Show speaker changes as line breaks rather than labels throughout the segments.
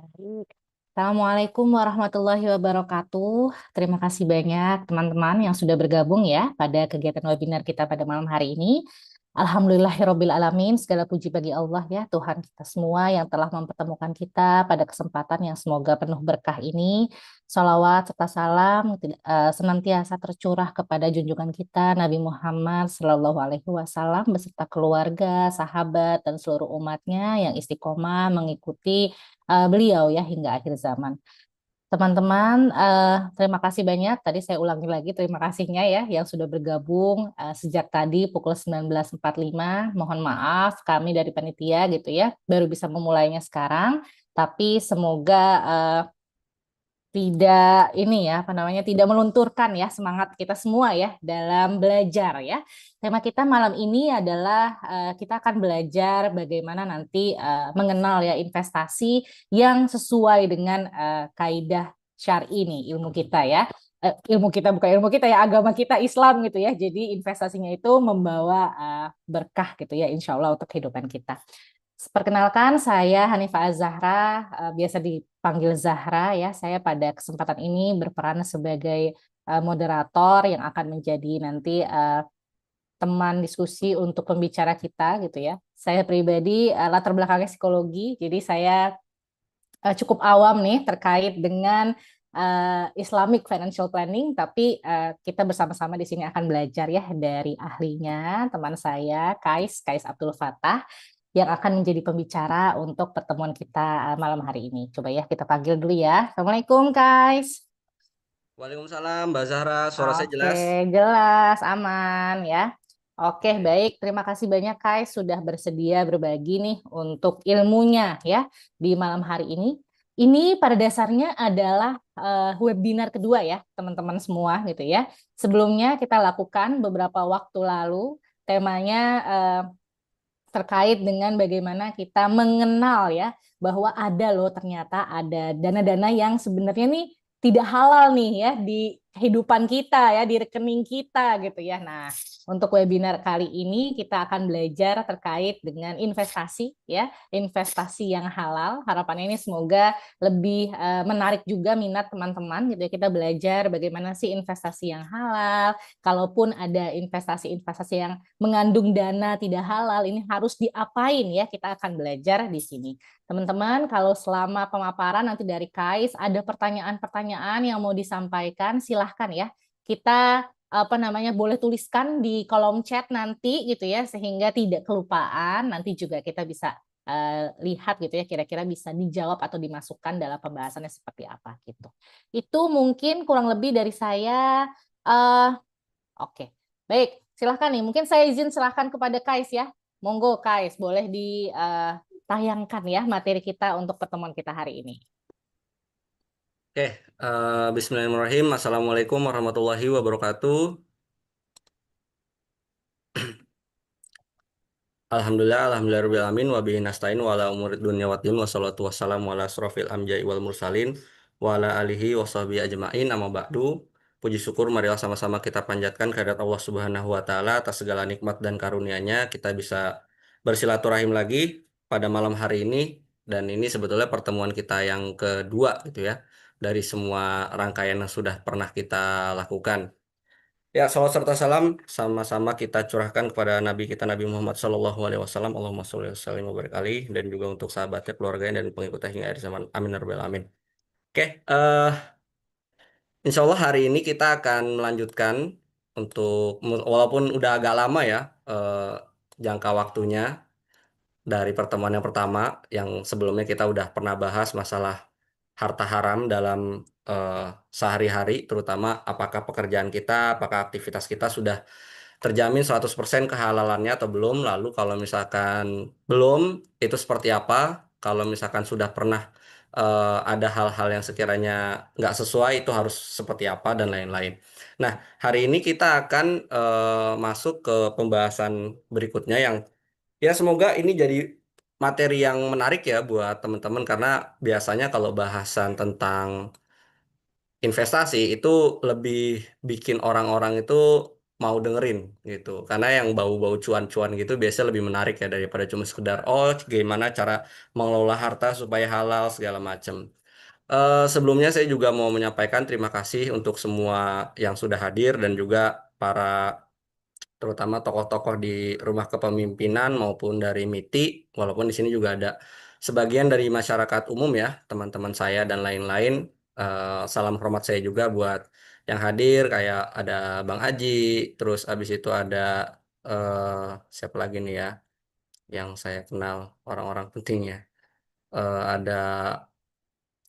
Baik. Assalamualaikum warahmatullahi wabarakatuh. Terima kasih banyak teman-teman yang sudah bergabung ya pada kegiatan webinar kita pada malam hari ini. Alhamdulillahirabbil alamin, segala puji bagi Allah ya, Tuhan kita semua yang telah mempertemukan kita pada kesempatan yang semoga penuh berkah ini. Salawat serta salam senantiasa tercurah kepada junjungan kita Nabi Muhammad Shallallahu Alaihi Wasallam beserta keluarga, sahabat dan seluruh umatnya yang istiqomah mengikuti beliau ya hingga akhir zaman. Teman-teman, terima kasih banyak. Tadi saya ulangi lagi terima kasihnya ya yang sudah bergabung sejak tadi pukul 19.45. Mohon maaf kami dari panitia gitu ya baru bisa memulainya sekarang. Tapi semoga tidak ini ya apa namanya tidak melunturkan ya semangat kita semua ya dalam belajar ya. Tema kita malam ini adalah kita akan belajar bagaimana nanti mengenal ya investasi yang sesuai dengan kaidah syar'i ini ilmu kita ya. Ilmu kita bukan ilmu kita ya agama kita Islam gitu ya. Jadi investasinya itu membawa berkah gitu ya insya Allah untuk kehidupan kita. Perkenalkan, saya Hanifah Az-Zahra, biasa dipanggil Zahra ya. Saya pada kesempatan ini berperan sebagai moderator yang akan menjadi nanti teman diskusi untuk pembicara kita gitu ya. Saya pribadi latar belakangnya psikologi, jadi saya cukup awam nih terkait dengan Islamic Financial Planning, tapi kita bersama-sama di sini akan belajar ya dari ahlinya, teman saya Kais Abdul Fattah yang akan menjadi pembicara untuk pertemuan kita malam hari ini. Coba ya kita panggil dulu ya. Assalamualaikum Kais.
Waalaikumsalam, Mbak Zahra. Suara saya
Oke,
jelas?
jelas, aman ya. Oke,
Oke.
baik. Terima kasih banyak Kais sudah bersedia berbagi nih untuk ilmunya ya di malam hari ini. Ini pada dasarnya adalah webinar kedua ya, teman-teman semua gitu ya. Sebelumnya kita lakukan beberapa waktu lalu temanya eh, terkait dengan bagaimana kita mengenal ya bahwa ada loh ternyata ada dana-dana yang sebenarnya nih tidak halal nih ya di kehidupan kita ya di rekening kita gitu ya. Nah, untuk webinar kali ini kita akan belajar terkait dengan investasi ya, investasi yang halal. Harapannya ini semoga lebih menarik juga minat teman-teman gitu ya. Kita belajar bagaimana sih investasi yang halal, kalaupun ada investasi-investasi yang mengandung dana tidak halal, ini harus diapain ya, kita akan belajar di sini. Teman-teman, kalau selama pemaparan nanti dari Kais ada pertanyaan-pertanyaan yang mau disampaikan, silahkan ya. Kita apa namanya boleh tuliskan di kolom chat nanti gitu ya, sehingga tidak kelupaan. Nanti juga kita bisa lihat gitu ya, kira-kira bisa dijawab atau dimasukkan dalam pembahasannya seperti apa gitu. Itu mungkin kurang lebih dari saya. Oke, baik. Silahkan nih. Mungkin saya izin silahkan kepada Kais ya. Monggo Kais, boleh ditayangkan ya materi kita untuk pertemuan kita hari ini.
Oke, Bismillahirrahmanirrahim. Assalamualaikum warahmatullahi wabarakatuh. Alhamdulillahirrahmanirrahim. Wa bihi nasta'in wa ala umurid dunya waddin wa salatu wassalamu ala asrofil amjai wal mursalin wa ala alihi wa sahbihi ajma'in amma ba'du. Puji syukur marilah sama-sama kita panjatkan kehadirat Allah Subhanahu wa taala atas segala nikmat dan karunia-Nya kita bisa bersilaturahim lagi pada malam hari ini, dan ini sebetulnya pertemuan kita yang kedua gitu ya dari semua rangkaian yang sudah pernah kita lakukan. Ya, salawat serta salam sama-sama kita curahkan kepada Nabi kita Nabi Muhammad Shallallahu Alaihi Wasallam. Allahumma sholli wa sallim wa barik alaihi, dan juga untuk sahabatnya, keluarganya, dan pengikutnya hingga akhir zaman. Amin ya rabbal alamin. Oke, insya Allah hari ini kita akan melanjutkan untuk walaupun udah agak lama ya jangka waktunya dari pertemuan yang pertama, yang sebelumnya kita udah pernah bahas masalah harta haram dalam eh, sehari-hari, terutama apakah pekerjaan kita, apakah aktivitas kita sudah terjamin 100% kehalalannya atau belum. Lalu kalau misalkan belum, itu seperti apa? Kalau misalkan sudah pernah ada hal-hal yang sekiranya nggak sesuai, itu harus seperti apa dan lain-lain. Nah, hari ini kita akan masuk ke pembahasan berikutnya yang ya semoga ini jadi materi yang menarik ya buat teman-teman, karena biasanya kalau bahasan tentang investasi itu lebih bikin orang-orang itu mau dengerin gitu. Karena yang bau-bau cuan-cuan gitu biasanya lebih menarik ya daripada cuma sekedar oh gimana cara mengelola harta supaya halal segala macam. Sebelumnya saya juga mau menyampaikan terima kasih untuk semua yang sudah hadir dan juga para terutama tokoh-tokoh di rumah kepemimpinan maupun dari MITI, walaupun di sini juga ada sebagian dari masyarakat umum ya, teman-teman saya dan lain-lain. Salam hormat saya juga buat yang hadir, kayak ada Bang Haji, terus abis itu ada eh, siapa lagi nih ya, yang saya kenal orang-orang pentingnya. Ada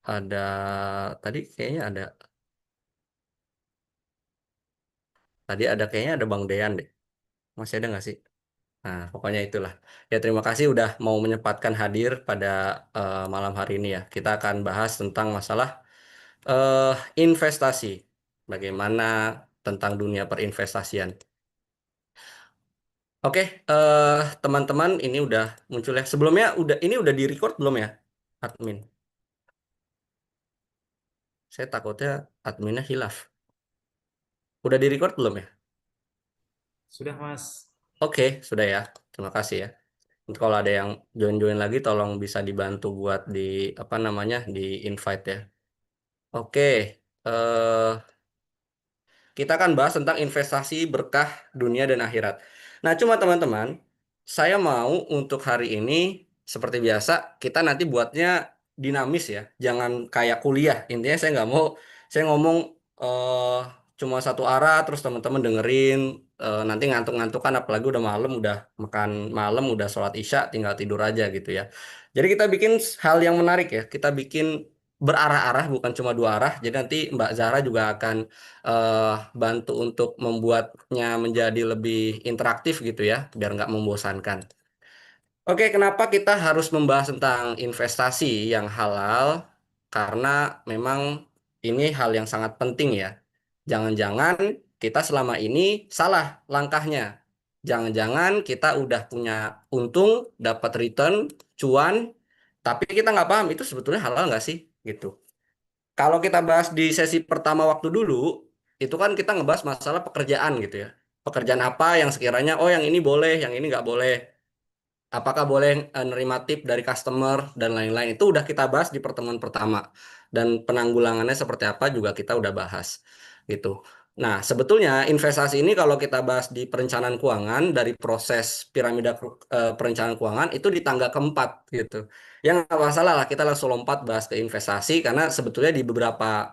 ada tadi kayaknya ada kayaknya ada Bang Dean deh. Masih ada nggak sih? Nah, pokoknya itulah. Ya, terima kasih udah mau menyempatkan hadir pada malam hari ini ya. Kita akan bahas tentang masalah eh, investasi. Bagaimana tentang dunia perinvestasian. Oke, teman-teman, ini udah muncul ya. Sebelumnya ini udah di-record belum ya, admin? Saya takutnya adminnya hilaf. Udah di-record belum ya?
Sudah, Mas.
Oke, sudah ya. Terima kasih ya. Untuk kalau ada yang join-join lagi, tolong bisa dibantu buat di apa namanya di invite ya. Oke, eh, kita akan bahas tentang investasi berkah dunia dan akhirat. Nah, cuma teman-teman, saya mau untuk hari ini seperti biasa kita nanti buatnya dinamis ya, jangan kayak kuliah. Intinya saya nggak mau saya ngomong eh, cuma satu arah terus teman-teman dengerin nanti ngantuk-ngantukan apalagi udah malam, udah makan malam, udah sholat isya, tinggal tidur aja gitu ya. Jadi kita bikin hal yang menarik ya, kita bikin berarah-arah bukan cuma dua arah. Jadi nanti Mbak Zahra juga akan eh, bantu untuk membuatnya menjadi lebih interaktif gitu ya, biar nggak membosankan. Oke, kenapa kita harus membahas tentang investasi yang halal? Karena memang ini hal yang sangat penting ya. Jangan-jangan kita selama ini salah langkahnya. Jangan-jangan kita udah punya untung, dapat return, cuan, tapi kita nggak paham itu sebetulnya halal nggak sih? Gitu. Kalau kita bahas di sesi pertama waktu dulu, itu kan kita ngebahas masalah pekerjaan gitu ya. Pekerjaan apa yang sekiranya, oh yang ini boleh, yang ini nggak boleh. Apakah boleh nerima tip dari customer dan lain-lain. Itu udah kita bahas di pertemuan pertama. Dan penanggulangannya seperti apa juga kita udah bahas. Gitu. Nah, sebetulnya investasi ini kalau kita bahas di perencanaan keuangan, dari proses piramida perencanaan keuangan, itu di tangga keempat gitu. Yang nggak masalah lah, kita langsung lompat bahas ke investasi, karena sebetulnya di beberapa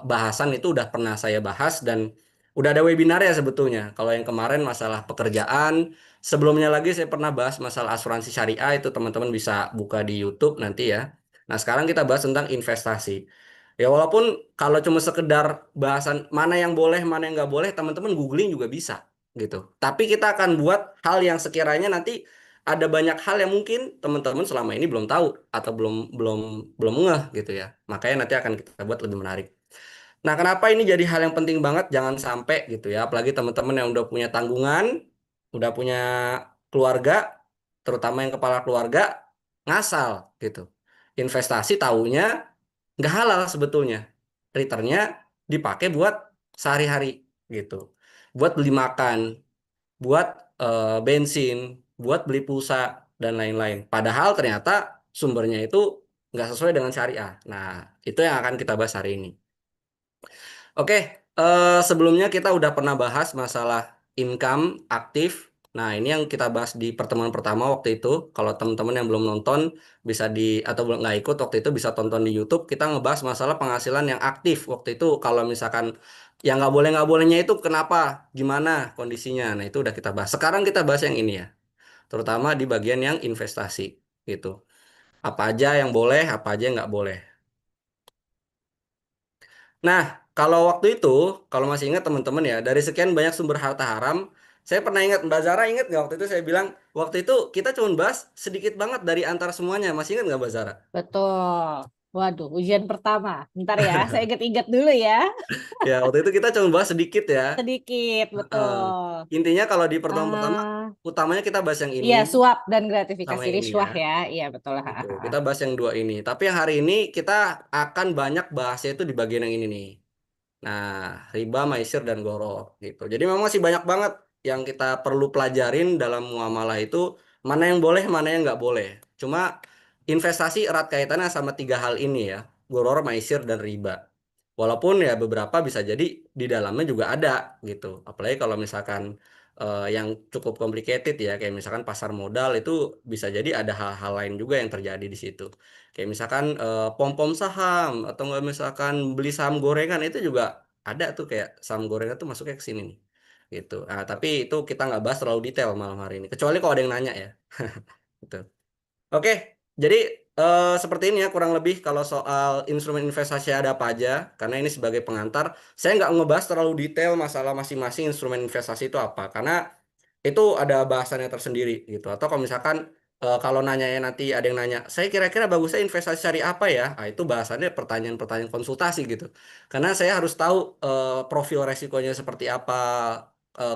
bahasan itu udah pernah saya bahas, dan udah ada webinar ya sebetulnya. Kalau yang kemarin masalah pekerjaan, sebelumnya lagi saya pernah bahas masalah asuransi syariah, itu teman-teman bisa buka di YouTube nanti ya. Nah, sekarang kita bahas tentang investasi. Ya walaupun kalau cuma sekedar bahasan mana yang boleh, mana yang nggak boleh, teman-teman googling juga bisa gitu. Tapi kita akan buat hal yang sekiranya nanti ada banyak hal yang mungkin teman-teman selama ini belum tahu atau belum belum belum ngeh gitu ya. Makanya nanti akan kita buat lebih menarik. Nah, kenapa ini jadi hal yang penting banget? Jangan sampai gitu ya. Apalagi teman-teman yang udah punya tanggungan, udah punya keluarga, terutama yang kepala keluarga, ngasal gitu. Investasi taunya nggak halal sebetulnya. Returnnya dipakai buat sehari-hari gitu. Buat beli makan, buat bensin, buat beli pulsa, dan lain-lain. Padahal ternyata sumbernya itu nggak sesuai dengan syariah. Nah, itu yang akan kita bahas hari ini. Oke, sebelumnya kita udah pernah bahas masalah income aktif. Nah, ini yang kita bahas di pertemuan pertama waktu itu. Kalau teman-teman yang belum nonton bisa atau belum nggak ikut waktu itu bisa tonton di YouTube. Kita ngebahas masalah penghasilan yang aktif waktu itu. Kalau misalkan yang nggak bolehnya itu kenapa, gimana kondisinya. Nah, itu udah kita bahas. Sekarang kita bahas yang ini ya, terutama di bagian yang investasi gitu. Apa aja yang boleh, apa aja yang nggak boleh. Nah, kalau waktu itu, kalau masih ingat teman-teman ya, dari sekian banyak sumber harta haram, saya pernah ingat, Mbak Zara ingat nggak waktu itu saya bilang, waktu itu kita cuma bahas sedikit banget dari antara semuanya. Masih ingat nggak Mbak Zara?
Betul. Waduh, ujian pertama. Bentar ya, saya ingat-ingat dulu ya.
Ya, waktu itu kita cuma bahas sedikit ya.
Sedikit,
Heeh.
betul.
Intinya kalau di pertemuan pertama,
Ah,
utamanya kita bahas yang ini
iya, suap dan
sama
gratifikasi
yang ini ya.
riswah ya. Iya, betul.
Gitu. Kita bahas yang dua ini. Tapi yang hari ini kita akan banyak bahasnya itu di bagian yang ini nih. Nah, riba, maisir, dan gharar gitu. Jadi memang masih banyak banget yang kita perlu pelajarin dalam muamalah itu, mana yang boleh, mana yang nggak boleh. Cuma investasi erat kaitannya sama tiga hal ini ya, gharar, maisir, dan riba. Walaupun ya beberapa bisa jadi di dalamnya juga ada gitu. Apalagi kalau misalkan yang cukup complicated ya, kayak misalkan pasar modal itu bisa jadi ada hal-hal lain juga yang terjadi di situ. Kayak misalkan pom-pom saham atau nggak misalkan beli saham gorengan itu juga ada tuh, kayak saham gorengan tuh masuknya ke sini nih gitu. Nah, tapi itu kita nggak bahas terlalu detail malam hari ini. Kecuali kalau ada yang nanya ya. Gitu. Oke, jadi seperti ini ya kurang lebih kalau soal instrumen investasi ada apa aja. Karena ini sebagai pengantar, saya nggak ngebahas terlalu detail masalah masing-masing instrumen investasi itu apa. Karena itu ada bahasannya tersendiri gitu. Atau kalau misalkan kalau nanyanya nanti ada yang nanya, saya kira-kira bagusnya investasi syariah apa ya? Nah, itu bahasannya pertanyaan-pertanyaan konsultasi gitu. Karena saya harus tahu profil resikonya seperti apa,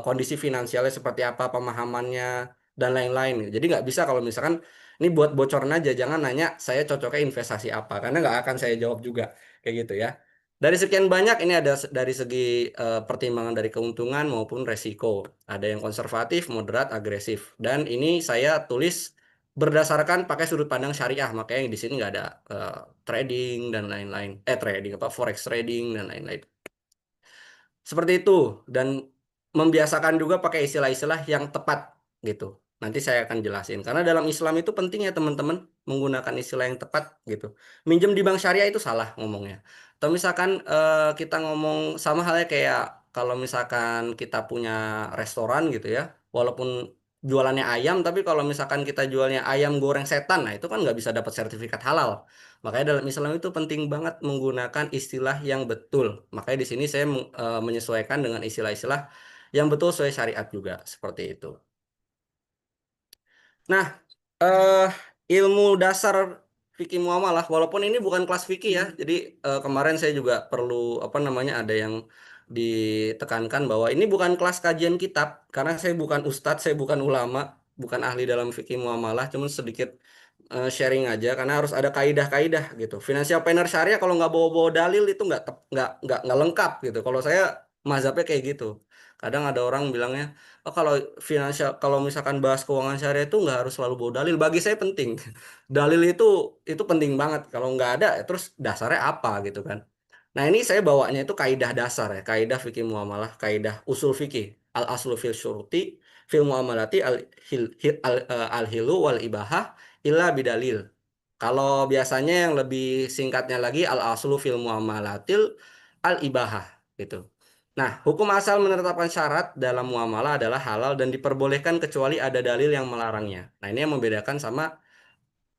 kondisi finansialnya seperti apa, pemahamannya dan lain-lain. Jadi nggak bisa kalau misalkan ini buat bocoran aja, jangan nanya saya cocoknya investasi apa, karena nggak akan saya jawab juga kayak gitu ya. Dari sekian banyak ini ada dari segi pertimbangan dari keuntungan maupun resiko. Ada yang konservatif, moderat, agresif. Dan ini saya tulis berdasarkan pakai sudut pandang syariah. Makanya di sini nggak ada trading dan lain-lain. Trading apa? Forex trading dan lain-lain. Seperti itu. Dan membiasakan juga pakai istilah-istilah yang tepat gitu. Nanti saya akan jelasin. Karena dalam Islam itu penting ya teman-teman menggunakan istilah yang tepat gitu. Minjem di bank syariah itu salah ngomongnya. Atau misalkan kita ngomong sama halnya kayak kalau misalkan kita punya restoran gitu ya. Walaupun jualannya ayam, tapi kalau misalkan kita jualnya ayam goreng setan, nah itu kan nggak bisa dapat sertifikat halal. Makanya dalam Islam itu penting banget menggunakan istilah yang betul. Makanya di sini saya menyesuaikan dengan istilah-istilah yang betul sesuai syariat juga seperti itu. Nah, eh ilmu dasar fikih muamalah, walaupun ini bukan kelas fikih ya. Jadi kemarin saya juga perlu apa namanya ada yang ditekankan bahwa ini bukan kelas kajian kitab karena saya bukan ustadz, saya bukan ulama, bukan ahli dalam fikih muamalah, cuma sedikit sharing aja karena harus ada kaidah-kaidah gitu. Financial planner syariah kalau nggak bawa-bawa dalil itu nggak lengkap gitu. Kalau saya mazhabnya kayak gitu. Kadang ada orang bilangnya, oh kalau kalau misalkan bahas keuangan syariah itu nggak harus selalu bawa dalil. Bagi saya penting. Dalil itu penting banget. Kalau nggak ada, terus dasarnya apa gitu kan? Nah ini saya bawanya itu kaidah dasar ya, kaidah fikih muamalah, kaidah usul fikih, al aslu fil syuruti, fil muamalati al hilu wal ibahah illa bidalil. Kalau biasanya yang lebih singkatnya lagi al aslu fil muamalatil al ibahah gitu. Nah, hukum asal menetapkan syarat dalam muamalah adalah halal dan diperbolehkan kecuali ada dalil yang melarangnya. Nah, ini yang membedakan sama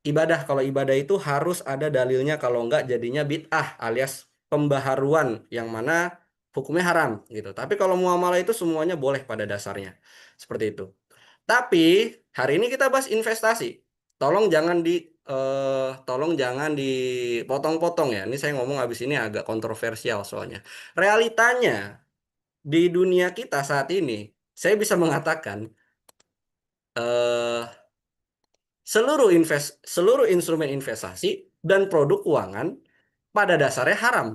ibadah. Kalau ibadah itu harus ada dalilnya, kalau enggak jadinya bid'ah alias pembaharuan yang mana hukumnya haram gitu. Tapi kalau muamalah itu semuanya boleh pada dasarnya. Seperti itu. Tapi hari ini kita bahas investasi. Tolong jangan tolong jangan dipotong-potong ya. Ini saya ngomong habis ini agak kontroversial soalnya. Realitanya di dunia kita saat ini, saya bisa mengatakan eh seluruh instrumen investasi dan produk keuangan pada dasarnya haram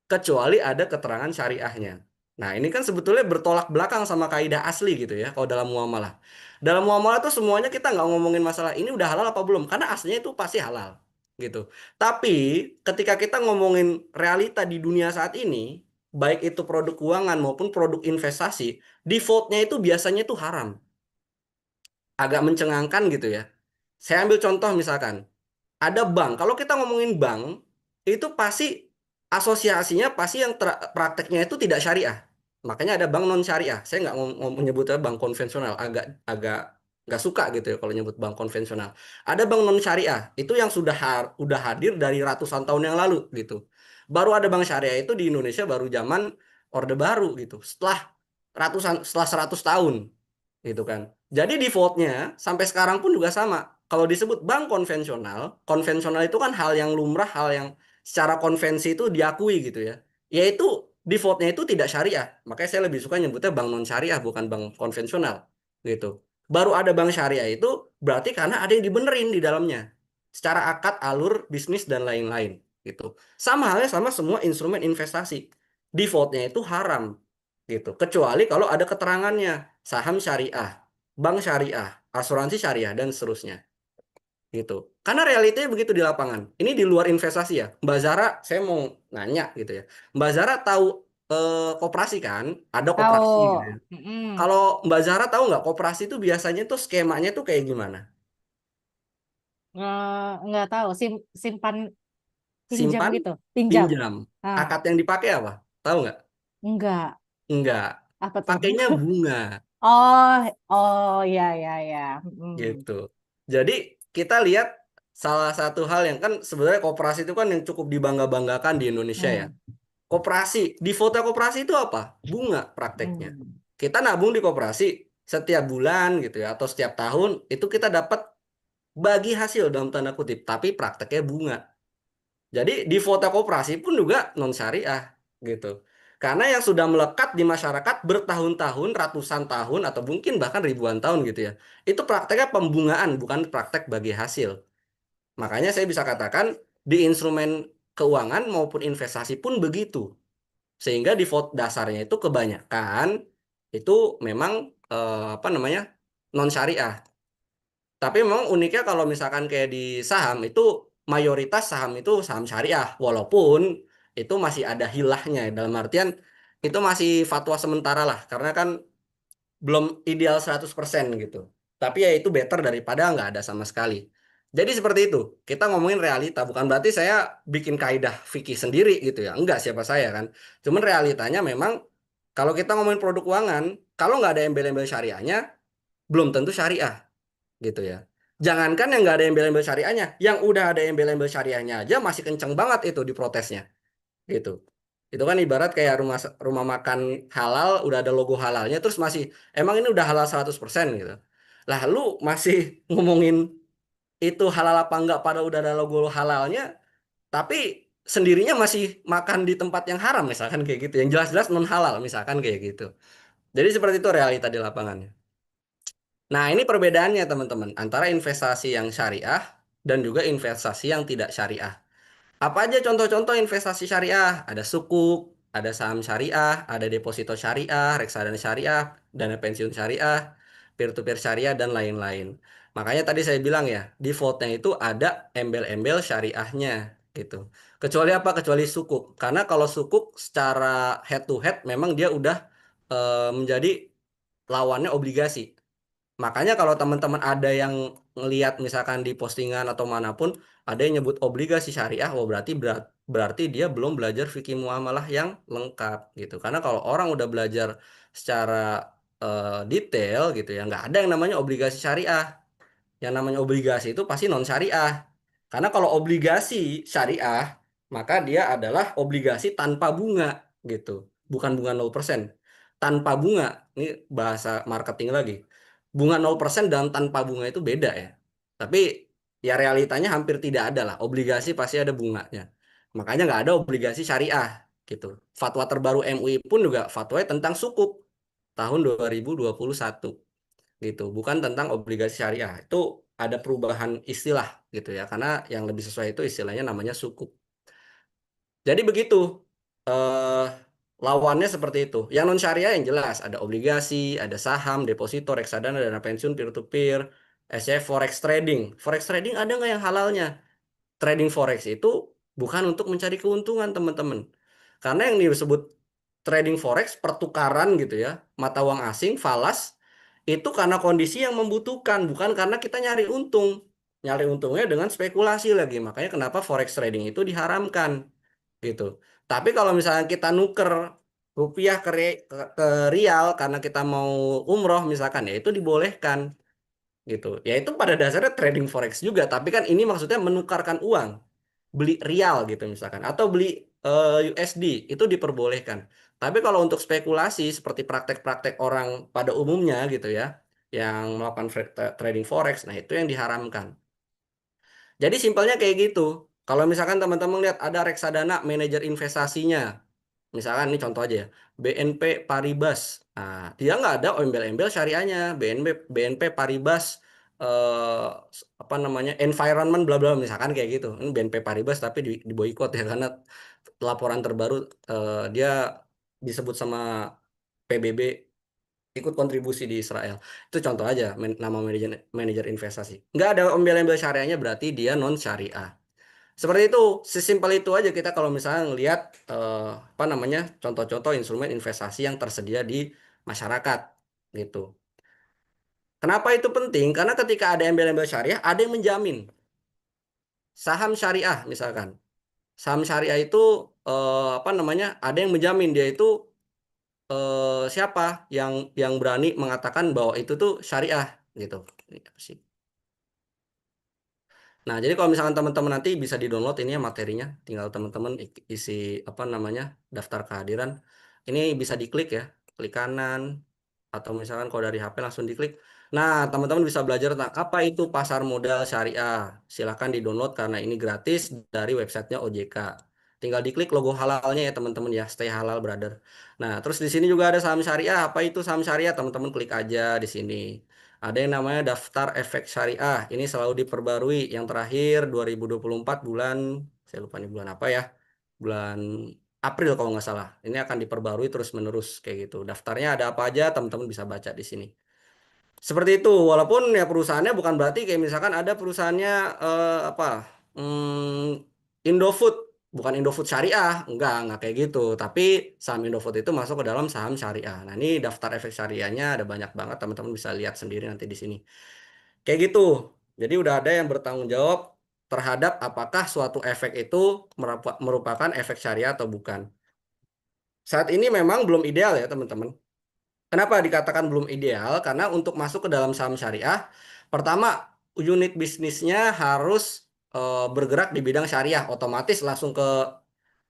kecuali ada keterangan syariahnya. Nah, ini kan sebetulnya bertolak belakang sama kaidah asli gitu ya kalau dalam muamalah. Dalam muamalah tuh semuanya kita nggak ngomongin masalah ini udah halal apa belum karena aslinya itu pasti halal gitu. Tapi ketika kita ngomongin realita di dunia saat ini, baik itu produk keuangan maupun produk investasi, defaultnya itu biasanya itu haram. Agak mencengangkan gitu ya. Saya ambil contoh misalkan, ada bank. Kalau kita ngomongin bank, itu pasti asosiasinya pasti yang prakteknya itu tidak syariah. Makanya ada bank non syariah. Saya nggak menyebutnya bank konvensional, agak agak nggak suka gitu ya kalau nyebut bank konvensional. Ada bank non syariah, itu yang udah hadir dari ratusan tahun yang lalu gitu. Baru ada bank syariah itu di Indonesia baru zaman Orde Baru gitu. Setelah 100 tahun gitu kan. Jadi defaultnya sampai sekarang pun juga sama. Kalau disebut bank konvensional, konvensional itu kan hal yang lumrah, hal yang secara konvensi itu diakui gitu ya. Yaitu defaultnya itu tidak syariah. Makanya saya lebih suka nyebutnya bank non syariah bukan bank konvensional gitu. Baru ada bank syariah itu berarti karena ada yang dibenerin di dalamnya. Secara akad, alur, bisnis dan lain-lain gitu. Sama halnya sama semua instrumen investasi. defaultnya itu haram gitu. Kecuali kalau ada keterangannya saham syariah, bank syariah, asuransi syariah dan seterusnya gitu. Karena realitanya begitu di lapangan. Ini di luar investasi ya. Mbak Zara, saya mau nanya gitu ya. Mbak Zara tahu koperasi kan? Ada koperasi gitu
Tahu.
ya.
Mm-mm.
Kalau Mbak Zara tahu nggak koperasi itu biasanya tuh skemanya tuh kayak gimana?
Nggak tahu. Simpan pinjam
Simpan,
gitu. Pinjam.
pinjam.
Ah,
Akad yang dipakai apa? Tahu nggak?
enggak.
Enggak.
Apa tuh?
Pakainya bunga
Oh, oh ya ya ya.
gitu. Jadi kita lihat salah satu hal yang kan sebenarnya koperasi itu kan yang cukup dibangga-banggakan di Indonesia ya.
Hmm.
Koperasi, di foto koperasi itu apa? Bunga prakteknya.
Hmm.
Kita nabung di koperasi setiap bulan gitu ya atau setiap tahun itu kita dapat bagi hasil dalam tanda kutip, tapi prakteknya bunga. Jadi di foto koperasi pun juga non syariah gitu. Karena yang sudah melekat di masyarakat bertahun-tahun, ratusan tahun atau mungkin bahkan ribuan tahun gitu ya. Itu prakteknya pembungaan bukan praktek bagi hasil. Makanya saya bisa katakan di instrumen keuangan maupun investasi pun begitu. Sehingga default dasarnya itu kebanyakan itu memang apa namanya? Non syariah. Tapi memang uniknya kalau misalkan kayak di saham itu mayoritas saham itu saham syariah walaupun itu masih ada hilahnya dalam artian itu masih fatwa sementara lah karena kan belum ideal 100% gitu. Tapi ya itu better daripada nggak ada sama sekali. Jadi seperti itu. Kita ngomongin realita, bukan berarti saya bikin kaidah fikih sendiri gitu ya. Enggak, siapa saya kan. Cuman realitanya memang kalau kita ngomongin produk keuangan, kalau nggak ada embel-embel syariahnya, belum tentu syariah gitu ya. Jangankan yang nggak ada embel-embel syariahnya, yang udah ada embel-embel syariahnya aja masih kenceng banget itu di protesnya gitu. Itu kan ibarat kayak rumah rumah makan halal udah ada logo halalnya terus masih emang ini udah halal 100% gitu. Lah lu masih ngomongin itu halal apa enggak pada udah ada logo halalnya tapi sendirinya masih makan di tempat yang haram misalkan kayak gitu. Yang jelas-jelas non halal misalkan kayak gitu. Jadi seperti itu realita di lapangannya. Nah, ini perbedaannya teman-teman antara investasi yang syariah dan juga investasi yang tidak syariah. Apa aja contoh-contoh investasi syariah? Ada sukuk, ada saham syariah, ada deposito syariah, reksadana syariah, dana pensiun syariah, peer-to-peer syariah, dan lain-lain. Makanya tadi saya bilang ya, defaultnya itu ada embel-embel syariahnya gitu. Kecuali apa? Kecuali sukuk. Karena kalau sukuk secara head to head memang dia udah menjadi lawannya obligasi. Makanya kalau teman-teman ada yang ngelihat misalkan di postingan atau manapun ada yang nyebut obligasi syariah, oh berarti dia belum belajar fikih muamalah yang lengkap gitu. Karena kalau orang udah belajar secara detail gitu ya, nggak ada yang namanya obligasi syariah. Yang namanya obligasi itu pasti non syariah. Karena kalau obligasi syariah, maka dia adalah obligasi tanpa bunga gitu. Bukan bunga 0%. Tanpa bunga, ini bahasa marketing lagi. Bunga 0% dan tanpa bunga itu beda ya. Tapi ya realitanya hampir tidak ada lah. Obligasi pasti ada bunganya. Makanya nggak ada obligasi syariah gitu. Fatwa terbaru MUI pun juga fatwanya tentang sukuk tahun 2021 gitu, bukan tentang obligasi syariah. Itu ada perubahan istilah gitu ya, karena yang lebih sesuai itu istilahnya namanya sukuk. Jadi begitu. Eh, lawannya seperti itu. Yang non syariah yang jelas ada obligasi, ada saham, deposito, reksadana, dana pensiun, peer to peer, SC forex trading. Forex trading ada nggak yang halalnya? Trading forex itu bukan untuk mencari keuntungan teman-teman. Karena yang disebut trading forex pertukaran gitu ya, mata uang asing, falas, itu karena kondisi yang membutuhkan, bukan karena kita nyari untung. Nyari untungnya dengan spekulasi lagi. Makanya kenapa forex trading itu diharamkan gitu. Tapi kalau misalnya kita nuker rupiah ke rial karena kita mau umroh misalkan ya itu dibolehkan gitu. Ya itu pada dasarnya trading forex juga, tapi kan ini maksudnya menukarkan uang, beli rial gitu misalkan atau beli USD itu diperbolehkan. Tapi kalau untuk spekulasi seperti praktek-praktek orang pada umumnya gitu ya, yang melakukan trading forex, nah itu yang diharamkan. Jadi simpelnya kayak gitu. Kalau misalkan teman-teman lihat ada reksadana manajer investasinya, misalkan ini contoh aja ya, BNP Paribas. Nah, dia nggak ada embel-embel syariahnya. BNP Paribas eh, apa namanya environment bla bla misalkan kayak gitu. Ini BNP Paribas tapi di boikot ya karena laporan terbaru dia disebut sama PBB ikut kontribusi di Israel. Itu contoh aja nama manajer investasi. Nggak ada embel-embel syariahnya berarti dia non syariah. Seperti itu, sesimpel itu aja kita kalau misalnya ngelihat apa namanya contoh-contoh instrumen investasi yang tersedia di masyarakat gitu. Kenapa itu penting? Karena ketika ada embel-embel syariah, ada yang menjamin. Saham syariah misalkan. Saham syariah itu apa namanya? Ada yang menjamin dia itu siapa yang berani mengatakan bahwa itu tuh syariah gitu. Ini apa sih? Nah, jadi kalau misalkan teman-teman nanti bisa di-download ini ya materinya, tinggal teman-teman isi apa namanya daftar kehadiran. Ini bisa diklik ya, klik kanan atau misalkan kalau dari HP langsung diklik. Nah, teman-teman bisa belajar tentang apa itu pasar modal syariah. Silahkan di-download karena ini gratis dari websitenya OJK. Tinggal diklik logo halalnya ya teman-teman ya, Stay Halal Brother. Nah, terus di sini juga ada saham syariah. Apa itu saham syariah? Teman-teman klik aja di sini. Ada yang namanya daftar efek syariah. Ini selalu diperbarui. Yang terakhir 2024 bulan, saya lupa nih bulan apa ya. Bulan April kalau nggak salah. Ini akan diperbarui terus-menerus kayak gitu. Daftarnya ada apa aja, teman-teman bisa baca di sini. Seperti itu. Walaupun ya perusahaannya bukan berarti kayak misalkan ada perusahaannya apa? Indofood, bukan Indofood Syariah, enggak kayak gitu. Tapi saham Indofood itu masuk ke dalam saham syariah. Nah, ini daftar efek syariahnya ada banyak banget, teman-teman bisa lihat sendiri nanti di sini. Kayak gitu. Jadi udah ada yang bertanggung jawab terhadap apakah suatu efek itu merupakan efek syariah atau bukan. Saat ini memang belum ideal ya, teman-teman. Kenapa dikatakan belum ideal? Karena untuk masuk ke dalam saham syariah, pertama unit bisnisnya harus bergerak di bidang syariah, otomatis langsung ke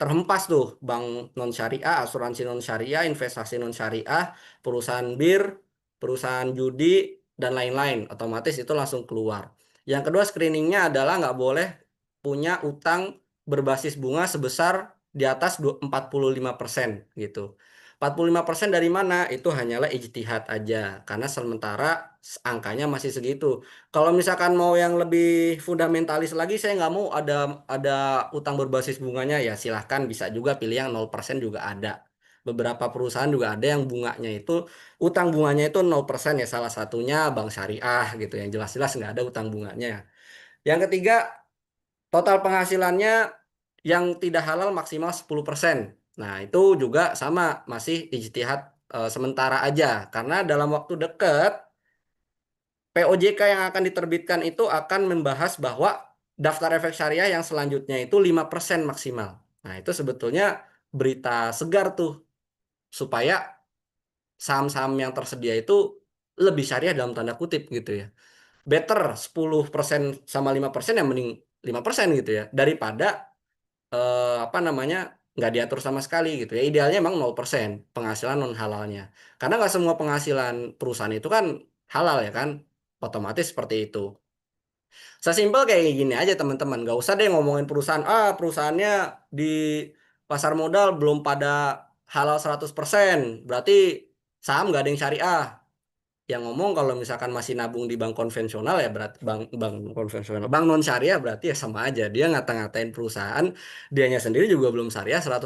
terhempas tuh bank non syariah, asuransi non syariah, investasi non syariah, perusahaan bir, perusahaan judi dan lain-lain, otomatis itu langsung keluar. Yang kedua screeningnya adalah nggak boleh punya utang berbasis bunga sebesar di atas 45% gitu. 45% dari mana? Itu hanyalah ijtihad aja. Karena sementara angkanya masih segitu. Kalau misalkan mau yang lebih fundamentalis lagi, saya nggak mau ada utang berbasis bunganya, ya silahkan bisa juga pilih yang 0% juga ada. Beberapa perusahaan juga ada yang bunganya itu, utang bunganya itu 0% ya, salah satunya Bank Syariah gitu. Yang jelas-jelas nggak ada utang bunganya. Yang ketiga, total penghasilannya yang tidak halal maksimal 10%. Nah, itu juga sama, masih ijtihad sementara aja. Karena dalam waktu dekat, POJK yang akan diterbitkan itu akan membahas bahwa daftar efek syariah yang selanjutnya itu 5% maksimal. Nah, itu sebetulnya berita segar tuh, supaya saham-saham yang tersedia itu lebih syariah dalam tanda kutip gitu ya. Better 10% sama 5% yang mending 5% gitu ya, daripada apa namanya nggak diatur sama sekali gitu ya. Idealnya emang 0% penghasilan non halalnya, karena nggak semua penghasilan perusahaan itu kan halal ya kan, otomatis seperti itu. Sesimpel kayak gini aja teman-teman, nggak usah deh ngomongin perusahaan, perusahaannya di pasar modal belum pada halal 100%, berarti saham nggak ada yang syariah. Yang ngomong kalau misalkan masih nabung di bank konvensional ya berarti bank konvensional, bank non syariah, berarti ya sama aja dia ngata-ngatain perusahaan dianya sendiri juga belum syariah 100%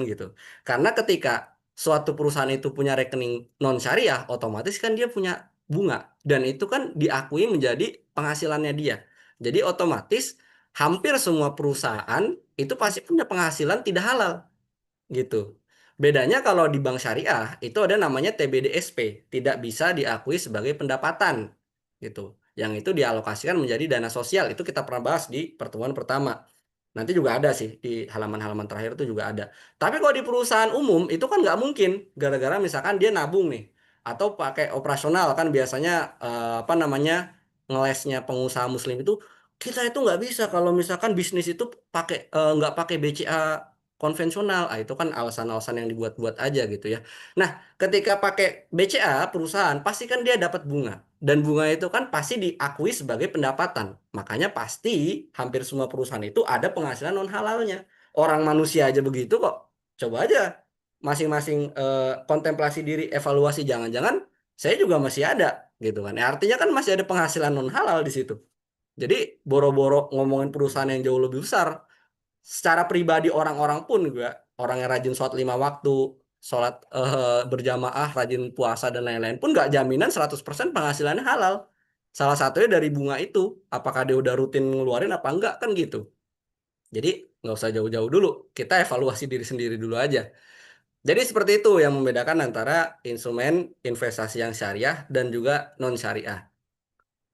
gitu. Karena ketika suatu perusahaan itu punya rekening non syariah, otomatis kan dia punya bunga dan itu kan diakui menjadi penghasilannya dia. Jadi otomatis hampir semua perusahaan itu pasti punya penghasilan tidak halal gitu. Bedanya kalau di bank syariah itu ada namanya TBDSP, tidak bisa diakui sebagai pendapatan gitu. Yang itu dialokasikan menjadi dana sosial. Itu kita pernah bahas di pertemuan pertama. Nanti juga ada sih di halaman-halaman terakhir itu juga ada. Tapi kalau di perusahaan umum itu kan nggak mungkin, gara-gara misalkan dia nabung nih atau pakai operasional kan biasanya apa namanya ngelesnya pengusaha muslim itu, kita itu nggak bisa kalau misalkan bisnis itu pakai nggak pakai BCA konvensional. Itu kan alasan-alasan yang dibuat-buat aja gitu ya. Nah, ketika pakai BCA perusahaan pasti kan dia dapat bunga. Dan bunga itu kan pasti diakui sebagai pendapatan. Makanya pasti hampir semua perusahaan itu ada penghasilan non halalnya. Orang manusia aja begitu kok. Coba aja masing-masing kontemplasi diri, evaluasi, jangan-jangan saya juga masih ada gitu kan. Ya, artinya kan masih ada penghasilan non halal di situ. Jadi boro-boro ngomongin perusahaan yang jauh lebih besar. Secara pribadi orang-orang pun juga, orang yang rajin sholat 5 waktu, sholat berjamaah, rajin puasa dan lain-lain pun nggak jaminan 100% penghasilannya halal. Salah satunya dari bunga itu, apakah dia udah rutin ngeluarin apa enggak kan gitu. Jadi nggak usah jauh-jauh dulu, kita evaluasi diri sendiri dulu aja. Jadi seperti itu yang membedakan antara instrumen investasi yang syariah dan juga non syariah.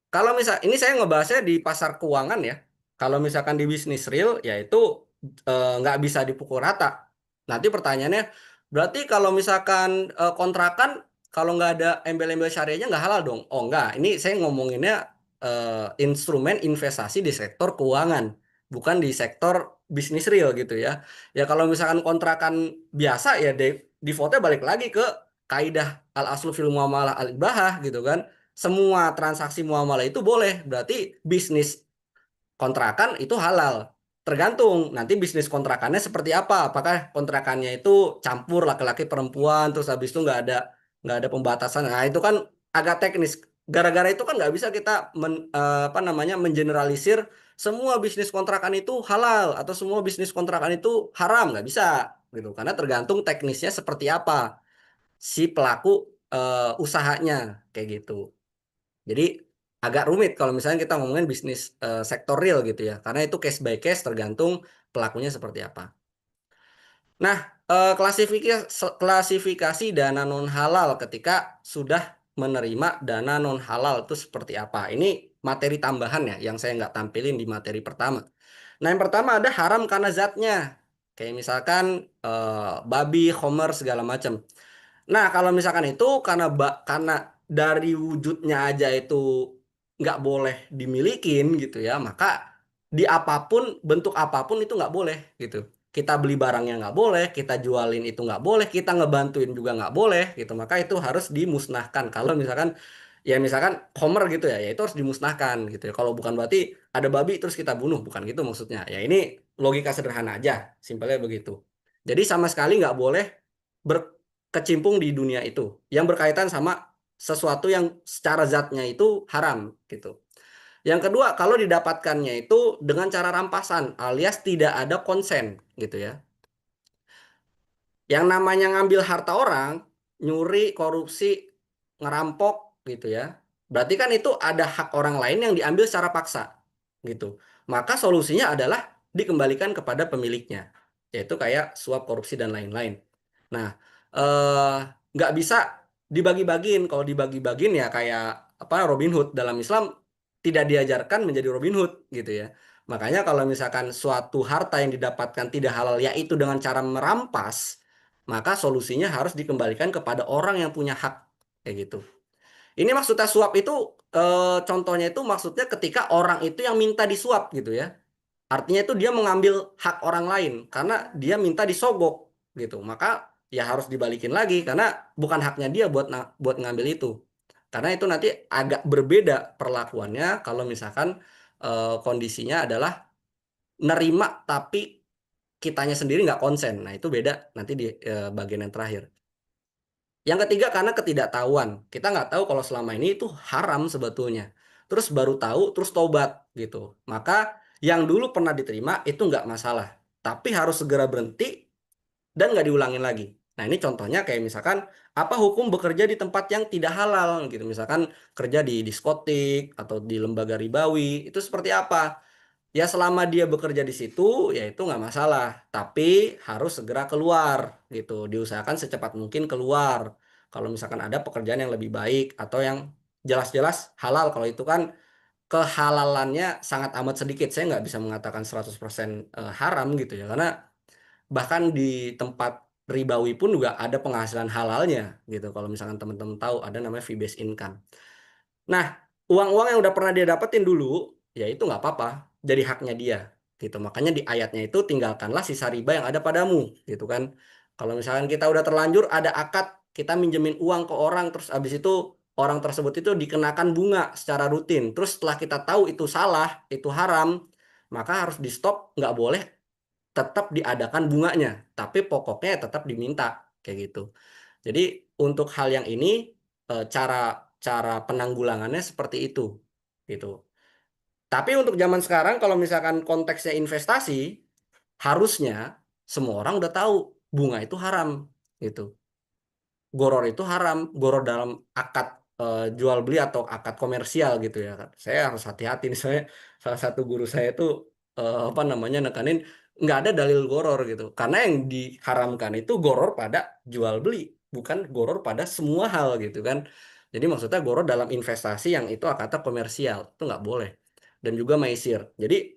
Kalau misal ini saya ngebahasnya di pasar keuangan ya. Kalau misalkan di bisnis real, ya itu nggak bisa dipukul rata. Nanti pertanyaannya, berarti kalau misalkan kontrakan, kalau nggak ada embel-embel syariahnya nggak halal dong? Oh nggak, ini saya ngomonginnya instrumen investasi di sektor keuangan, bukan di sektor bisnis real gitu ya. Ya kalau misalkan kontrakan biasa ya defaultnya balik lagi ke kaidah al aslu fil muamalah al ibahah gitu kan, semua transaksi muamalah itu boleh, berarti bisnis kontrakan itu halal. Tergantung nanti bisnis kontrakannya seperti apa. Apakah kontrakannya itu campur laki-laki perempuan, terus habis itu nggak ada pembatasan. Nah itu kan agak teknis. Gara-gara itu kan nggak bisa kita apa namanya mengeneralisir semua bisnis kontrakan itu halal atau semua bisnis kontrakan itu haram, nggak bisa gitu. Karena tergantung teknisnya seperti apa si pelaku usahanya kayak gitu. Jadi agak rumit kalau misalnya kita ngomongin bisnis sektor real gitu ya, karena itu case by case tergantung pelakunya seperti apa. Nah, klasifikasi dana non halal ketika sudah menerima dana non halal itu seperti apa? Ini materi tambahan ya yang saya nggak tampilin di materi pertama. Nah, yang pertama ada haram karena zatnya. Kayak misalkan babi, homer segala macam. Nah, kalau misalkan itu karena dari wujudnya aja itu nggak boleh dimilikin gitu ya, maka di apapun bentuk apapun itu nggak boleh gitu. Kita beli barangnya nggak boleh, kita jualin itu nggak boleh, kita ngebantuin juga nggak boleh gitu. Maka itu harus dimusnahkan. Kalau misalkan ya misalkan Homer gitu ya, ya itu harus dimusnahkan gitu ya. Kalau bukan berarti ada babi terus kita bunuh, bukan gitu maksudnya. Ya ini logika sederhana aja, simpelnya begitu. Jadi sama sekali nggak boleh berkecimpung di dunia itu yang berkaitan sama sesuatu yang secara zatnya itu haram gitu. Yang kedua, kalau didapatkannya itu dengan cara rampasan alias tidak ada konsen gitu ya. Yang namanya ngambil harta orang, nyuri, korupsi, ngerampok gitu ya. Berarti kan itu ada hak orang lain yang diambil secara paksa gitu. Maka solusinya adalah dikembalikan kepada pemiliknya, yaitu kayak suap, korupsi dan lain-lain. Nah, eh, nggak bisa dibagi-bagiin. Kalau dibagi-bagiin ya kayak apa Robin Hood dalam Islam tidak diajarkan menjadi Robin Hood gitu ya. Makanya kalau misalkan suatu harta yang didapatkan tidak halal yaitu dengan cara merampas, maka solusinya harus dikembalikan kepada orang yang punya hak kayak gitu. Ini maksudnya suap itu contohnya itu maksudnya ketika orang itu yang minta disuap gitu ya. Artinya itu dia mengambil hak orang lain karena dia minta disogok gitu. Maka ya harus dibalikin lagi karena bukan haknya dia buat ngambil itu. Karena itu nanti agak berbeda perlakuannya kalau misalkan kondisinya adalah nerima tapi kitanya sendiri nggak konsen. Nah, itu beda nanti di bagian yang terakhir. Yang ketiga karena ketidaktahuan. Kita nggak tahu kalau selama ini itu haram sebetulnya. Terus baru tahu, terus tobat gitu. Maka yang dulu pernah diterima itu nggak masalah. Tapi harus segera berhenti dan nggak diulangin lagi. Nah ini contohnya kayak misalkan apa hukum bekerja di tempat yang tidak halal gitu. Misalkan kerja di diskotik atau di lembaga ribawi. Itu seperti apa? Ya selama dia bekerja di situ ya itu nggak masalah, tapi harus segera keluar gitu, diusahakan secepat mungkin keluar. Kalau misalkan ada pekerjaan yang lebih baik atau yang jelas-jelas halal, kalau itu kan kehalalannya sangat amat sedikit, saya nggak bisa mengatakan 100% haram gitu ya, karena bahkan di tempat ribawi pun juga ada penghasilan halalnya gitu. Kalau misalkan teman-teman tahu ada namanya fee based income. Nah, uang-uang yang udah pernah dia dapetin dulu, ya itu nggak apa-apa, jadi haknya dia, gitu. Makanya di ayatnya itu tinggalkanlah sisa riba yang ada padamu, gitu kan. Kalau misalkan kita udah terlanjur ada akad, kita minjemin uang ke orang, terus abis itu orang tersebut itu dikenakan bunga secara rutin. Terus setelah kita tahu itu salah, itu haram, maka harus di stop, nggak boleh tetap diadakan bunganya, tapi pokoknya tetap diminta, kayak gitu. Jadi untuk hal yang ini cara cara penanggulangannya seperti itu gitu. Tapi untuk zaman sekarang kalau misalkan konteksnya investasi, harusnya semua orang udah tahu bunga itu haram gitu. goror itu haram, goror dalam akad jual beli atau akad komersial gitu ya kan. Saya harus hati-hati nih, saya salah satu guru saya itu apa namanya nekanin nggak ada dalil goror gitu. Karena yang diharamkan itu goror pada jual beli, bukan goror pada semua hal gitu kan. Jadi maksudnya goror dalam investasi yang itu akadnya komersial itu nggak boleh. Dan juga maisir. Jadi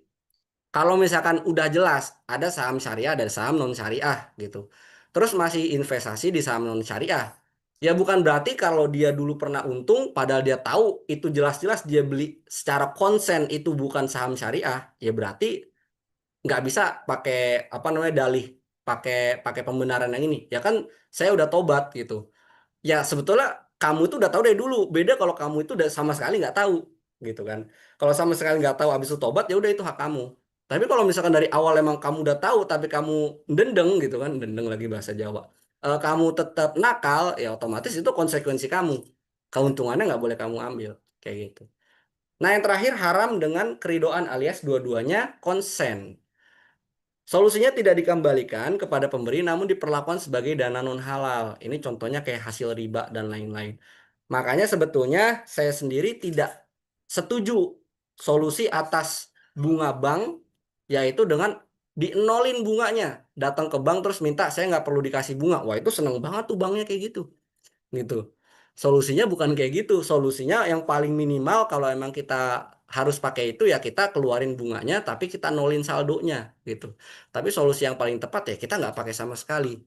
kalau misalkan udah jelas ada saham syariah dan saham non syariah gitu. Terus masih investasi di saham non syariah. Ya bukan berarti kalau dia dulu pernah untung padahal dia tahu itu jelas-jelas dia beli secara konsen itu bukan saham syariah, ya berarti nggak bisa pakai apa namanya dalih, pakai pakai pembenaran yang ini. Ya kan saya udah tobat gitu. Ya sebetulnya kamu itu udah tahu dari dulu. Beda kalau kamu itu udah sama sekali nggak tahu gitu kan. Kalau sama sekali nggak tahu habis itu tobat ya udah itu hak kamu. Tapi kalau misalkan dari awal emang kamu udah tahu tapi kamu dendeng gitu kan, dendeng lagi bahasa Jawa. Kamu tetap nakal ya otomatis itu konsekuensi kamu. Keuntungannya nggak boleh kamu ambil kayak gitu. Nah yang terakhir haram dengan keridoan alias dua-duanya konsen. Solusinya tidak dikembalikan kepada pemberi namun diperlakukan sebagai dana non halal. Ini contohnya kayak hasil riba dan lain-lain. Makanya sebetulnya saya sendiri tidak setuju solusi atas bunga bank yaitu dengan dienolin bunganya. Datang ke bank terus minta saya nggak perlu dikasih bunga. Wah itu seneng banget tuh banknya kayak gitu gitu. Solusinya bukan kayak gitu. Solusinya yang paling minimal kalau emang kita harus pakai itu ya kita keluarin bunganya tapi kita nolin saldonya gitu. Tapi solusi yang paling tepat ya kita nggak pakai sama sekali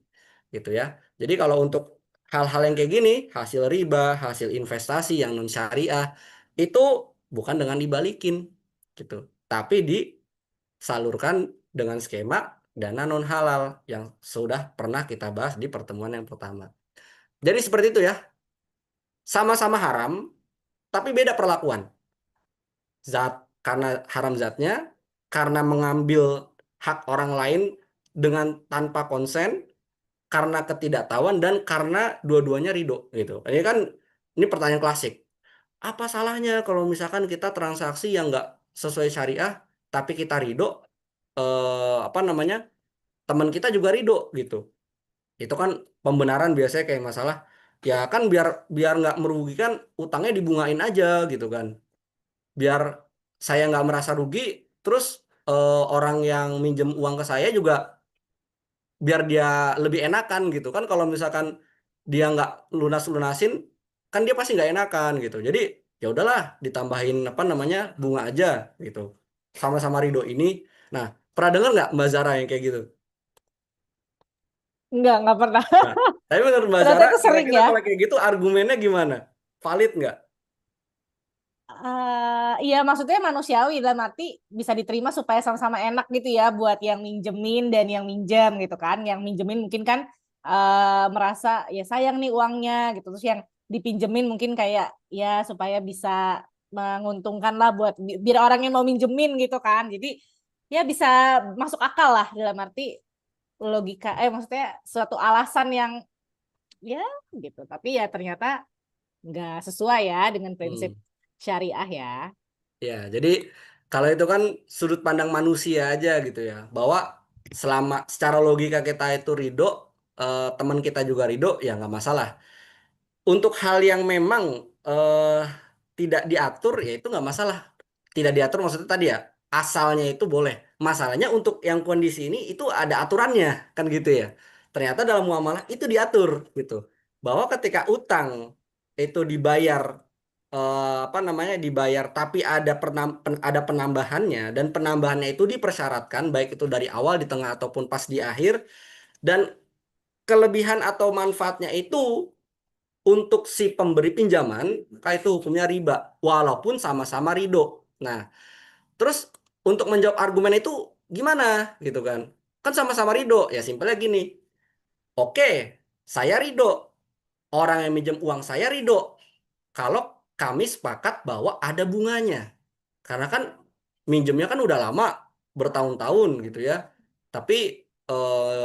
gitu ya. Jadi kalau untuk hal-hal yang kayak gini, hasil riba, hasil investasi yang non syariah itu bukan dengan dibalikin gitu, tapi disalurkan dengan skema dana non halal yang sudah pernah kita bahas di pertemuan yang pertama. Jadi seperti itu ya. Sama-sama haram, tapi beda perlakuan. Zat karena haram zatnya, karena mengambil hak orang lain dengan tanpa konsen, karena ketidaktahuan dan karena dua-duanya ridho gitu. Ini pertanyaan klasik. Apa salahnya kalau misalkan kita transaksi yang nggak sesuai syariah, tapi kita ridho, apa namanya, teman kita juga ridho gitu. Itu kan pembenaran biasanya kayak masalah ya kan biar biar nggak merugikan utangnya dibungain aja gitu kan biar saya nggak merasa rugi terus orang yang minjem uang ke saya juga biar dia lebih enakan gitu kan kalau misalkan dia nggak lunasin kan dia pasti nggak enakan gitu jadi ya udahlah ditambahin apa namanya bunga aja gitu sama-sama ridho ini. Nah, pernah dengar nggak Mbak Zara yang kayak gitu?
Nggak pernah.
Nah, tapi menurut Mbak
Ternyata
Zara
itu sering
kira-kira
ya.
kalau kayak gitu argumennya gimana? Valid nggak?
Iya maksudnya manusiawi dalam arti bisa diterima supaya sama-sama enak gitu ya buat yang minjemin dan yang minjem gitu kan. Yang minjemin mungkin kan merasa ya sayang nih uangnya gitu. Terus yang dipinjemin mungkin kayak ya supaya bisa menguntungkan lah buat biar orang yang mau minjemin gitu kan. Jadi ya bisa masuk akal lah dalam arti logika maksudnya suatu alasan yang ya gitu. Tapi ya ternyata nggak sesuai ya dengan prinsip
Hmm.
syariah ya.
Ya, jadi kalau itu kan sudut pandang manusia aja gitu ya, bahwa selama secara logika kita itu ridho, teman kita juga ridho, ya nggak masalah. Untuk hal yang memang tidak diatur, ya itu nggak masalah. Tidak diatur maksudnya tadi ya, asalnya itu boleh. Masalahnya untuk yang kondisi ini itu ada aturannya, kan gitu ya. Ternyata dalam muamalah itu diatur gitu, bahwa ketika utang itu dibayar apa namanya dibayar tapi ada penambahannya dan penambahannya itu dipersyaratkan baik itu dari awal di tengah ataupun pas di akhir dan kelebihan atau manfaatnya itu untuk si pemberi pinjaman maka itu hukumnya riba walaupun sama-sama ridho. Nah, terus untuk menjawab argumen itu gimana gitu kan? Kan sama-sama ridho ya simpelnya gini. Oke, saya ridho. Orang yang minjem uang saya ridho. Kalau kami sepakat bahwa ada bunganya. Karena kan minjemnya kan udah lama, bertahun-tahun gitu ya. Tapi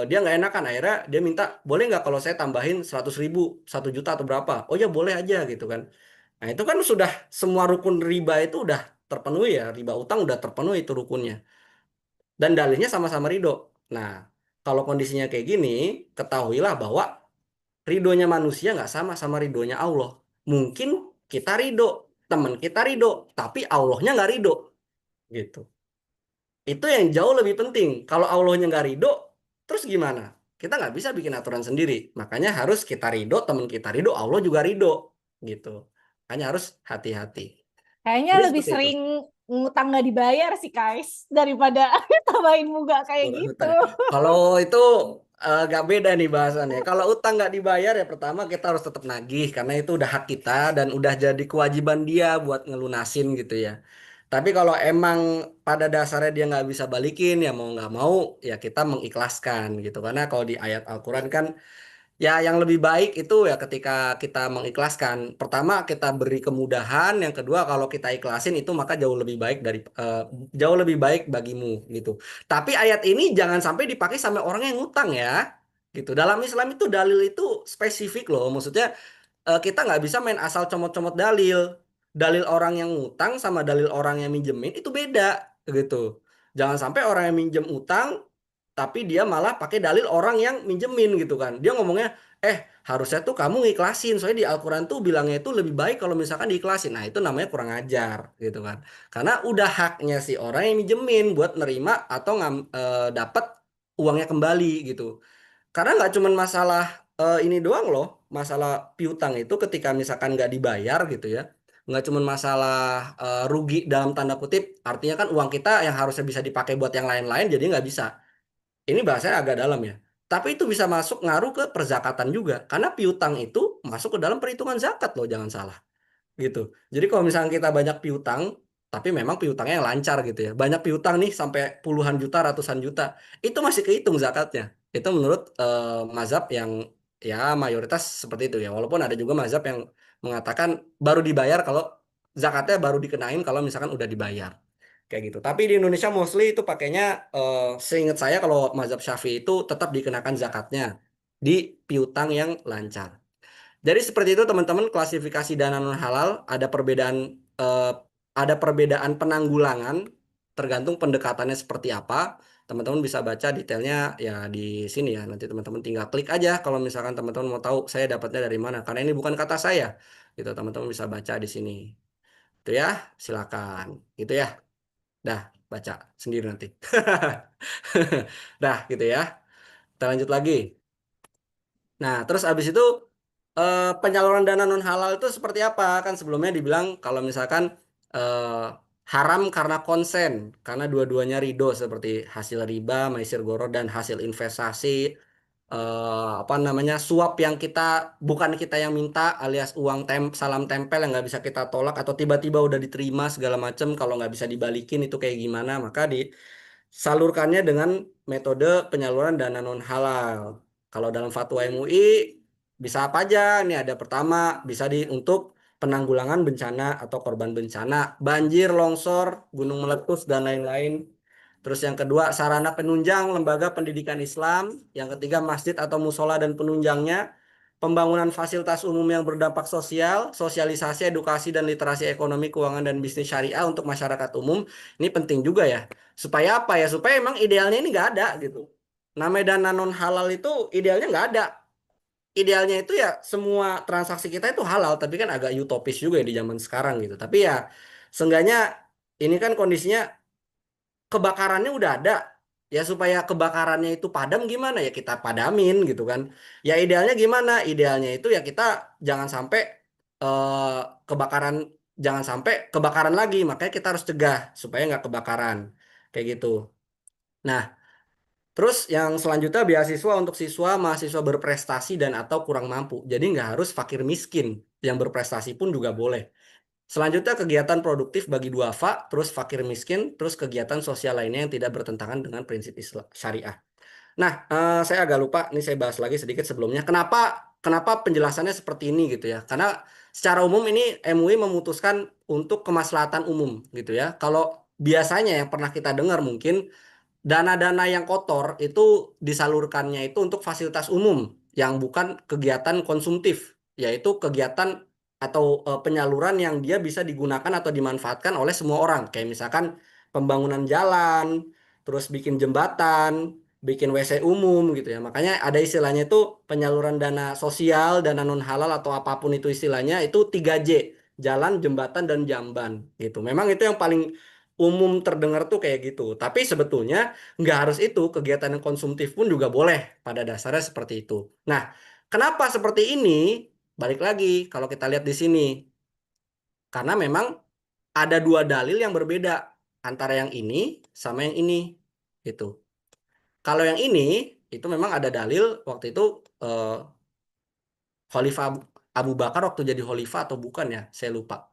dia nggak enakan akhirnya dia minta, boleh nggak kalau saya tambahin 100.000, 1 juta atau berapa? Oh ya boleh aja gitu kan. Nah itu kan sudah semua rukun riba itu udah terpenuhi ya, riba utang udah terpenuhi itu rukunnya. Dan dalihnya sama-sama ridho. Nah kalau kondisinya kayak gini, ketahuilah bahwa Ridhonya manusia nggak sama ridhonya Allah. Mungkin kita ridho, teman kita ridho, tapi Allahnya nggak ridho, gitu. Itu yang jauh lebih penting. Kalau Allahnya nggak ridho, terus gimana? Kita nggak bisa bikin aturan sendiri. Makanya harus kita ridho, teman kita ridho, Allah juga ridho, gitu. Makanya harus hati-hati.
Kayaknya
Jadi
lebih
seperti itu.
sering ngutang nggak dibayar sih, guys, daripada tambahin muka kayak
Utang,
gitu.
utang. Kalau itu nggak beda nih bahasannya. Kalau utang nggak dibayar ya pertama kita harus tetap nagih karena itu udah hak kita dan udah jadi kewajiban dia buat ngelunasin gitu ya. Tapi kalau emang pada dasarnya dia nggak bisa balikin ya mau nggak mau ya kita mengikhlaskan gitu. Karena kalau di ayat Al-Quran kan ya, yang lebih baik itu ya ketika kita mengikhlaskan. Pertama, kita beri kemudahan. Yang kedua, kalau kita ikhlasin itu maka jauh lebih baik bagimu gitu. Tapi ayat ini jangan sampai dipakai sama orang yang ngutang ya. Gitu. Dalam Islam itu dalil itu spesifik loh. Maksudnya kita nggak bisa main asal comot-comot dalil. Dalil orang yang ngutang sama dalil orang yang minjemin itu beda gitu. Jangan sampai orang yang minjem utang tapi dia malah pakai dalil orang yang minjemin gitu kan. Dia ngomongnya, harusnya tuh kamu ngiklasin. Soalnya di Al-Quran tuh bilangnya itu lebih baik kalau misalkan diiklasin. Nah itu namanya kurang ajar gitu kan. Karena udah haknya si orang yang minjemin buat nerima atau dapat uangnya kembali gitu. Karena nggak cuma masalah ini doang loh, masalah piutang itu ketika misalkan nggak dibayar gitu ya, nggak cuma masalah rugi dalam tanda kutip, artinya kan uang kita yang harusnya bisa dipakai buat yang lain-lain jadi nggak bisa. Ini bahasanya agak dalam ya. Tapi itu bisa masuk ngaruh ke perzakatan juga, karena piutang itu masuk ke dalam perhitungan zakat loh, jangan salah gitu. Jadi kalau misalnya kita banyak piutang, tapi memang piutangnya yang lancar gitu ya. Banyak piutang nih sampai puluhan juta, ratusan juta, itu masih kehitung zakatnya. Itu menurut mazhab yang ya mayoritas seperti itu ya. Walaupun ada juga mazhab yang mengatakan baru dibayar kalau zakatnya baru dikenain kalau misalkan udah dibayar. Kayak gitu. Tapi di Indonesia mostly itu pakainya seingat saya kalau mazhab Syafi'i itu tetap dikenakan zakatnya di piutang yang lancar. Jadi seperti itu teman-teman klasifikasi dana non halal eh, ada perbedaan penanggulangan tergantung pendekatannya seperti apa. Teman-teman bisa baca detailnya ya di sini ya. Nanti teman-teman tinggal klik aja kalau misalkan teman-teman mau tahu saya dapatnya dari mana. Karena ini bukan kata saya. Gitu teman-teman bisa baca di sini. Itu ya, silakan. Gitu ya. Dah, baca sendiri nanti. Dah, gitu ya. Kita lanjut lagi. Nah, terus abis itu penyaluran dana non halal itu seperti apa? Kan sebelumnya dibilang kalau misalkan haram karena konsen, karena dua-duanya ridho seperti hasil riba, maisir goro dan hasil investasi, apa namanya suap yang bukan kita yang minta alias salam tempel yang nggak bisa kita tolak atau tiba-tiba udah diterima segala macam kalau nggak bisa dibalikin itu kayak gimana? Maka salurkannya dengan metode penyaluran dana non halal. Kalau dalam fatwa MUI bisa apa aja? Ini ada pertama bisa untuk penanggulangan bencana atau korban bencana, banjir, longsor, gunung meletus dan lain-lain. Terus yang kedua sarana penunjang lembaga pendidikan Islam, yang ketiga masjid atau musola dan penunjangnya, pembangunan fasilitas umum yang berdampak sosial, sosialisasi, edukasi dan literasi ekonomi, keuangan dan bisnis syariah untuk masyarakat umum. Ini penting juga ya. Supaya apa ya? Supaya emang idealnya ini nggak ada gitu. Namanya dana non halal itu idealnya nggak ada. Idealnya itu ya semua transaksi kita itu halal, tapi kan agak utopis juga ya di zaman sekarang gitu. Tapi ya seenggaknya ini kan kondisinya kebakarannya udah ada. Ya supaya kebakarannya itu padam gimana ya kita padamin gitu kan. Ya idealnya gimana? Idealnya itu ya kita jangan sampai eh, kebakaran jangan sampai kebakaran lagi. Makanya kita harus cegah supaya nggak kebakaran. Kayak gitu. Nah, terus yang selanjutnya beasiswa untuk siswa mahasiswa berprestasi dan atau kurang mampu. Jadi nggak harus fakir miskin. Yang berprestasi pun juga boleh. Selanjutnya kegiatan produktif bagi duafa, terus fakir miskin, terus kegiatan sosial lainnya yang tidak bertentangan dengan prinsip Islam syariah. Nah, saya agak lupa, ini saya bahas lagi sedikit sebelumnya. Kenapa kenapa penjelasannya seperti ini gitu ya? Karena secara umum ini MUI memutuskan untuk kemaslahatan umum gitu ya. Kalau biasanya yang pernah kita dengar mungkin dana-dana yang kotor itu disalurkannya itu untuk fasilitas umum yang bukan kegiatan konsumtif, yaitu kegiatan atau penyaluran yang dia bisa digunakan atau dimanfaatkan oleh semua orang. Kayak misalkan pembangunan jalan, terus bikin jembatan, bikin WC umum gitu ya. Makanya ada istilahnya itu penyaluran dana sosial, dana non halal atau apapun itu istilahnya itu 3J, jalan, jembatan, dan jamban gitu. Memang itu yang paling umum terdengar tuh kayak gitu. Tapi sebetulnya nggak harus itu, kegiatan yang konsumtif pun juga boleh pada dasarnya seperti itu. Nah, kenapa seperti ini? Balik lagi kalau kita lihat di sini, karena memang ada dua dalil yang berbeda antara yang ini sama yang ini gitu. Kalau yang ini itu memang ada dalil waktu itu eh, Khalifah Abu Bakar waktu jadi khalifah atau bukan ya, saya lupa.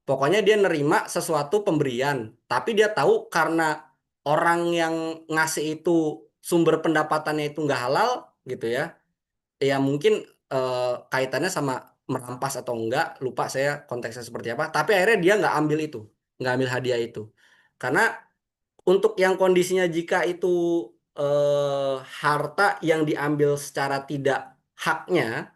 Pokoknya dia nerima sesuatu pemberian, tapi dia tahu karena orang yang ngasih itu sumber pendapatannya itu nggak halal gitu ya. Ya mungkin kaitannya sama merampas atau enggak, lupa saya konteksnya seperti apa. Tapi akhirnya dia nggak ambil itu, nggak ambil hadiah itu. Karena untuk yang kondisinya jika itu harta yang diambil secara tidak haknya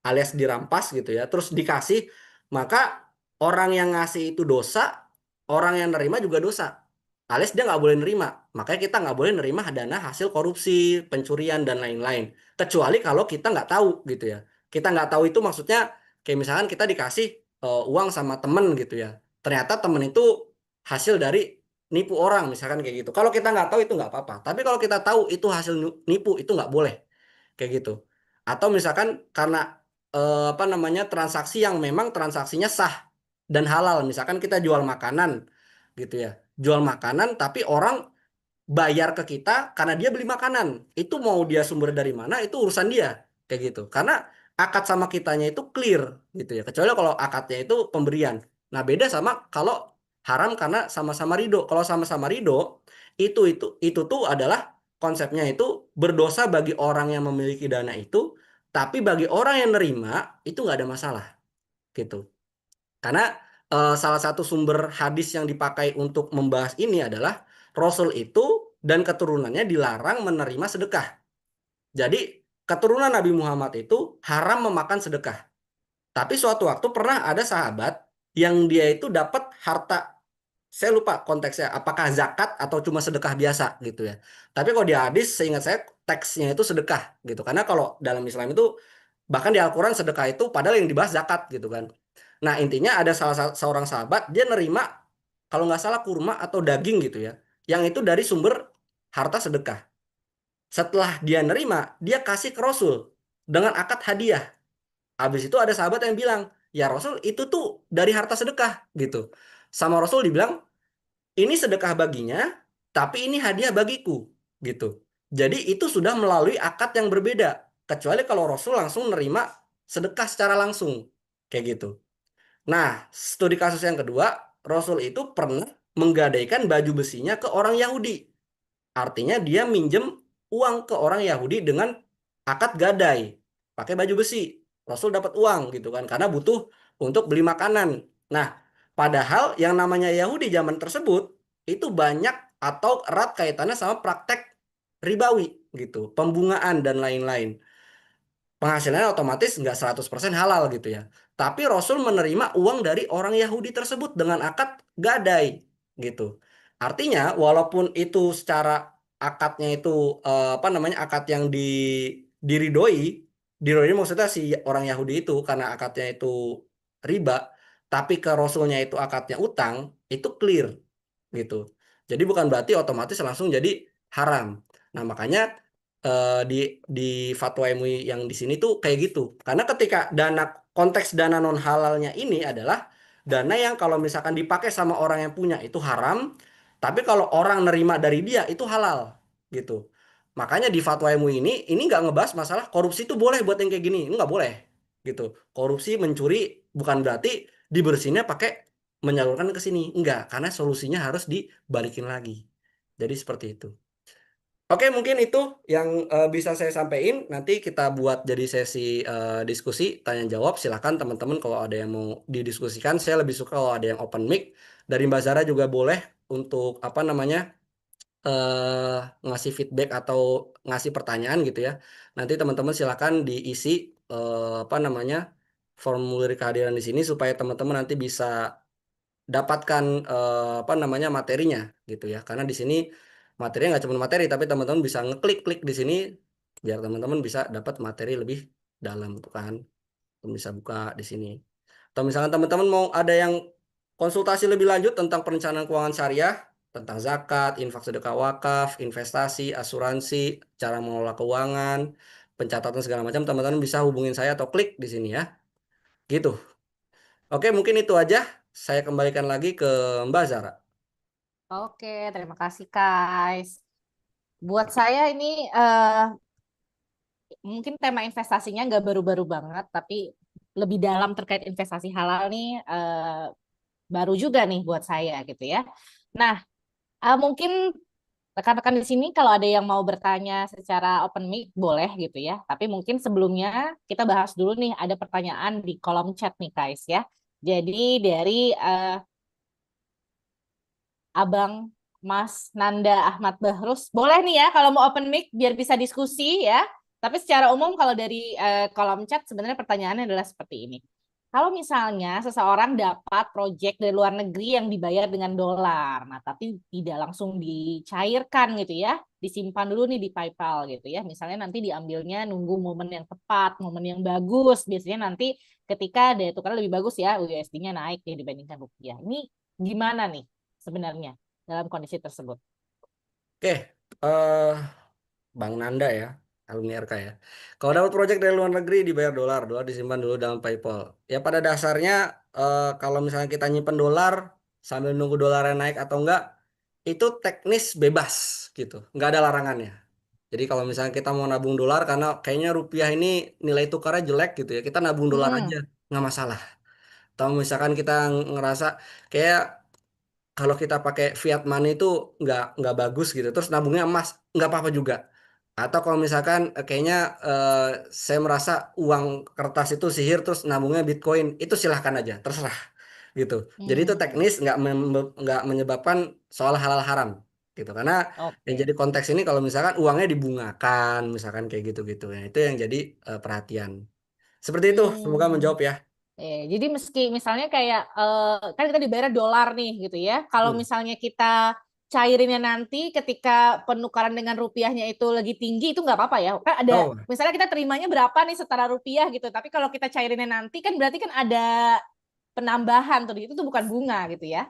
alias dirampas gitu ya, terus dikasih, maka orang yang ngasih itu dosa, orang yang nerima juga dosa. Alias dia nggak boleh nerima. Makanya kita nggak boleh nerima dana hasil korupsi, pencurian, dan lain-lain. Kecuali kalau kita nggak tahu gitu ya. Kita nggak tahu itu maksudnya kayak misalkan kita dikasih uang sama temen gitu ya. Ternyata temen itu hasil dari nipu orang misalkan kayak gitu. Kalau kita nggak tahu itu nggak apa-apa. Tapi kalau kita tahu itu hasil nipu itu nggak boleh kayak gitu. Atau misalkan karena apa namanya transaksi yang memang transaksinya sah dan halal. Misalkan kita jual makanan gitu ya. Jual makanan tapi orang bayar ke kita karena dia beli makanan. Itu mau dia sumber dari mana itu urusan dia kayak gitu. Karena akad sama kitanya itu clear gitu ya. Kecuali kalau akadnya itu pemberian. Nah, beda sama kalau haram karena sama-sama ridho. Kalau sama-sama ridho itu tuh adalah konsepnya itu berdosa bagi orang yang memiliki dana itu, tapi bagi orang yang nerima itu nggak ada masalah gitu. Karena salah satu sumber hadis yang dipakai untuk membahas ini adalah Rasul itu dan keturunannya dilarang menerima sedekah. Jadi keturunan Nabi Muhammad itu haram memakan sedekah. Tapi suatu waktu pernah ada sahabat yang dia itu dapat harta, saya lupa konteksnya, apakah zakat atau cuma sedekah biasa gitu ya. Tapi kalau di hadis, seingat saya teksnya itu sedekah gitu. Karena kalau dalam Islam itu bahkan di Al-Quran sedekah itu padahal yang dibahas zakat gitu kan. Nah intinya ada seorang sahabat dia nerima kalau nggak salah kurma atau daging gitu ya. Yang itu dari sumber harta sedekah. Setelah dia nerima, dia kasih ke Rasul dengan akad hadiah. Habis itu ada sahabat yang bilang, ya Rasul itu tuh dari harta sedekah gitu. Sama Rasul dibilang, ini sedekah baginya, tapi ini hadiah bagiku gitu. Jadi itu sudah melalui akad yang berbeda. Kecuali kalau Rasul langsung nerima sedekah secara langsung. Kayak gitu. Nah, studi kasus yang kedua, Rasul itu pernah menggadaikan baju besinya ke orang Yahudi. Artinya dia minjem uang ke orang Yahudi dengan akad gadai, pakai baju besi. Rasul dapat uang gitu kan, karena butuh untuk beli makanan. Nah, padahal yang namanya Yahudi zaman tersebut itu banyak atau erat kaitannya sama praktek ribawi gitu, pembungaan dan lain-lain. Penghasilannya otomatis nggak 100% halal gitu ya. Tapi Rasul menerima uang dari orang Yahudi tersebut dengan akad gadai gitu. Artinya walaupun itu secara akadnya itu apa namanya akad yang diridoi, diridoi maksudnya si orang Yahudi itu karena akadnya itu riba, tapi ke Rasulnya itu akadnya utang, itu clear gitu. Jadi bukan berarti otomatis langsung jadi haram. Nah, makanya di fatwa MUI yang di sini tuh kayak gitu. Karena ketika konteks dana non halalnya ini adalah dana yang kalau misalkan dipakai sama orang yang punya itu haram, tapi kalau orang nerima dari dia itu halal gitu. Makanya di fatwa MUI ini nggak ngebahas masalah korupsi itu boleh buat yang kayak gini, nggak boleh gitu. Korupsi mencuri bukan berarti dibersihinnya pakai menyalurkan ke sini, enggak, karena solusinya harus dibalikin lagi. Jadi seperti itu. Oke, mungkin itu yang bisa saya sampaikan. Nanti kita buat jadi sesi diskusi, tanya jawab. Silakan teman-teman kalau ada yang mau didiskusikan. Saya lebih suka kalau ada yang open mic. Dari Mbak Zara juga boleh untuk apa namanya eh, ngasih feedback atau ngasih pertanyaan gitu ya. Nanti teman-teman silakan diisi apa namanya formulir kehadiran di sini supaya teman-teman nanti bisa dapatkan apa namanya materinya gitu ya. Karena di sini Materinya nggak cuma materi, tapi teman-teman bisa ngeklik-klik di sini biar teman-teman bisa dapat materi lebih dalam tuh kan. Teman bisa buka di sini. Atau misalkan teman-teman mau ada yang konsultasi lebih lanjut tentang perencanaan keuangan syariah, tentang zakat, infak sedekah wakaf, investasi, asuransi, cara mengelola keuangan, pencatatan segala macam, teman-teman bisa hubungin saya atau klik di sini ya. Gitu. Oke, mungkin itu aja. Saya kembalikan lagi ke Mbak Zara.
Oke, terima kasih Kais. Buat saya ini eh, mungkin tema investasinya nggak baru-baru banget, tapi lebih dalam terkait investasi halal nih baru juga nih buat saya gitu ya. Nah, mungkin rekan-rekan di sini kalau ada yang mau bertanya secara open mic boleh gitu ya. Tapi mungkin sebelumnya kita bahas dulu nih ada pertanyaan di kolom chat nih guys ya. Jadi dari Abang Mas Nanda Ahmad Bahrus, boleh nih ya kalau mau open mic biar bisa diskusi ya. Tapi secara umum kalau dari kolom chat sebenarnya pertanyaannya adalah seperti ini. Kalau misalnya seseorang dapat proyek dari luar negeri yang dibayar dengan dolar, nah tapi tidak langsung dicairkan gitu ya, disimpan dulu nih di PayPal gitu ya. Misalnya nanti diambilnya nunggu momen yang tepat, momen yang bagus. Biasanya nanti ketika daya tukar lebih bagus ya, USD-nya naik ya dibandingkan rupiah. Ini gimana nih sebenarnya dalam kondisi tersebut?
Oke, eh Bang Nanda ya, alumni RK ya. Kalau dapat proyek dari luar negeri dibayar dolar, dolar disimpan dulu dalam PayPal. Ya pada dasarnya kalau misalnya kita nyimpen dolar sambil nunggu dolarnya naik atau enggak, itu teknis bebas gitu, nggak ada larangannya. Jadi kalau misalnya kita mau nabung dolar karena kayaknya rupiah ini nilai tukarnya jelek gitu ya, kita nabung dolar aja,
Mm-mm.
nggak masalah. Atau misalkan kita ngerasa kayak kalau kita pakai fiat money itu nggak bagus gitu terus nabungnya emas nggak apa-apa juga atau kalau misalkan kayaknya eh, saya merasa uang kertas itu sihir terus nabungnya Bitcoin itu silahkan aja terserah gitu jadi itu
Hmm.
teknis nggak menyebabkan soal halal haram gitu karena yang
Oke.
jadi konteks ini kalau misalkan uangnya dibungakan misalkan kayak gitu-gitu ya itu yang jadi perhatian seperti itu semoga
Hmm.
menjawab ya.
Jadi meski misalnya kayak kan kita dibayar dolar nih gitu ya. Kalau
Hmm.
misalnya kita cairinnya nanti ketika penukaran dengan rupiahnya itu lagi tinggi itu nggak apa-apa ya. Kan ada
Oh
misalnya kita terimanya berapa nih setara rupiah gitu. Tapi kalau kita cairinnya nanti kan berarti kan ada penambahan tuh itu tuh bukan bunga gitu ya.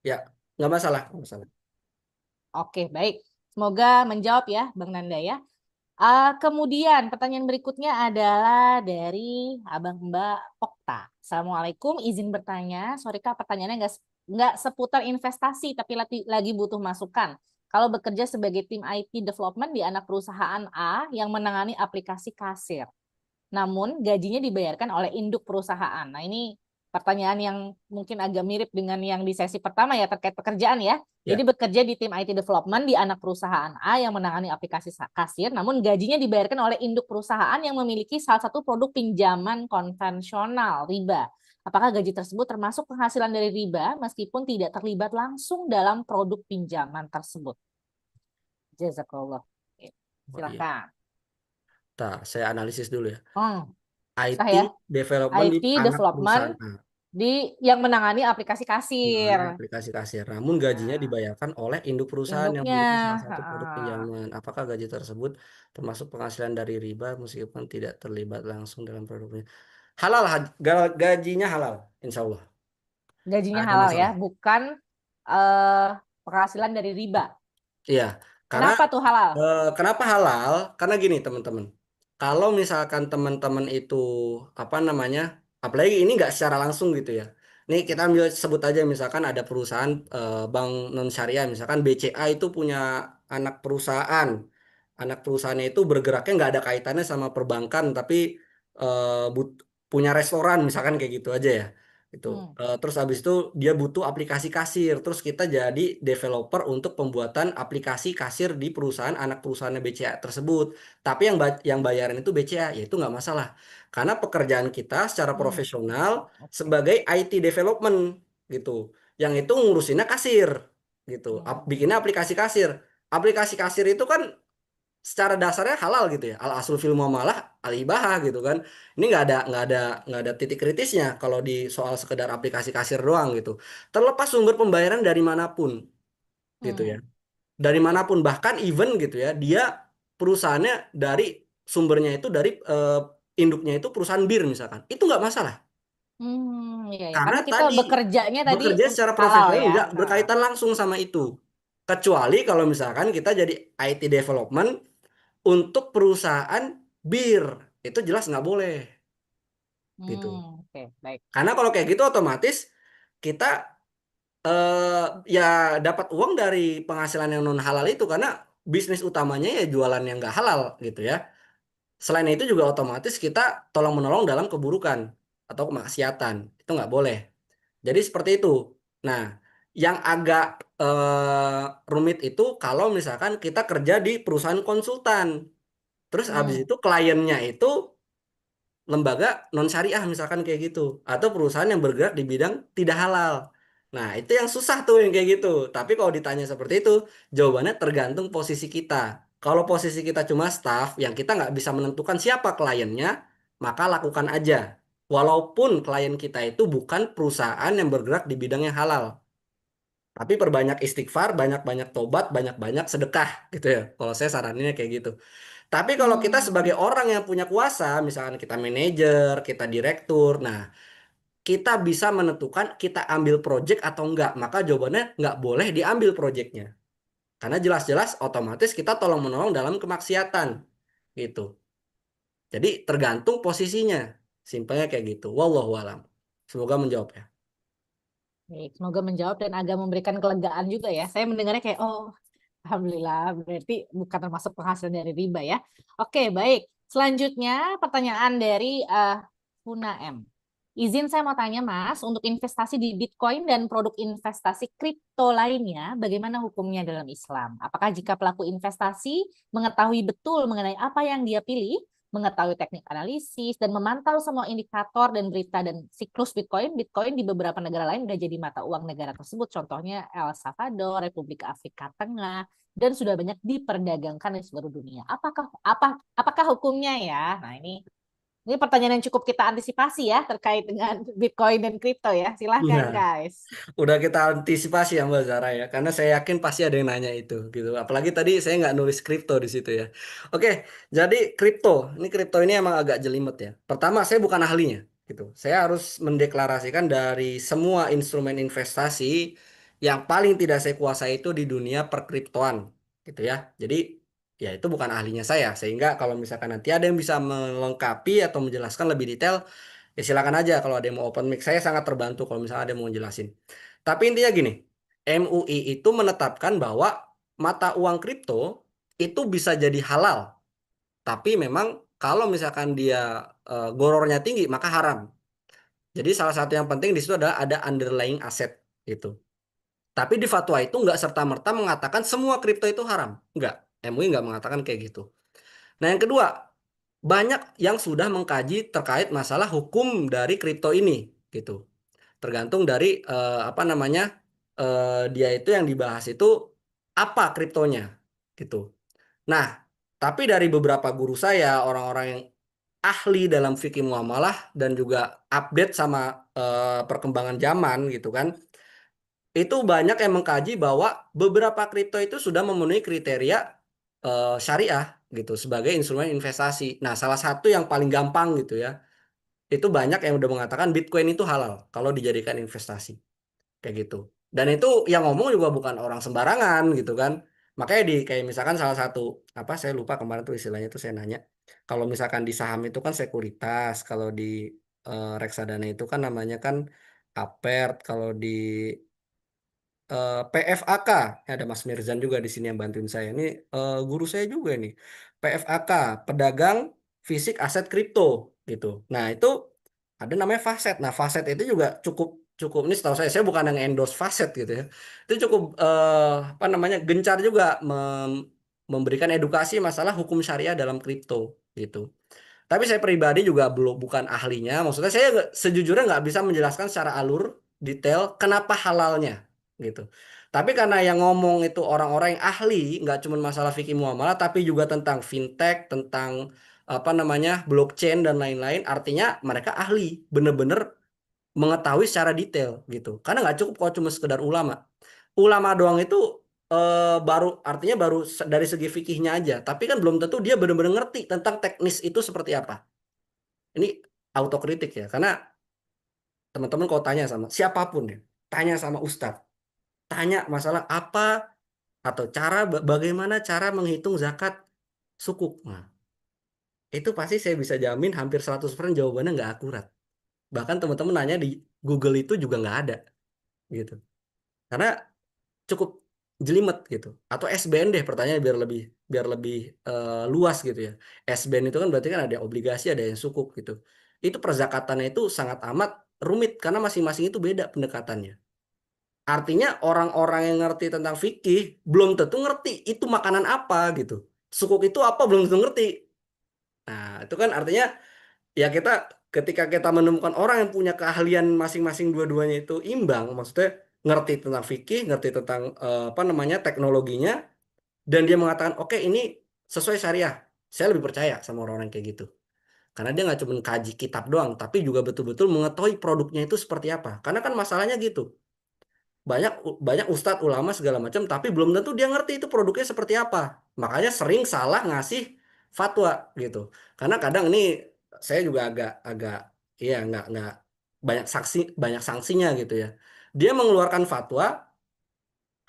ya nggak masalah nggak masalah.
Oke, baik. Semoga menjawab ya Bang Nanda ya. Kemudian pertanyaan berikutnya adalah dari Abang Mbak Okta. Assalamualaikum, izin bertanya. Sorry Kak, pertanyaannya nggak seputar investasi, tapi lagi butuh masukan. Kalau bekerja sebagai tim IT development di anak perusahaan A yang menangani aplikasi kasir, namun gajinya dibayarkan oleh induk perusahaan. Nah, ini pertanyaan yang mungkin agak mirip dengan yang di sesi pertama ya terkait pekerjaan ya. Jadi
Ya.
bekerja di tim IT development di anak perusahaan A yang menangani aplikasi kasir, namun gajinya dibayarkan oleh induk perusahaan yang memiliki salah satu produk pinjaman konvensional riba. Apakah gaji tersebut termasuk penghasilan dari riba meskipun tidak terlibat langsung dalam produk pinjaman tersebut? Jazakallah.
Oh, iya.
Silakan.
Nah, saya analisis dulu ya.
Sah
IT
ya.
development di
IT
anak perusahaan
development
A.
di yang menangani aplikasi kasir.
Mengenai aplikasi kasir. Namun gajinya
Nah,
dibayarkan oleh induk perusahaan yang
induknya.
memiliki salah satu produk
Heeh.
pinjaman. Apakah gaji tersebut termasuk penghasilan dari riba meskipun tidak terlibat langsung dalam produknya? Halal, gajinya halal, insya Allah. Nggak
Gajinya
ada
halal ya,
masalah.
bukan eh, penghasilan dari riba.
Iya, karena
Kenapa tuh halal?
kenapa halal? Karena gini teman-teman, kalau misalkan teman-teman itu apa namanya, apalagi ini nggak secara langsung gitu ya. Nih kita ambil sebut aja misalkan ada perusahaan bank non syariah, misalkan BCA itu punya anak perusahaan, anak perusahaannya itu bergeraknya nggak ada kaitannya sama perbankan, tapi punya restoran misalkan kayak gitu aja ya. Itu.
Hmm.
Terus habis itu dia butuh aplikasi kasir. Terus kita jadi developer untuk pembuatan aplikasi kasir di perusahaan anak perusahaannya BCA tersebut. Tapi yang bayaran itu BCA, ya itu nggak masalah. Karena pekerjaan kita secara
Hmm.
profesional
Oke.
sebagai IT development gitu. Yang itu ngurusinnya kasir gitu.
Hmm.
Bikinnya aplikasi kasir. Aplikasi kasir itu kan secara dasarnya halal gitu ya al asul fil muamalah al ibahah gitu kan ini nggak ada titik kritisnya kalau di soal sekedar aplikasi kasir doang gitu terlepas sumber pembayaran dari manapun gitu ya
Hmm.
dari manapun, bahkan even gitu ya, dia perusahaannya dari sumbernya itu dari induknya itu perusahaan bir misalkan, itu nggak masalah.
Iya, ya.
Karena
Karena kita
tadi
bekerjanya tadi
bekerja secara
halal
profesional
ya.
nggak
Nah.
berkaitan langsung sama itu. Kecuali kalau misalkan kita jadi IT development untuk perusahaan bir, itu jelas nggak boleh gitu.
Oke, baik.
Karena kalau kayak gitu otomatis kita ya dapat uang dari penghasilan yang non halal itu, karena bisnis utamanya ya jualan yang nggak halal gitu ya. Selain itu juga otomatis kita tolong menolong dalam keburukan atau kemaksiatan, itu nggak boleh. Jadi seperti itu. Nah, yang agak rumit itu kalau misalkan kita kerja di perusahaan konsultan, terus habis
Hmm.
itu kliennya itu lembaga non syariah misalkan kayak gitu, atau perusahaan yang bergerak di bidang tidak halal. Nah, itu yang susah tuh yang kayak gitu. Tapi kalau ditanya seperti itu, jawabannya tergantung posisi kita. Kalau posisi kita cuma staff yang kita nggak bisa menentukan siapa kliennya, maka lakukan aja. Walaupun klien kita itu bukan perusahaan yang bergerak di bidang yang halal. Tapi perbanyak istighfar, banyak-banyak tobat, banyak-banyak sedekah gitu ya. Kalau saya saraninnya kayak gitu. Tapi kalau kita sebagai
Hmm.
orang yang punya kuasa, misalkan kita manajer, kita direktur, nah kita bisa menentukan kita ambil project atau enggak. Maka jawabannya nggak boleh diambil projectnya. Karena jelas-jelas otomatis kita tolong menolong dalam kemaksiatan gitu. Jadi tergantung posisinya. Simpelnya kayak gitu. Wallahu alam. Semoga menjawab ya.
Baik, semoga menjawab dan agak memberikan kelegaan juga ya. Saya mendengarnya kayak, oh, alhamdulillah, berarti bukan termasuk penghasilan dari riba ya. Oke, baik. Selanjutnya pertanyaan dari Huna M. Izin saya mau tanya Mas, untuk investasi di Bitcoin dan produk investasi kripto lainnya, bagaimana hukumnya dalam Islam? Apakah jika pelaku investasi mengetahui betul mengenai apa yang dia pilih, mengetahui teknik analisis, dan memantau semua indikator dan berita dan siklus Bitcoin di beberapa negara lain sudah jadi mata uang negara tersebut, contohnya El Salvador, Republik Afrika Tengah, dan sudah banyak diperdagangkan di seluruh dunia. Apakah hukumnya ya? Nah, ini pertanyaan yang cukup kita antisipasi ya terkait dengan Bitcoin dan kripto ya. Silahkan
Nah,
guys.
udah kita antisipasi ya Mbak Zara ya, karena saya yakin pasti ada yang nanya itu gitu. Apalagi tadi saya nggak nulis kripto di situ ya. Oke, jadi kripto ini emang agak jelimet ya. Pertama, saya bukan ahlinya gitu. Saya harus mendeklarasikan dari semua instrumen investasi yang paling tidak saya kuasai itu di dunia perkriptoan gitu ya. Jadi ya itu bukan ahlinya saya, sehingga kalau misalkan nanti ada yang bisa melengkapi atau menjelaskan lebih detail, ya silakan aja kalau ada yang mau open mic. Saya sangat terbantu kalau misalnya ada yang mau jelasin. Tapi intinya gini, MUI itu menetapkan bahwa mata uang kripto itu bisa jadi halal. Tapi memang kalau misalkan dia gorornya tinggi maka haram. Jadi salah satu yang penting di situ adalah ada underlying aset gitu. Tapi di fatwa itu nggak serta-merta mengatakan semua kripto itu haram. Nggak. MUI nggak mengatakan kayak gitu. Nah yang kedua, banyak yang sudah mengkaji terkait masalah hukum dari kripto ini gitu. Tergantung dari apa namanya, dia itu yang dibahas itu apa kriptonya gitu. Nah, tapi dari beberapa guru saya, orang-orang yang ahli dalam fikih muamalah dan juga update sama perkembangan zaman gitu kan, itu banyak yang mengkaji bahwa beberapa kripto itu sudah memenuhi kriteria syariah gitu sebagai instrumen investasi. Nah, salah satu yang paling gampang gitu ya, itu banyak yang udah mengatakan Bitcoin itu halal kalau dijadikan investasi kayak gitu. Dan itu yang ngomong juga bukan orang sembarangan gitu kan. Makanya di kayak misalkan salah satu apa, saya lupa kemarin tuh istilahnya tuh saya nanya. Kalau misalkan di saham itu kan sekuritas, kalau di reksadana itu kan namanya kan apert, kalau di PFAK, ya ada Mas Mirzan juga di sini yang bantuin saya. Ini guru saya juga nih. PFAK, pedagang fisik aset kripto gitu. Nah, itu ada namanya Faset. Nah, Faset itu juga cukup cukup ini setahu saya bukan yang endorse Faset gitu ya. Itu cukup apa namanya? Gencar juga memberikan edukasi masalah hukum syariah dalam kripto gitu. Tapi saya pribadi juga belum bukan ahlinya. Maksudnya saya sejujurnya nggak bisa menjelaskan secara alur detail kenapa halalnya gitu. Tapi karena yang ngomong itu orang-orang yang ahli, nggak cuma masalah fikih muamalah, tapi juga tentang fintech, tentang apa namanya blockchain dan lain-lain. Artinya mereka ahli, bener-bener mengetahui secara detail gitu. Karena nggak cukup kalau cuma sekedar ulama. Ulama doang itu artinya baru dari segi fikihnya aja, tapi kan belum tentu dia benar-benar ngerti tentang teknis itu seperti apa. Ini autokritik ya, karena teman-teman kalau tanya sama siapapun ya, tanya sama ustadz, tanya masalah apa atau bagaimana cara menghitung zakat sukuk. Nah, itu pasti saya bisa jamin hampir 100% jawabannya nggak akurat. Bahkan teman-teman nanya di Google itu juga nggak ada gitu. Karena cukup jelimet gitu. Atau SBN deh pertanyaan biar lebih luas gitu ya. SBN itu kan berarti kan ada obligasi, ada yang sukuk gitu. Itu perzakatannya itu sangat amat rumit karena masing-masing itu beda pendekatannya. Artinya orang-orang yang ngerti tentang fikih belum tentu ngerti itu makanan apa gitu. Sukuk itu apa belum tentu ngerti. Nah, itu kan artinya ya ketika kita menemukan orang yang punya keahlian masing-masing dua-duanya itu imbang, maksudnya ngerti tentang fikih, ngerti tentang apa namanya teknologinya, dan dia mengatakan oke ini sesuai syariah, saya lebih percaya sama orang-orang kayak gitu. Karena dia nggak cuma kaji kitab doang, tapi juga betul-betul mengetahui produknya itu seperti apa. Karena kan masalahnya gitu, banyak banyak ustadz ulama segala macam tapi belum tentu dia ngerti itu produknya seperti apa, makanya sering salah ngasih fatwa gitu. Karena kadang ini saya juga agak agak iya nggak banyak sanksinya gitu ya, dia mengeluarkan fatwa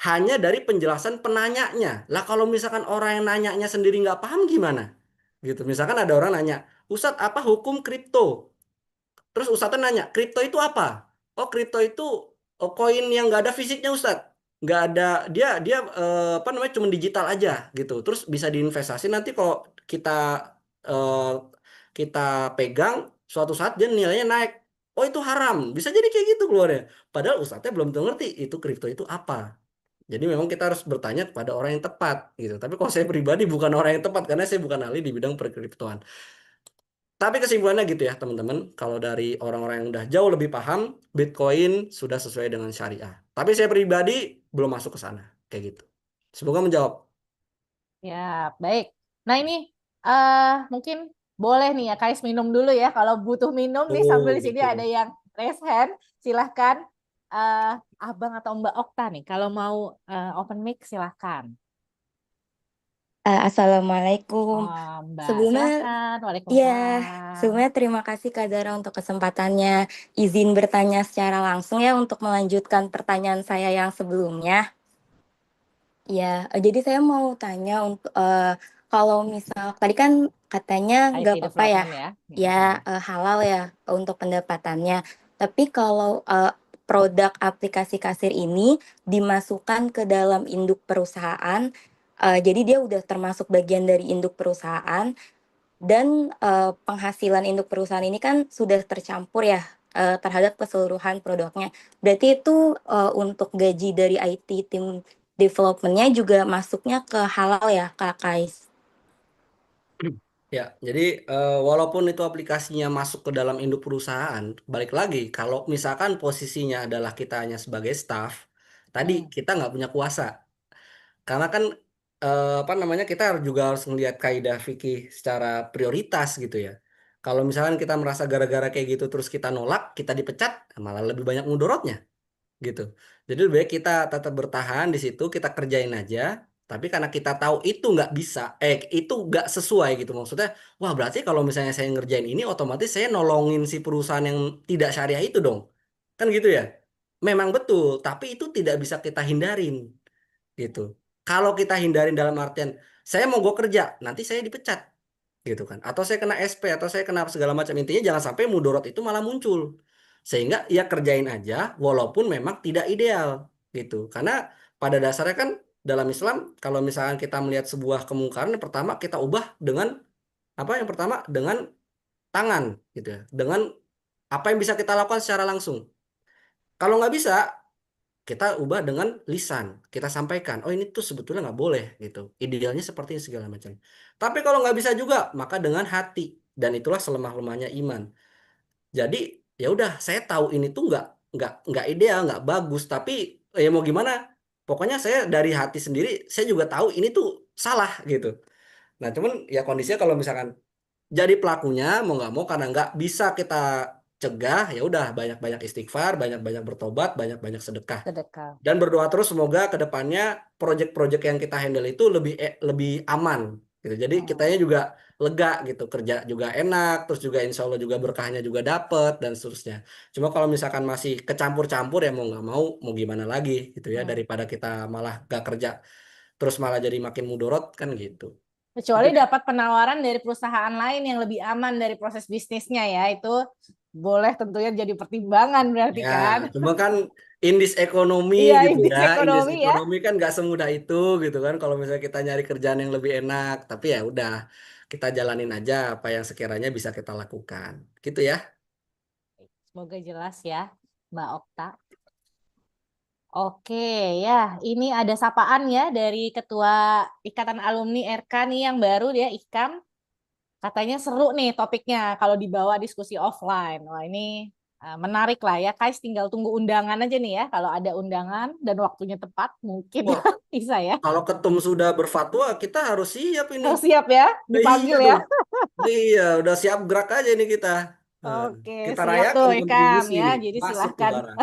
hanya dari penjelasan penanyanya. Lah kalau misalkan orang yang nanyanya sendiri nggak paham gimana gitu, misalkan ada orang nanya, Ustadz apa hukum kripto. Terus Ustadznya nanya, kripto itu apa? Oh, kripto itu koin yang nggak ada fisiknya Ustadz. Nggak ada, dia dia apa namanya, cuma digital aja gitu. Terus bisa diinvestasi nanti kalau eh, kita pegang suatu saat dia nilainya naik. Oh, itu haram. Bisa jadi kayak gitu keluarnya. Padahal Ustadznya belum tentu ngerti itu kripto itu apa. Jadi memang kita harus bertanya kepada orang yang tepat gitu. Tapi kalau saya pribadi bukan orang yang tepat karena saya bukan ahli di bidang perkriptoan. Tapi kesimpulannya gitu ya teman-teman, kalau dari orang-orang yang udah jauh lebih paham, Bitcoin sudah sesuai dengan syariah. Tapi saya pribadi belum masuk ke sana, kayak gitu. Semoga menjawab.
Ya, baik. Nah ini mungkin boleh nih ya Kais minum dulu ya. Kalau butuh minum nih sambil
Oh
di sini
gitu.
ada yang raise hand, silahkan Abang atau Mbak Okta nih. Kalau mau open mic silahkan.
Assalamualaikum.
Mbak,
Sebelumnya,
silahkan.
ya,
Waalaikumsalam.
sebelumnya terima kasih Kak Dara untuk kesempatannya. Izin bertanya secara langsung ya untuk melanjutkan pertanyaan saya yang sebelumnya. Ya, jadi saya mau tanya untuk kalau misal tadi kan katanya nggak
IT
apa-apa ya,
development ya.
ya halal ya untuk pendapatannya. Tapi kalau produk aplikasi kasir ini dimasukkan ke dalam induk perusahaan, jadi dia udah termasuk bagian dari induk perusahaan dan penghasilan induk perusahaan ini kan sudah tercampur ya terhadap keseluruhan produknya. Berarti itu untuk gaji dari IT tim development-nya juga masuknya ke halal ya, Kak Kais?
Ya, jadi walaupun itu aplikasinya masuk ke dalam induk perusahaan, balik lagi, kalau misalkan posisinya adalah kita hanya sebagai staff, tadi
Hmm.
kita nggak punya kuasa. Karena kan apa namanya kita juga harus melihat kaidah fikih secara prioritas gitu ya. Kalau misalkan kita merasa gara-gara kayak gitu terus kita nolak, kita dipecat, malah lebih banyak mudorotnya gitu. Jadi lebih baik kita tetap bertahan di situ, kita kerjain aja. Tapi karena kita tahu itu nggak bisa, itu nggak sesuai gitu. Maksudnya, wah berarti kalau misalnya saya ngerjain ini, otomatis saya nolongin si perusahaan yang tidak syariah itu dong. Kan gitu ya. Memang betul, tapi itu tidak bisa kita hindarin gitu. Kalau kita hindarin dalam artian saya mau gue kerja, nanti saya dipecat gitu kan. Atau saya kena SP atau saya kena segala macam, intinya jangan sampai mudorot itu malah muncul. Sehingga ya kerjain aja walaupun memang tidak ideal gitu. Karena pada dasarnya kan dalam Islam kalau misalkan kita melihat sebuah kemungkaran, yang pertama kita ubah dengan apa? Yang pertama dengan tangan gitu ya. Dengan apa yang bisa kita lakukan secara langsung. Kalau nggak bisa, kita ubah dengan lisan, kita sampaikan, oh ini tuh sebetulnya nggak boleh gitu, idealnya seperti ini segala macam. Tapi kalau nggak bisa juga, maka dengan hati, dan itulah selemah-lemahnya iman. Jadi ya udah, saya tahu ini tuh nggak ideal, nggak bagus, tapi ya mau gimana? Pokoknya saya dari hati sendiri, saya juga tahu ini tuh salah gitu. Nah cuman ya kondisinya kalau misalkan jadi pelakunya mau nggak mau karena nggak bisa kita cegah, ya udah banyak-banyak istighfar, banyak-banyak bertobat, banyak-banyak sedekah.
Sedekah.
Dan berdoa terus semoga ke depannya proyek-proyek yang kita handle itu lebih aman gitu. Jadi kitanya juga lega gitu, kerja juga enak, terus juga insya Allah juga berkahnya juga dapet dan seterusnya. Cuma kalau misalkan masih kecampur-campur ya mau nggak mau gimana lagi gitu ya, daripada kita malah gak kerja terus malah jadi makin mudorot kan gitu.
Kecuali dapat penawaran dari perusahaan lain yang lebih aman dari proses bisnisnya ya, itu boleh tentunya jadi pertimbangan berarti
Ya,
kan.
cuma kan indis ekonomi
Iya,
gitu
indeks
ya, indis
ekonomi ya.
ekonomi kan nggak semudah itu gitu kan. Kalau misalnya kita nyari kerjaan yang lebih enak, tapi ya udah kita jalanin aja apa yang sekiranya bisa kita lakukan, gitu ya.
Semoga jelas ya, Mbak Okta. Oke, ya, ini ada sapaan ya dari Ketua Ikatan Alumni RK nih yang baru dia Ikam. Katanya seru nih topiknya kalau dibawa diskusi offline. Wah, ini menarik lah ya. Kais tinggal tunggu undangan aja nih ya. Kalau ada undangan dan waktunya tepat mungkin
Wah,
bisa ya.
kalau ketum sudah berfatwa, kita harus siap ini.
Harus siap ya,
Iya
dipanggil ya.
dong. Iya, udah siap gerak aja ini kita. Nah,
Oke,
kita
siap tuh
rayakan
Ikam
kontribusi
ya.
nih.
Jadi
Masuk tuh
silahkan.
barang.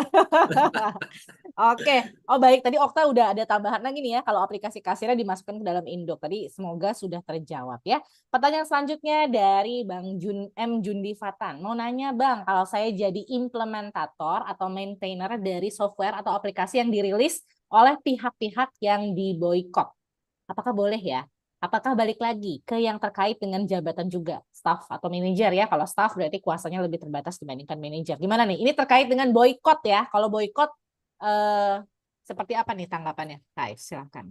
Oke, oh baik, tadi Okta udah ada tambahan lagi nih ya, kalau aplikasi kasirnya dimasukkan ke dalam Indok. Tadi semoga sudah terjawab ya. Pertanyaan selanjutnya dari Bang Jundi Fatan. Mau nanya Bang, kalau saya jadi implementator atau maintainer dari software atau aplikasi yang dirilis oleh pihak-pihak yang diboikot, apakah boleh ya? Apakah balik lagi ke yang terkait dengan jabatan juga, staff atau manajer ya? Kalau staff berarti kuasanya lebih terbatas dibandingkan manajer. Gimana nih? Ini terkait dengan boykot ya. Kalau boykot seperti apa nih tanggapannya? Guys, silakan.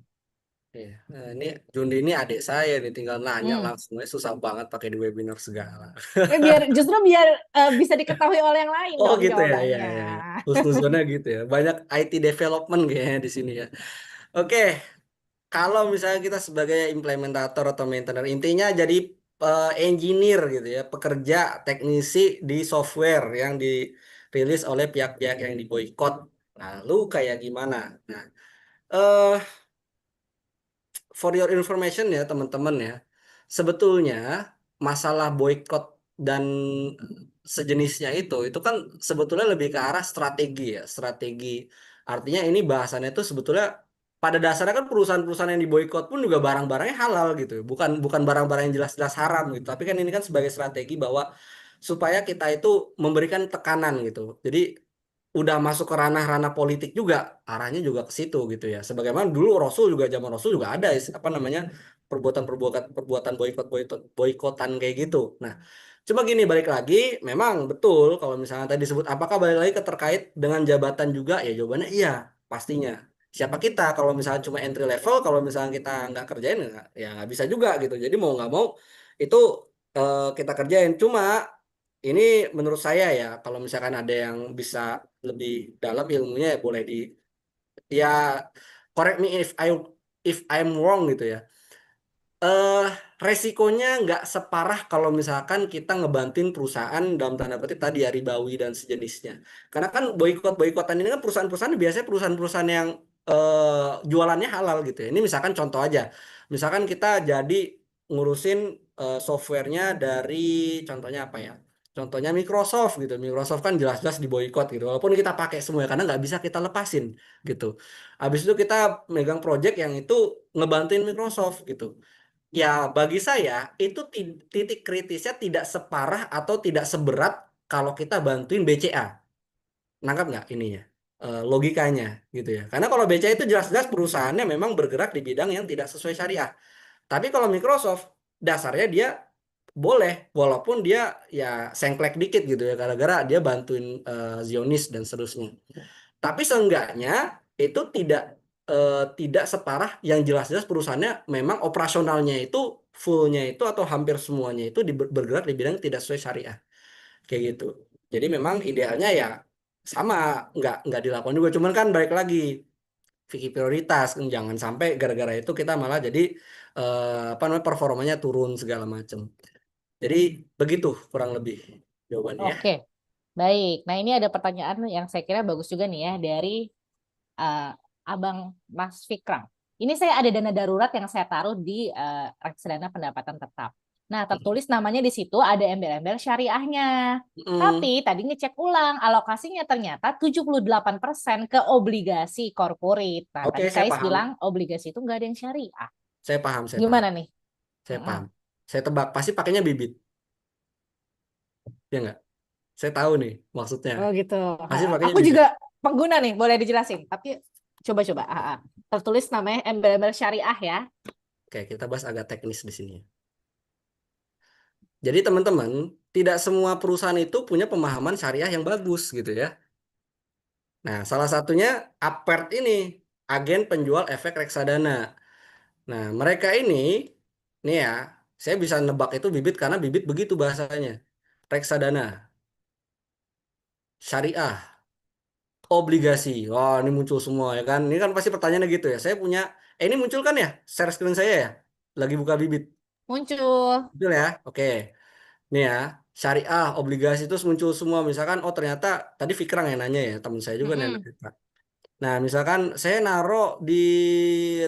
Iya. Nah, ini Jundi ini adik saya nih, tinggal nanya
Hmm.
langsung. Susah banget pakai di webinar segala.
Biar bisa diketahui oleh yang lain
Oh
dong
gitu ya, ya,
jawabannya.
ya. Husnuzonnya gitu ya. Banyak IT development kayaknya di sini ya. Oke, kalau misalnya kita sebagai implementator atau maintainer, intinya jadi engineer gitu ya, pekerja teknisi di software yang dirilis oleh pihak-pihak yang diboikot. Lalu kayak gimana? Nah, eh for your information ya teman-teman ya, sebetulnya masalah boykot dan sejenisnya itu kan sebetulnya lebih ke arah strategi ya, strategi. Artinya ini bahasannya itu sebetulnya pada dasarnya kan perusahaan-perusahaan yang diboykot pun juga barang-barangnya halal gitu, bukan bukan barang-barang yang jelas-jelas haram gitu. Tapi kan ini kan sebagai strategi bahwa supaya kita itu memberikan tekanan gitu. Jadi udah masuk ke ranah-ranah politik juga, arahnya juga ke situ gitu ya. Sebagaimana dulu Rasul juga, zaman Rasul juga ada apa namanya, perbuatan boikotan kayak gitu. Nah, cuma gini, balik lagi, memang betul kalau misalnya tadi disebut apakah balik lagi ke terkait dengan jabatan juga, ya jawabannya iya, pastinya. Siapa kita kalau misalnya cuma entry level, kalau misalnya kita nggak kerjain ya nggak bisa juga gitu. Jadi mau nggak mau itu kita kerjain. Cuma ini menurut saya ya, kalau misalkan ada yang bisa lebih dalam ilmunya ya boleh ya, correct me if I'm wrong gitu ya. eh Resikonya nggak separah kalau misalkan kita ngebantuin perusahaan dalam tanda petik tadi ya, ribawi dan sejenisnya. Karena kan boikotan ini kan perusahaan-perusahaan biasanya perusahaan-perusahaan yang jualannya halal gitu ya. Ini misalkan contoh aja, misalkan kita jadi ngurusin softwarenya dari, contohnya apa ya? Contohnya Microsoft gitu. Microsoft kan jelas-jelas diboikot gitu. Walaupun kita pakai semua karena nggak bisa kita lepasin gitu. Habis itu kita megang project yang itu ngebantuin Microsoft gitu. Ya, bagi saya itu titik kritisnya tidak separah atau tidak seberat kalau kita bantuin BCA. Nangkap nggak ininya? Logikanya gitu ya. Karena kalau BCA itu jelas-jelas perusahaannya memang bergerak di bidang yang tidak sesuai syariah. Tapi kalau Microsoft dasarnya dia boleh, walaupun dia ya sengklek dikit gitu ya, gara-gara dia bantuin Zionis dan seterusnya. Tapi seenggaknya itu tidak separah yang jelas-jelas perusahaannya memang operasionalnya itu fullnya itu atau hampir semuanya itu bergerak di bidang tidak sesuai syariah kayak gitu. Jadi memang idealnya ya sama, nggak dilakukan juga. Cuman kan balik lagi fikih prioritas, jangan sampai gara-gara itu kita malah jadi apa namanya, performanya turun segala macam. Jadi begitu kurang lebih jawabannya ya.
Oke, baik. Nah, ini ada pertanyaan yang saya kira bagus juga nih ya dari Abang Mas Fikrang. Ini saya ada dana darurat yang saya taruh di reksadana pendapatan tetap. Nah, tertulis namanya di situ ada embel-embel syariahnya.
Mm.
Tapi tadi ngecek ulang, alokasinya ternyata 78% ke obligasi corporate. Nah,
Oke,
tadi
saya
Kais
paham.
bilang obligasi itu nggak ada yang syariah.
Saya paham, saya paham.
Gimana nih?
Saya
Mm-mm.
paham. Saya tebak, pasti pakainya bibit. Ya nggak? Saya tahu nih maksudnya.
Oh gitu.
Pasti
Ha,
pakainya
aku
bibit.
juga pengguna nih, boleh dijelasin. Tapi coba-coba. Tertulis namanya embel-embel syariah ya.
Oke, kita bahas agak teknis di sini. Jadi teman-teman, tidak semua perusahaan itu punya pemahaman syariah yang bagus gitu ya. Nah, salah satunya Apert ini, agen penjual efek reksadana. Nah, mereka ini, nih ya, saya bisa nebak itu bibit karena bibit begitu bahasanya. Reksadana, syariah, obligasi. Wah, ini muncul semua ya kan. Ini kan pasti pertanyaannya gitu ya. Saya punya, ini muncul kan ya, share screen saya ya. Lagi buka bibit.
Muncul.
Betul ya? Oke. Nih ya, syariah, obligasi terus muncul semua. Misalkan, oh ternyata tadi Fikrang yang nanya ya, teman saya juga yang
Mm-mm.
nanya. Nah, misalkan saya naruh di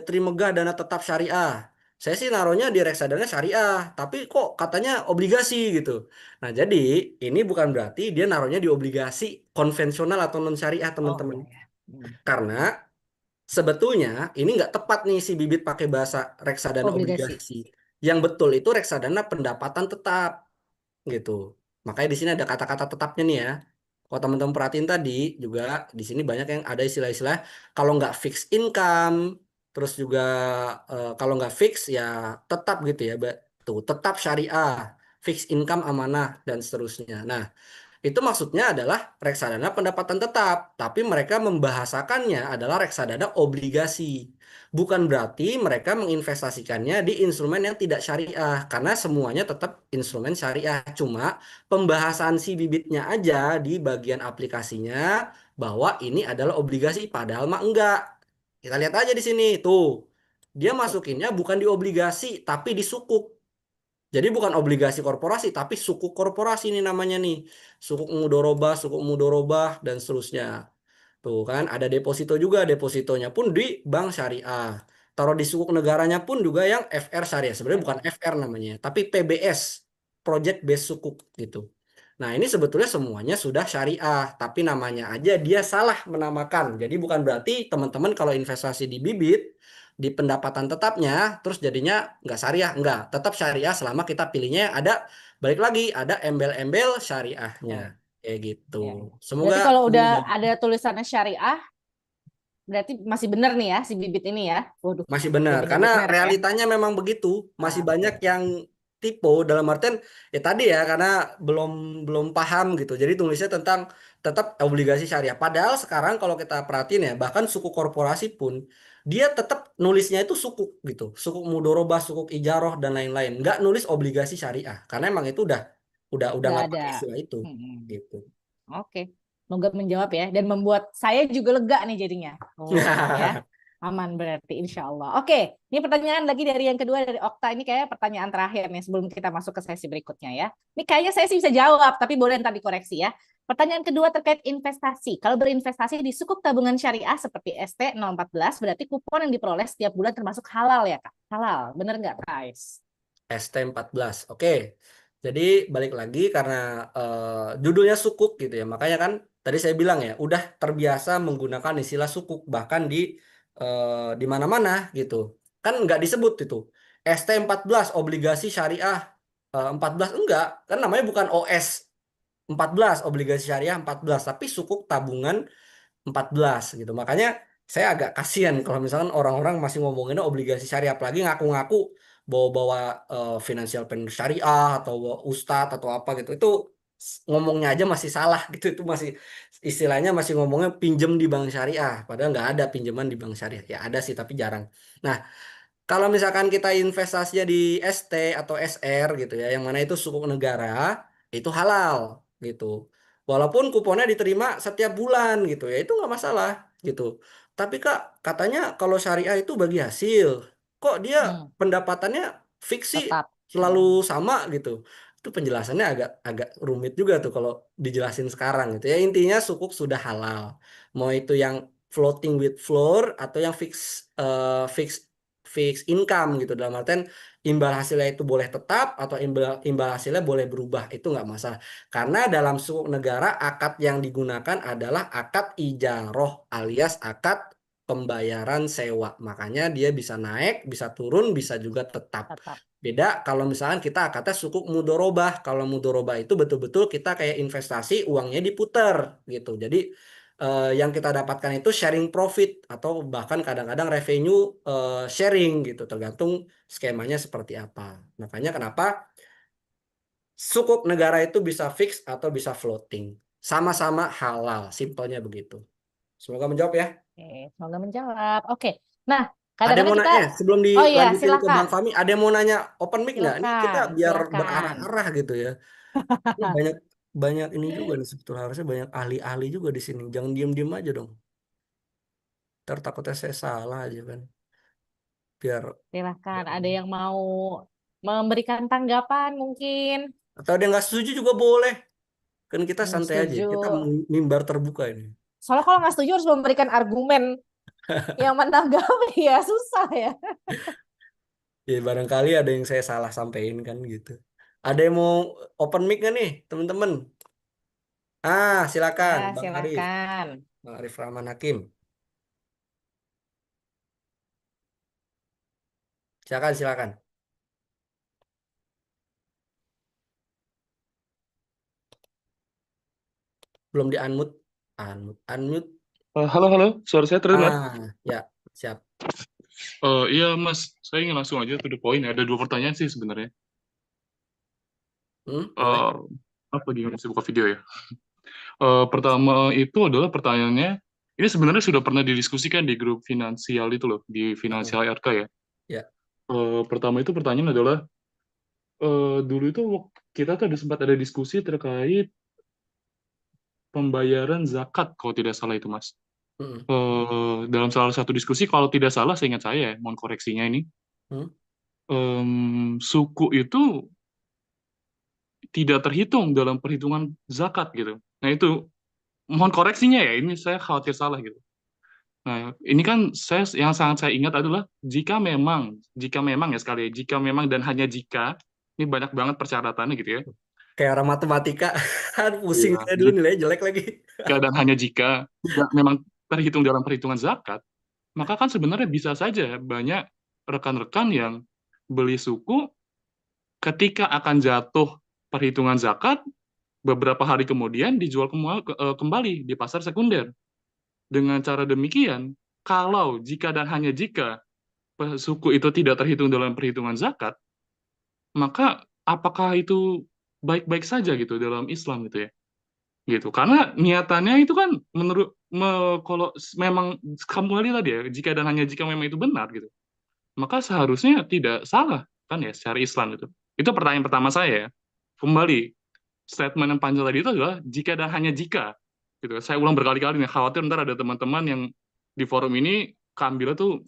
Trimegah dana tetap syariah. Saya sih naruhnya di reksadana syariah, tapi kok katanya obligasi gitu. Nah, jadi ini bukan berarti dia naruhnya di obligasi konvensional atau non syariah,
Oh
teman-teman.
iya ya. Hmm.
Karena sebetulnya ini nggak tepat nih si bibit pakai bahasa reksadana
Obligasi.
obligasi. Yang betul itu reksadana pendapatan tetap gitu. Makanya di sini ada kata-kata tetapnya nih ya. Kalau teman-teman perhatiin tadi juga di sini banyak yang ada istilah-istilah kalau nggak fix income, terus juga kalau nggak fix ya tetap gitu ya, tuh tetap syariah, fix income amanah dan seterusnya. Nah, itu maksudnya adalah reksadana pendapatan tetap, tapi mereka membahasakannya adalah reksadana obligasi. Bukan berarti mereka menginvestasikannya di instrumen yang tidak syariah, karena semuanya tetap instrumen syariah. Cuma pembahasan si bibitnya aja di bagian aplikasinya bahwa ini adalah obligasi, padahal mah enggak. Kita lihat aja di sini, tuh. Dia
Oke.
masukinnya bukan di obligasi, tapi di sukuk. Jadi bukan obligasi korporasi, tapi sukuk korporasi ini namanya nih. Sukuk mudorobah, dan seterusnya. Tuh kan, ada deposito juga, depositonya pun di bank syariah. Taruh di sukuk negaranya pun juga yang FR syariah. Sebenarnya bukan FR namanya, tapi PBS, Project Based Sukuk gitu. Nah, ini sebetulnya semuanya sudah syariah, tapi namanya aja dia salah menamakan. Jadi bukan berarti teman-teman kalau investasi di bibit, di pendapatan tetapnya, terus jadinya nggak syariah. Nggak, tetap syariah selama kita pilihnya ada, balik lagi, ada embel-embel syariahnya.
Oh,
Kayak gitu.
ya, ya.
Semoga
Berarti kalau
ini
udah ada tulisannya syariah, berarti masih benar nih ya si bibit ini ya. Waduh,
masih benar,
jadi
karena
nyebut merek ya.
realitanya memang begitu. Masih banyak
Oke.
yang tipu dalam artian ya tadi ya karena belum belum paham gitu. Jadi tulisnya tentang tetap obligasi syariah. Padahal sekarang kalau kita perhatiin ya, bahkan suku korporasi pun dia tetap nulisnya itu sukuk gitu. Sukuk mudorobah, sukuk ijaroh dan lain-lain. Nggak nulis obligasi syariah karena emang itu udah
Nggak
nggak
ada.
pakai istilah itu
Hmm.
gitu.
Oke. Semoga menjawab ya dan membuat saya juga lega nih jadinya. Oh ya. Aman berarti insya Allah. Oke, ini pertanyaan lagi dari yang kedua dari Okta. Ini kayak pertanyaan terakhir nih sebelum kita masuk ke sesi berikutnya ya. Ini kayaknya saya sih bisa jawab, tapi boleh ntar dikoreksi ya. Pertanyaan kedua terkait investasi. Kalau berinvestasi di sukuk tabungan syariah seperti ST014, berarti kupon yang diperoleh setiap bulan termasuk halal ya Kak? Halal, bener nggak guys?
ST14. Oke. Jadi balik lagi karena judulnya sukuk gitu ya. Makanya kan tadi saya bilang ya, udah terbiasa menggunakan istilah sukuk bahkan di mana-mana gitu. Kan nggak disebut itu. ST14 obligasi syariah 14 enggak, kan namanya bukan OS 14 obligasi syariah 14 tapi sukuk tabungan 14 gitu. Makanya saya agak kasihan kalau misalkan orang-orang masih ngomonginnya obligasi syariah, apalagi ngaku-ngaku bawa-bawa financial planner syariah atau ustadz atau apa gitu. Itu ngomongnya aja masih salah gitu. Itu masih istilahnya masih ngomongnya pinjem di bank syariah, padahal nggak ada pinjaman di bank syariah. Ya ada sih tapi jarang. Nah, kalau misalkan kita investasinya di ST atau SR gitu ya, yang mana itu sukuk negara, itu halal gitu. Walaupun kuponnya diterima setiap bulan gitu ya, itu nggak masalah gitu. Tapi Kak, katanya kalau syariah itu bagi hasil, kok dia
Hmm,
pendapatannya fix sih
tetap.
selalu sama gitu. Itu penjelasannya agak agak rumit juga tuh kalau dijelasin sekarang gitu ya. Intinya sukuk sudah halal. Mau itu yang floating with floor atau yang fix fixed income gitu. Dalam artian imbal hasilnya itu boleh tetap atau imbal hasilnya boleh berubah, itu nggak masalah. Karena dalam sukuk negara akad yang digunakan adalah akad ijaroh alias akad pembayaran sewa. Makanya dia bisa naik, bisa turun, bisa juga tetap.
Tetap.
Beda kalau misalkan kita akadnya sukuk mudorobah. Kalau mudorobah itu betul-betul kita kayak investasi, uangnya diputer gitu. Jadi yang kita dapatkan itu sharing profit atau bahkan kadang-kadang revenue sharing gitu, tergantung skemanya seperti apa. Makanya kenapa sukuk negara itu bisa fix atau bisa floating. Sama-sama halal, simpelnya begitu. Semoga menjawab ya.
Oke, semoga menjawab. Oke, nah
Ada yang
kadang-kadang
mau
kita,
nanya sebelum
oh iya
dilanjutin ke Bang
silakan,
Fahmi, ada yang mau nanya open mic nggak? Ini kita
silakan,
biar
silakan.
berarah-arah gitu ya. Ini banyak banyak ini juga nih sebetulnya, harusnya banyak ahli-ahli juga di sini. Jangan diem-diem aja dong. Ntar takutnya saya salah aja kan. Biar
Silakan, ada yang mau memberikan tanggapan mungkin?
atau ada yang nggak setuju juga boleh. Kan kita
Nggak
santai aja.
setuju.
Kita mimbar terbuka ini.
Soalnya kalau nggak setuju harus memberikan argumen yang menanggapi ya susah ya.
Ya barangkali ada yang saya salah sampaikan kan gitu. Ada yang mau open mic nggak nih teman-teman? Silakan
Ya,
Bang Arif.
silakan.
Bang Arif Rahman Hakim. Silakan, silakan. Belum di unmute. Unmute, unmute.
Halo, halo, suara saya terdengar?
Ya, siap.
Iya, Mas, saya ingin langsung aja to the point. Ada 2 pertanyaan sih sebenarnya.
Boleh.
Apa gimana sih buka video ya? Pertama itu adalah pertanyaannya, ini sebenarnya sudah pernah didiskusikan di grup finansial itu loh, di Finansial RK ya.
Ya.
Pertama itu pertanyaan adalah, dulu itu kita tuh sempat ada diskusi terkait pembayaran zakat, kalau tidak salah itu, Mas. Dalam salah satu diskusi, kalau tidak salah, seingat saya, mohon koreksinya ini, suku itu tidak terhitung dalam perhitungan zakat gitu. Nah itu mohon koreksinya ya, ini saya khawatir salah gitu. Nah ini kan yang sangat saya ingat adalah jika memang ya sekali, jika memang dan hanya jika, ini banyak banget persyaratannya gitu ya.
Kayak orang matematika, pusing
Iya,
saya dulu nilainya jelek lagi.
dan hanya jika tidak memang terhitung dalam perhitungan zakat, maka kan sebenarnya bisa saja banyak rekan-rekan yang beli suku ketika akan jatuh perhitungan zakat, beberapa hari kemudian dijual kembali di pasar sekunder. Dengan cara demikian, kalau jika dan hanya jika suku itu tidak terhitung dalam perhitungan zakat, maka apakah itu baik-baik saja gitu dalam Islam gitu ya? Gitu. Karena niatannya itu kan menurut kalau memang kembali tadi ya, jika dan hanya jika memang itu benar gitu, maka seharusnya tidak salah kan ya secara Islam itu. Itu pertanyaan pertama saya ya. Kembali, statement yang panjang tadi itu adalah jika dan hanya jika gitu. Saya ulang berkali-kali nih, khawatir ntar ada teman-teman yang di forum ini keambilnya tuh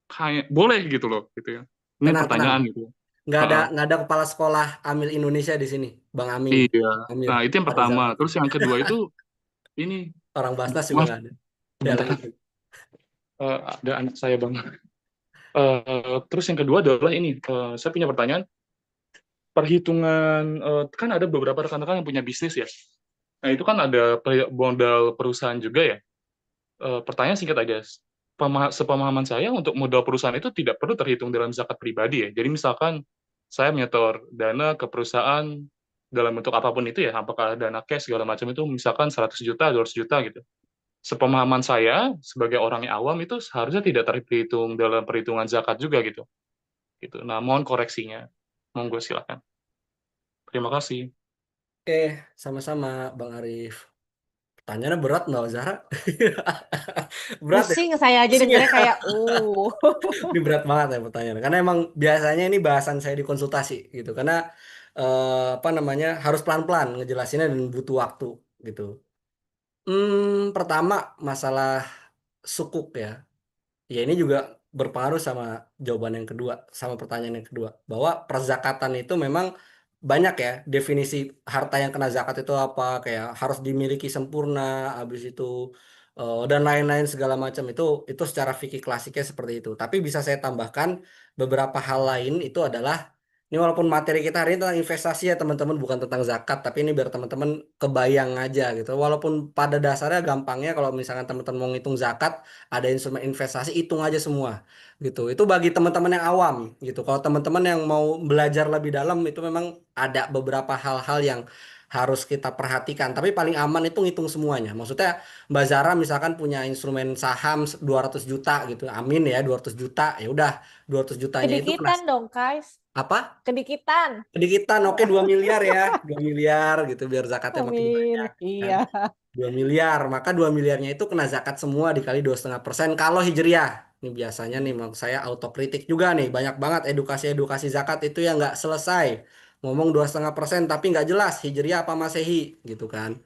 kayak boleh gitu loh gitu ya. Ini
Tenang,
pertanyaan gitu.
nggak ada kepala sekolah Amil Indonesia di sini, Bang Ami.
Iya.
Amir,
Nah, itu yang
Pak Rizal.
pertama. Terus yang kedua itu ini
Orang Basnas juga
Mas,
nggak ada. Ya,
bentar.
lanjut.
Ada anak saya Bang. Terus yang kedua adalah ini, saya punya pertanyaan. Perhitungan kan ada beberapa rekan-rekan yang punya bisnis ya. Nah, itu kan ada modal perusahaan juga ya. Pertanyaan singkat aja. Sepemahaman saya untuk modal perusahaan itu tidak perlu terhitung dalam zakat pribadi ya. Jadi misalkan saya menyetor dana ke perusahaan dalam bentuk apapun itu ya, apakah dana cash segala macam itu misalkan 100 juta, 200 juta gitu. Sepemahaman saya sebagai orang yang awam itu seharusnya tidak terhitung dalam perhitungan zakat juga gitu. Gitu. Nah, mohon koreksinya. Monggo silakan. Terima kasih.
Oke, sama-sama Bang Arif. Pertanyaannya berat Mbak Zahra. Berat ya?
Pusing saya aja
Pusing ya?
dengernya kayak,
Ini berat banget ya pertanyaan. Karena emang biasanya ini bahasan saya di konsultasi gitu. Karena apa namanya harus pelan-pelan ngejelasinnya dan butuh waktu gitu. Pertama masalah sukuk ya. Ya ini juga berpengaruh sama jawaban yang kedua, sama pertanyaan yang kedua. Bahwa perzakatan itu memang banyak ya definisi harta yang kena zakat itu apa. Kayak harus dimiliki sempurna, habis itu dan lain-lain segala macam itu secara fikih klasiknya seperti itu. Tapi bisa saya tambahkan beberapa hal lain itu adalah ini walaupun materi kita hari ini tentang investasi ya teman-teman bukan tentang zakat, tapi ini biar teman-teman kebayang aja gitu. Walaupun pada dasarnya gampangnya kalau misalkan teman-teman mau ngitung zakat, ada instrumen investasi hitung aja semua gitu. Itu bagi teman-teman yang awam gitu. Kalau teman-teman yang mau belajar lebih dalam itu memang ada beberapa hal-hal yang harus kita perhatikan. Tapi paling aman itu ngitung semuanya. Maksudnya Mbak Zara misalkan punya instrumen saham 200 juta gitu. Amin ya 200 juta. Ya udah 200 jutanya itu kena
Kedikitan dong, Kais.
apa?
Kedikitan.
Sedikitan, oke 2 miliar ya. 2 miliar gitu biar zakatnya makin
Amin.
banyak. Kan?
Iya.
2 miliar, maka 2 miliarnya itu kena zakat semua dikali 2,5% kalau hijriah. Ini biasanya nih maksud saya autokritik juga nih. Banyak banget edukasi-edukasi zakat itu yang nggak selesai. Ngomong 2,5% tapi nggak jelas hijriah apa masehi gitu kan.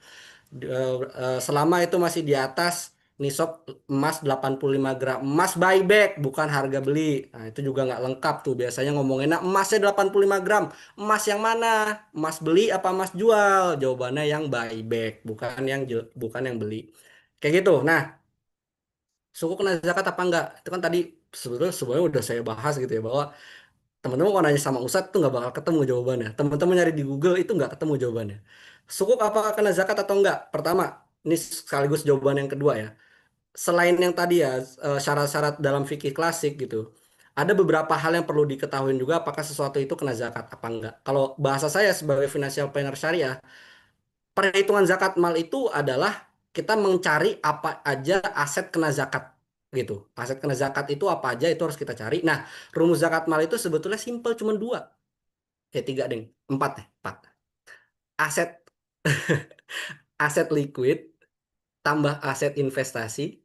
Selama itu masih di atas nisab emas 85 gram. Emas buyback bukan harga beli. Nah, itu juga nggak lengkap tuh. Biasanya ngomongin nah, emasnya 85 gram. Emas yang mana? Emas beli apa emas jual? Jawabannya yang buyback, bukan yang beli. Kayak gitu. Nah, suku kena zakat apa enggak? Itu kan tadi sebenarnya udah saya bahas gitu ya bahwa teman-teman kalau nanya sama Ustadz tuh nggak bakal ketemu jawabannya. Teman-teman nyari di Google itu nggak ketemu jawabannya. Sukuk apakah kena zakat atau enggak? Pertama, ini sekaligus jawaban yang kedua ya. Selain yang tadi ya syarat-syarat dalam fikih klasik gitu, ada beberapa hal yang perlu diketahui juga apakah sesuatu itu kena zakat apa enggak. Kalau bahasa saya sebagai financial planner syariah, perhitungan zakat mal itu adalah kita mencari apa aja aset kena zakat gitu. Aset kena zakat itu apa aja itu harus kita cari. Nah, rumus zakat mal itu sebetulnya simple cuma dua. Tiga deh, empat deh, empat. Aset aset likuid tambah aset investasi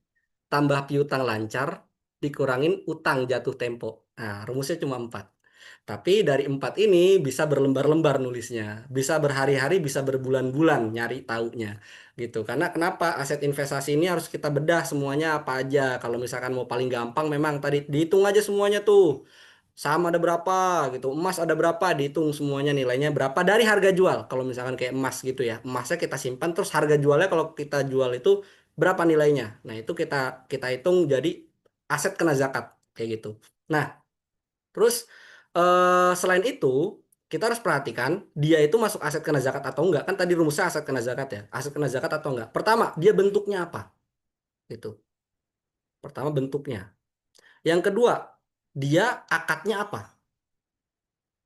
tambah piutang lancar dikurangin utang jatuh tempo. Nah, rumusnya cuma empat. Tapi dari empat ini bisa berlembar-lembar nulisnya, bisa berhari-hari, bisa berbulan-bulan nyari taunya gitu. Karena kenapa aset investasi ini harus kita bedah semuanya apa aja. Kalau misalkan mau paling gampang memang tadi dihitung aja semuanya tuh. Saham ada berapa gitu, emas ada berapa, dihitung semuanya nilainya berapa dari harga jual. Kalau misalkan kayak emas gitu ya, emasnya kita simpan terus harga jualnya kalau kita jual itu berapa nilainya. Nah, itu kita kita hitung jadi aset kena zakat kayak gitu. Nah, terus selain itu kita harus perhatikan dia itu masuk aset kena zakat atau enggak. Kan tadi rumusnya aset kena zakat ya. Aset kena zakat atau enggak. Pertama, dia bentuknya apa? Gitu. Pertama bentuknya. Yang kedua, dia akadnya apa?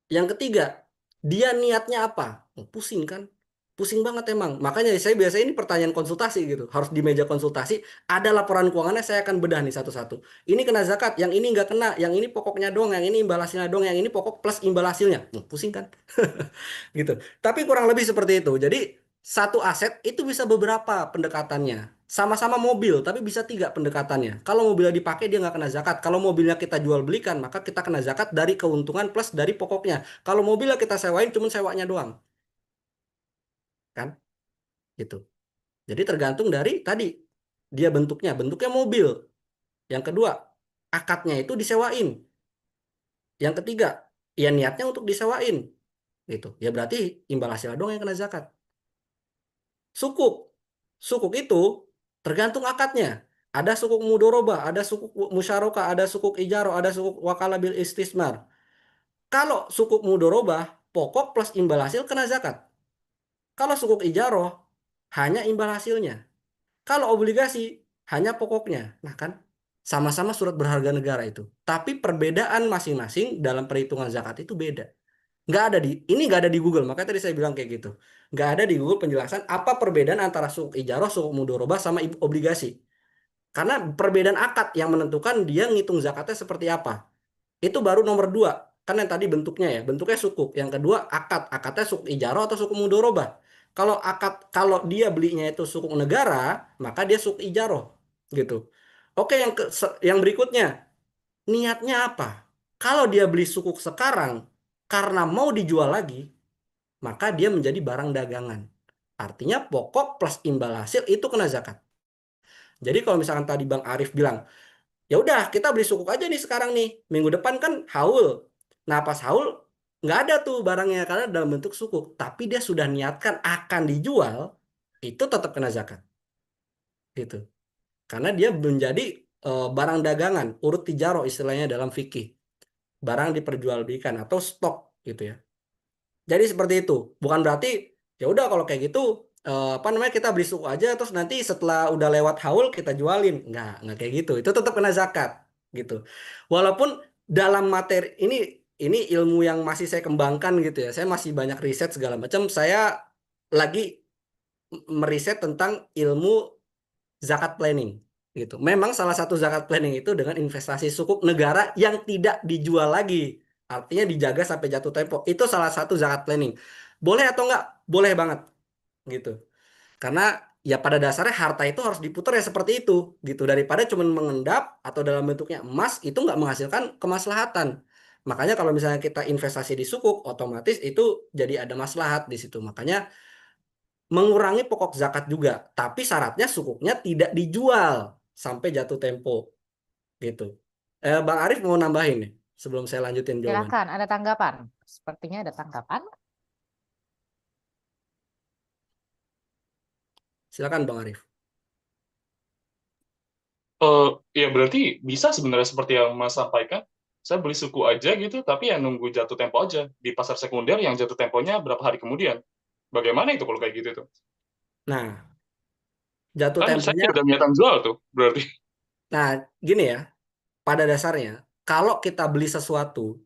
Yang ketiga, dia niatnya apa? Pusing kan? Pusing banget emang. Makanya saya biasanya ini pertanyaan konsultasi gitu. Harus di meja konsultasi, ada laporan keuangannya saya akan bedah nih satu-satu. Ini kena zakat, yang ini nggak kena, yang ini pokoknya doang, yang ini imbal hasilnya doang, yang ini pokok plus imbal hasilnya. Pusing kan? Gitu. Tapi kurang lebih seperti itu. Jadi satu aset itu bisa beberapa pendekatannya. Sama-sama mobil, tapi bisa tiga pendekatannya. Kalau mobilnya dipakai dia nggak kena zakat. Kalau mobilnya kita jual belikan, maka kita kena zakat dari keuntungan plus dari pokoknya. Kalau mobilnya kita sewain, cuma sewanya doang. Kan? Gitu. Jadi tergantung dari tadi. Dia bentuknya mobil. Yang kedua, akadnya itu disewain. Yang ketiga, ya niatnya untuk disewain. Gitu. Ya berarti imbal hasil doang yang kena zakat. Sukuk. Sukuk itu tergantung akadnya. Ada sukuk mudoroba, ada sukuk musyarakah, ada sukuk ijaro, ada sukuk wakalah bil istismar. Kalau sukuk mudoroba, pokok plus imbal hasil kena zakat. Kalau sukuk ijaro, hanya imbal hasilnya. Kalau obligasi, hanya pokoknya. Nah kan, sama-sama surat berharga negara itu. Tapi perbedaan masing-masing dalam perhitungan zakat itu beda. Nggak ada di Google, makanya tadi saya bilang kayak gitu. Nggak ada di Google penjelasan apa perbedaan antara sukuk ijaroh, sukuk mudorobah sama obligasi. Karena perbedaan akad yang menentukan dia ngitung zakatnya seperti apa. Itu baru nomor dua. Kan yang tadi bentuknya ya, bentuknya sukuk. Yang kedua akad, akadnya sukuk ijaroh atau sukuk mudorobah. Kalau dia belinya itu sukuk negara, maka dia sukuk ijaroh gitu. Oke, yang berikutnya, niatnya apa? Kalau dia beli sukuk sekarang karena mau dijual lagi, maka dia menjadi barang dagangan. Artinya pokok plus imbal hasil itu kena zakat. Jadi kalau misalkan tadi Bang Arif bilang, ya udah kita beli sukuk aja nih sekarang nih, minggu depan kan haul. Nah pas haul nggak ada tuh barangnya karena dalam bentuk sukuk, tapi dia sudah niatkan akan dijual, itu tetap kena zakat. Gitu. karena dia menjadi barang dagangan, urut tijaro istilahnya dalam fikih, barang diperjualbelikan atau stok gitu ya. Jadi seperti itu, bukan berarti ya udah kalau kayak gitu apa namanya kita beli suku aja terus nanti setelah udah lewat haul kita jualin, nggak kayak gitu, itu tetap kena zakat gitu. Walaupun dalam materi ini ilmu yang masih saya kembangkan gitu ya, saya masih banyak riset segala macam, saya lagi meriset tentang ilmu zakat planning gitu. Memang salah satu zakat planning itu dengan investasi sukuk negara yang tidak dijual lagi. Artinya dijaga sampai jatuh tempo. Itu salah satu zakat planning. Boleh atau enggak? Boleh banget gitu. Karena ya pada dasarnya harta itu harus diputar ya seperti itu gitu. Daripada cuma mengendap atau dalam bentuknya emas itu nggak menghasilkan kemaslahatan. Makanya kalau misalnya kita investasi di sukuk, otomatis itu jadi ada maslahat di situ. Makanya mengurangi pokok zakat juga, tapi syaratnya sukuknya tidak dijual sampai jatuh tempo gitu. Bang Arif mau nambahin nih sebelum saya lanjutin jawaban.
Silakan, ada tanggapan? Sepertinya ada tanggapan.
Silakan Bang Arif.
Ya berarti bisa sebenarnya seperti yang Mas sampaikan. Saya beli suku aja gitu, tapi ya nunggu jatuh tempo aja di pasar sekunder yang jatuh temponya berapa hari kemudian. Bagaimana itu kalau kayak gitu tuh?
Nah, jatuh
Kan saya
temponya.
udah niatan jual tuh, berarti.
Nah, gini ya, pada dasarnya kalau kita beli sesuatu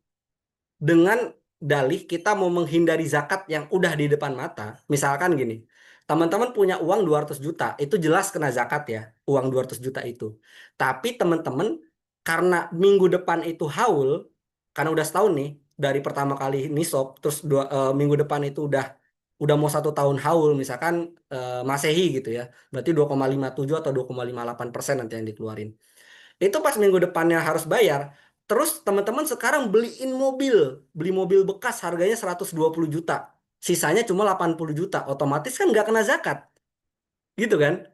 dengan dalih kita mau menghindari zakat yang udah di depan mata, misalkan gini, teman-teman punya uang 200 juta, itu jelas kena zakat ya, uang 200 juta itu. Tapi teman-teman karena minggu depan itu haul, karena udah setahun nih, dari pertama kali nisab, terus minggu depan itu udah mau 1 tahun haul, misalkan Masehi gitu ya, berarti 2,57 atau 2,58% nanti yang dikeluarin. Itu pas minggu depannya harus bayar. Terus teman-teman sekarang beli mobil bekas harganya 120 juta. Sisanya cuma 80 juta. Otomatis kan nggak kena zakat. Gitu kan?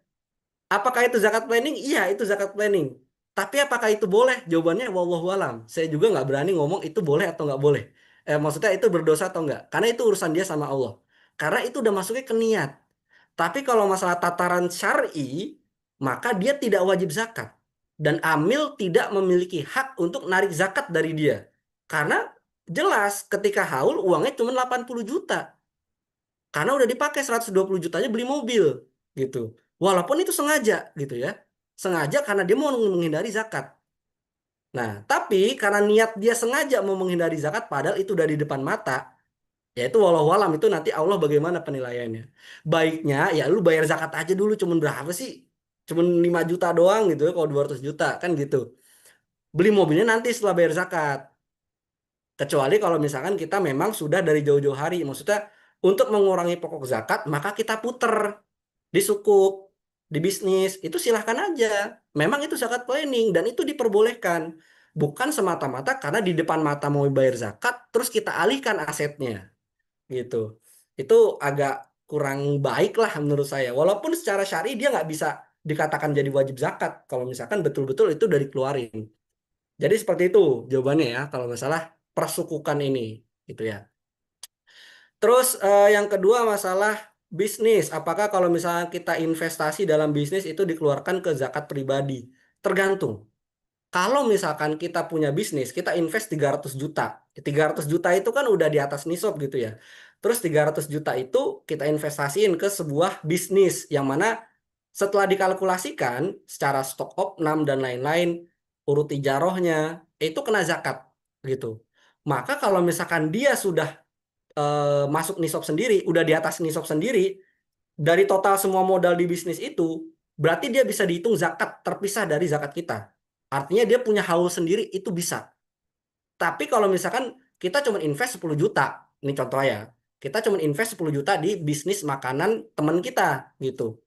Apakah itu zakat planning? Iya, itu zakat planning. Tapi apakah itu boleh? Jawabannya wallahu alam. Saya juga nggak berani ngomong itu boleh atau nggak boleh. Maksudnya itu berdosa atau nggak. Karena itu urusan dia sama Allah. Karena itu udah masuknya ke niat. Tapi kalau masalah tataran syar'i, maka dia tidak wajib zakat. Dan amil tidak memiliki hak untuk narik zakat dari dia. Karena jelas ketika haul uangnya cuma 80 juta. Karena udah dipakai 120 jutanya beli mobil gitu. Walaupun itu sengaja gitu ya. Sengaja karena dia mau menghindari zakat. Nah, tapi karena niat dia sengaja mau menghindari zakat padahal itu udah di depan mata, ya itu walau alam itu nanti Allah bagaimana penilaiannya. Baiknya ya lu bayar zakat aja dulu cuman berapa sih? Cuman 5 juta doang gitu ya kalau 200 juta kan gitu. Beli mobilnya nanti setelah bayar zakat. Kecuali kalau misalkan kita memang sudah dari jauh-jauh hari, maksudnya untuk mengurangi pokok zakat, maka kita puter di sukuk, di bisnis, itu silahkan aja. Memang itu zakat planning dan itu diperbolehkan. Bukan semata-mata karena di depan mata mau bayar zakat, terus kita alihkan asetnya, gitu. Itu agak kurang baik lah menurut saya. Walaupun secara syar'i dia nggak bisa dikatakan jadi wajib zakat, kalau misalkan betul-betul itu udah dikeluarin. Jadi seperti itu jawabannya ya kalau masalah persukukan ini gitu ya. Terus yang kedua masalah bisnis. Apakah kalau misalnya kita investasi dalam bisnis itu dikeluarkan ke zakat pribadi? Tergantung. Kalau misalkan kita punya bisnis, kita invest 300 juta. 300 juta itu kan udah di atas nisab gitu ya. Terus 300 juta itu kita investasiin ke sebuah bisnis yang mana setelah dikalkulasikan secara stok opnam dan lain-lain, urut tijarohnya, itu kena zakat gitu. Maka kalau misalkan dia sudah masuk nisab sendiri, udah di atas nisab sendiri, dari total semua modal di bisnis itu, berarti dia bisa dihitung zakat terpisah dari zakat kita. Artinya dia punya haul sendiri itu bisa. Tapi kalau misalkan kita cuma invest 10 juta, ini contoh ya, kita cuma invest 10 juta di bisnis makanan teman kita gitu.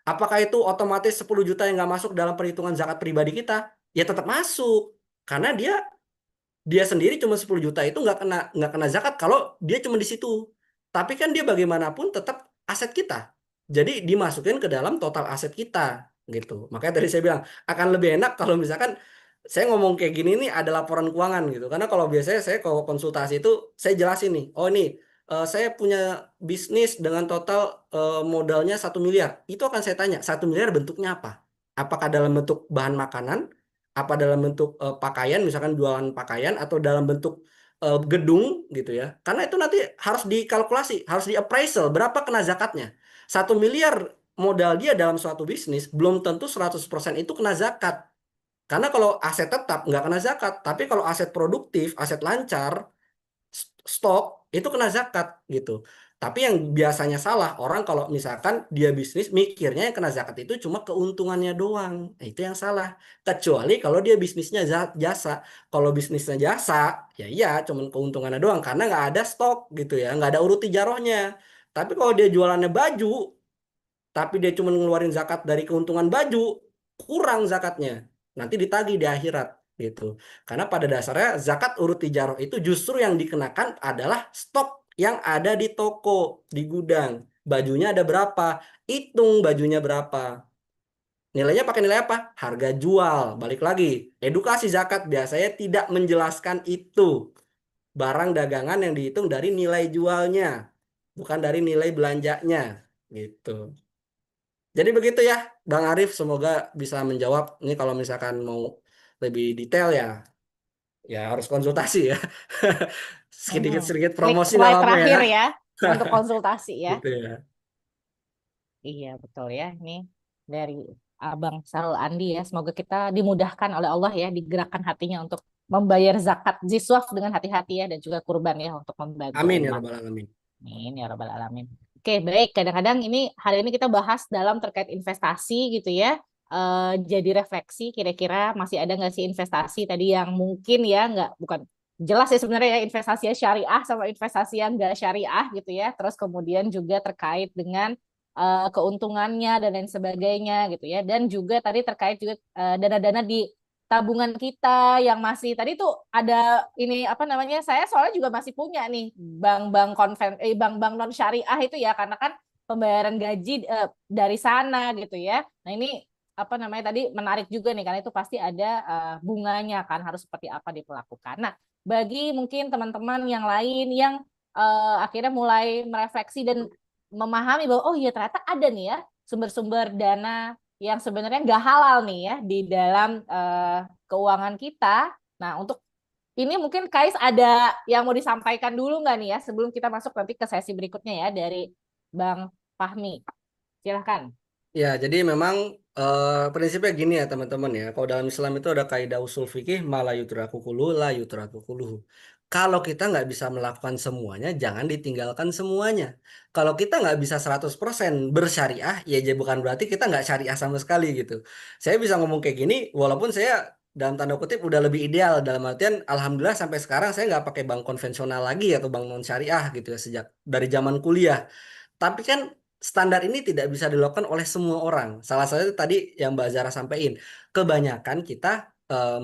Apakah itu otomatis 10 juta yang nggak masuk dalam perhitungan zakat pribadi kita? Ya tetap masuk. Karena dia sendiri cuma 10 juta itu nggak kena zakat kalau dia cuma di situ. Tapi kan dia bagaimanapun tetap aset kita. Jadi dimasukin ke dalam total aset kita gitu. Makanya tadi saya bilang akan lebih enak kalau misalkan saya ngomong kayak gini nih ada laporan keuangan gitu. Karena kalau biasanya saya kalau konsultasi itu saya jelasin nih, oh ini saya punya bisnis dengan total modalnya 1 miliar. Itu akan saya tanya 1 miliar bentuknya apa? Apakah dalam bentuk bahan makanan, apa dalam bentuk pakaian, misalkan jualan pakaian, atau dalam bentuk gedung gitu ya. Karena itu nanti harus dikalkulasi, harus di appraisal berapa kena zakatnya. 1 miliar modal dia dalam suatu bisnis belum tentu 100% itu kena zakat. Karena kalau aset tetap nggak kena zakat, tapi kalau aset produktif, aset lancar, stok itu kena zakat gitu. Tapi yang biasanya salah orang kalau misalkan dia bisnis mikirnya yang kena zakat itu cuma keuntungannya doang. Nah, itu yang salah. Kecuali kalau dia bisnisnya jasa. Kalau bisnisnya jasa, ya iya cuma keuntungannya doang karena nggak ada stok gitu ya, nggak ada urut tijarohnya. Tapi kalau dia jualannya baju, tapi dia cuma ngeluarin zakat dari keuntungan baju, kurang zakatnya. Nanti ditagih di akhirat gitu. Karena pada dasarnya zakat urut tijaroh itu justru yang dikenakan adalah stok yang ada di toko, di gudang. Bajunya ada berapa? Hitung bajunya berapa. Nilainya pakai nilai apa? Harga jual. Balik lagi, edukasi zakat biasanya tidak menjelaskan itu. Barang dagangan yang dihitung dari nilai jualnya, bukan dari nilai belanjanya gitu. Jadi begitu ya, Bang Arif. Semoga bisa menjawab. Ini kalau misalkan mau lebih detail ya, ya harus konsultasi ya. Sedikit-sedikit
Klik
promosi nggak
slide
apa-apa ya.
terakhir ya untuk konsultasi ya.
Gitu ya.
Iya betul ya. Ini dari Abang Sarul Andi ya. Semoga kita dimudahkan oleh Allah ya, digerakkan hatinya untuk membayar zakat ziswaf dengan hati-hati ya, dan juga kurban ya untuk membantu
Amin ya
umat.
rabbal alamin.
Amin ya rabbal alamin. Oke, baik. Kadang-kadang hari ini kita bahas dalam terkait investasi gitu ya. Jadi refleksi, kira-kira masih ada nggak sih investasi tadi yang mungkin ya bukan jelas ya sebenarnya ya, investasi syariah sama investasi yang nggak syariah gitu ya. Terus kemudian juga terkait dengan keuntungannya dan lain sebagainya gitu ya. Dan juga tadi terkait juga dana-dana di tabungan kita yang masih tadi tuh ada ini apa namanya, saya soalnya juga masih punya nih bank-bank non syariah itu ya, karena kan pembayaran gaji dari sana gitu ya. Nah ini apa namanya tadi menarik juga nih, karena itu pasti ada bunganya kan, harus seperti apa diperlakukan. Nah bagi mungkin teman-teman yang lain yang akhirnya mulai merefleksi dan memahami bahwa oh iya ternyata ada nih ya sumber-sumber dana yang sebenarnya nggak halal nih ya di dalam keuangan kita. Nah, untuk ini mungkin Kais ada yang mau disampaikan dulu nggak nih ya sebelum kita masuk nanti ke sesi berikutnya ya dari Bang Fahmi. Silahkan.
Ya, jadi memang prinsipnya gini ya teman-teman ya. Kalau dalam Islam itu ada kaidah usul fikih la yutraku kuluhu la yutraku kuluhu. Kalau kita nggak bisa melakukan semuanya, jangan ditinggalkan semuanya. Kalau kita nggak bisa 100% bersyariah, ya bukan berarti kita nggak syariah sama sekali gitu. Saya bisa ngomong kayak gini, walaupun saya dalam tanda kutip udah lebih ideal. Dalam artian, alhamdulillah sampai sekarang saya nggak pakai bank konvensional lagi atau bank non syariah gitu ya sejak dari zaman kuliah. Tapi kan standar ini tidak bisa dilakukan oleh semua orang. Salah satu tadi yang Mbak Zara sampaikan, kebanyakan kita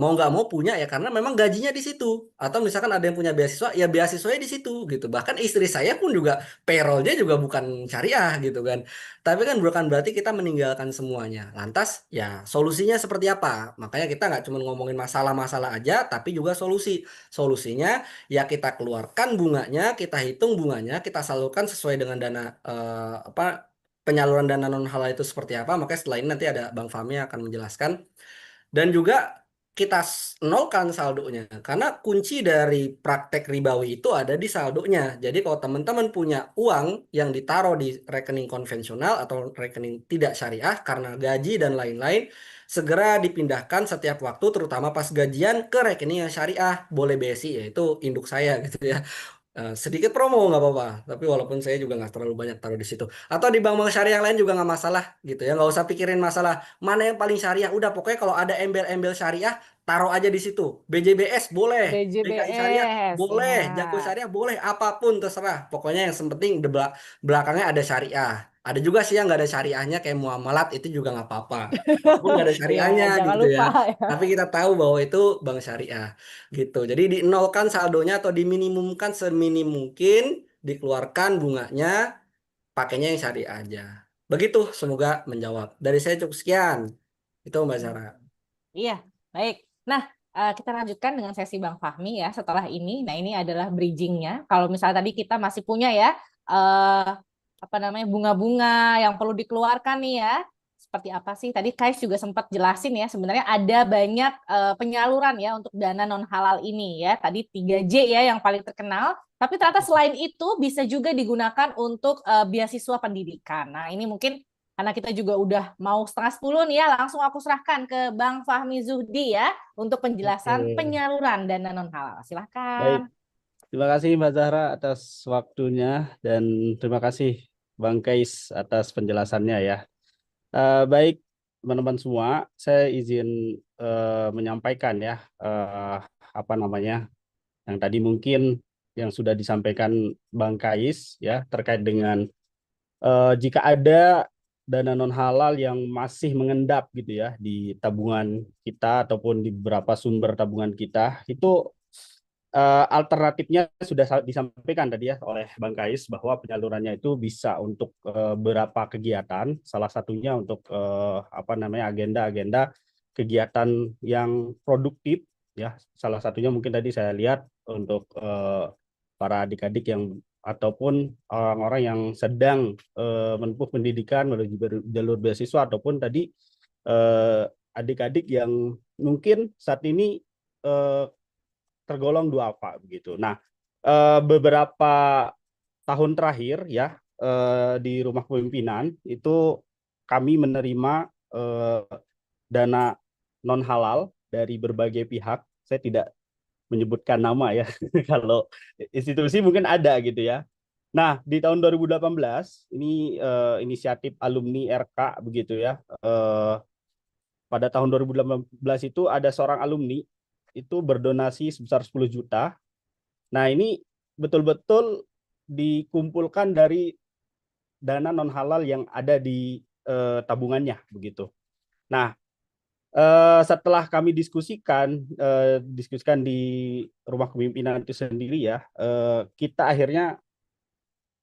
mau nggak mau punya ya karena memang gajinya di situ. Atau misalkan ada yang punya beasiswa, ya beasiswanya di situ gitu. Bahkan istri saya pun juga payrollnya juga bukan syariah gitu kan. Tapi kan bukan berarti kita meninggalkan semuanya. Lantas ya solusinya seperti apa? Makanya kita nggak cuma ngomongin masalah-masalah aja, tapi juga solusi. Solusinya ya kita keluarkan bunganya, kita hitung bunganya, kita salurkan sesuai dengan dana penyaluran dana non halal itu seperti apa. Makanya setelah ini nanti ada Bang Fahmi yang akan menjelaskan. Dan juga kita nolkan saldonya karena kunci dari praktek ribawi itu ada di saldonya. Jadi kalau teman-teman punya uang yang ditaruh di rekening konvensional atau rekening tidak syariah karena gaji dan lain-lain, segera dipindahkan setiap waktu terutama pas gajian ke rekening yang syariah. Boleh BSI yaitu induk saya gitu ya. Sedikit promo nggak apa-apa, tapi walaupun saya juga nggak terlalu banyak taruh di situ. Atau di bank-bank syariah yang lain juga nggak masalah gitu ya, nggak usah pikirin masalah mana yang paling syariah. Udah pokoknya kalau ada embel-embel syariah taruh aja di situ. BJBS boleh, DKI syariah
BJBS
boleh, Jako
ya.
syariah boleh, apapun terserah. Pokoknya yang penting belakangnya ada syariah. Ada juga sih yang nggak ada syariahnya kayak muamalat itu juga nggak apa-apa. Walaupun nggak ada
Iya,
syariahnya
jangan
gitu
lupa
ya.
ya.
Tapi kita tahu bahwa itu bank syariah gitu. Jadi dinolkan saldonya atau diminimumkan seminim mungkin, dikeluarkan bunganya, pakainya yang syariah aja. Begitu, semoga menjawab. Dari saya cukup sekian. Itu Mbak Zara.
Iya, baik. Nah, kita lanjutkan dengan sesi Bang Fahmi ya setelah ini. Nah, ini adalah bridgingnya. Kalau misalnya tadi kita masih punya ya, apa namanya bunga-bunga yang perlu dikeluarkan nih ya, seperti apa sih? Tadi Kais juga sempat jelasin ya, sebenarnya ada banyak penyaluran ya untuk dana non halal ini ya. Tadi 3J ya yang paling terkenal, tapi ternyata selain itu bisa juga digunakan untuk beasiswa pendidikan. Nah, ini mungkin karena kita juga udah mau 9:30 nih ya, langsung aku serahkan ke Bang Fahmi Zuhdi ya untuk penjelasan
Oke,
penyaluran dana non halal.
baik.
Silahkan.
Terima kasih Mbak Zahra atas waktunya dan terima kasih Bang Kais atas penjelasannya ya. Baik teman-teman semua, saya izin menyampaikan ya apa namanya yang tadi mungkin yang sudah disampaikan Bang Kais ya terkait dengan jika ada dana non halal yang masih mengendap gitu ya di tabungan kita ataupun di beberapa sumber tabungan kita, itu alternatifnya sudah disampaikan tadi ya oleh Bang Kais bahwa penyalurannya itu bisa untuk beberapa kegiatan, salah satunya untuk apa namanya agenda-agenda kegiatan yang produktif ya. Salah satunya mungkin tadi saya lihat untuk para adik-adik yang ataupun orang-orang yang sedang menempuh pendidikan melalui jalur beasiswa ataupun tadi adik-adik yang mungkin saat ini tergolong duafa begitu. Nah, beberapa tahun terakhir ya di rumah kepemimpinan itu kami menerima dana non halal dari berbagai pihak. Saya tidak menyebutkan nama ya. Kalau institusi mungkin ada gitu ya. Nah, di tahun 2018 ini inisiatif alumni RK begitu ya. Pada tahun 2018 itu ada seorang alumni itu berdonasi sebesar 10 juta. Nah, ini betul-betul dikumpulkan dari dana non halal yang ada di tabungannya begitu. Nah, setelah kami diskusikan di rumah kepemimpinan itu sendiri ya, kita akhirnya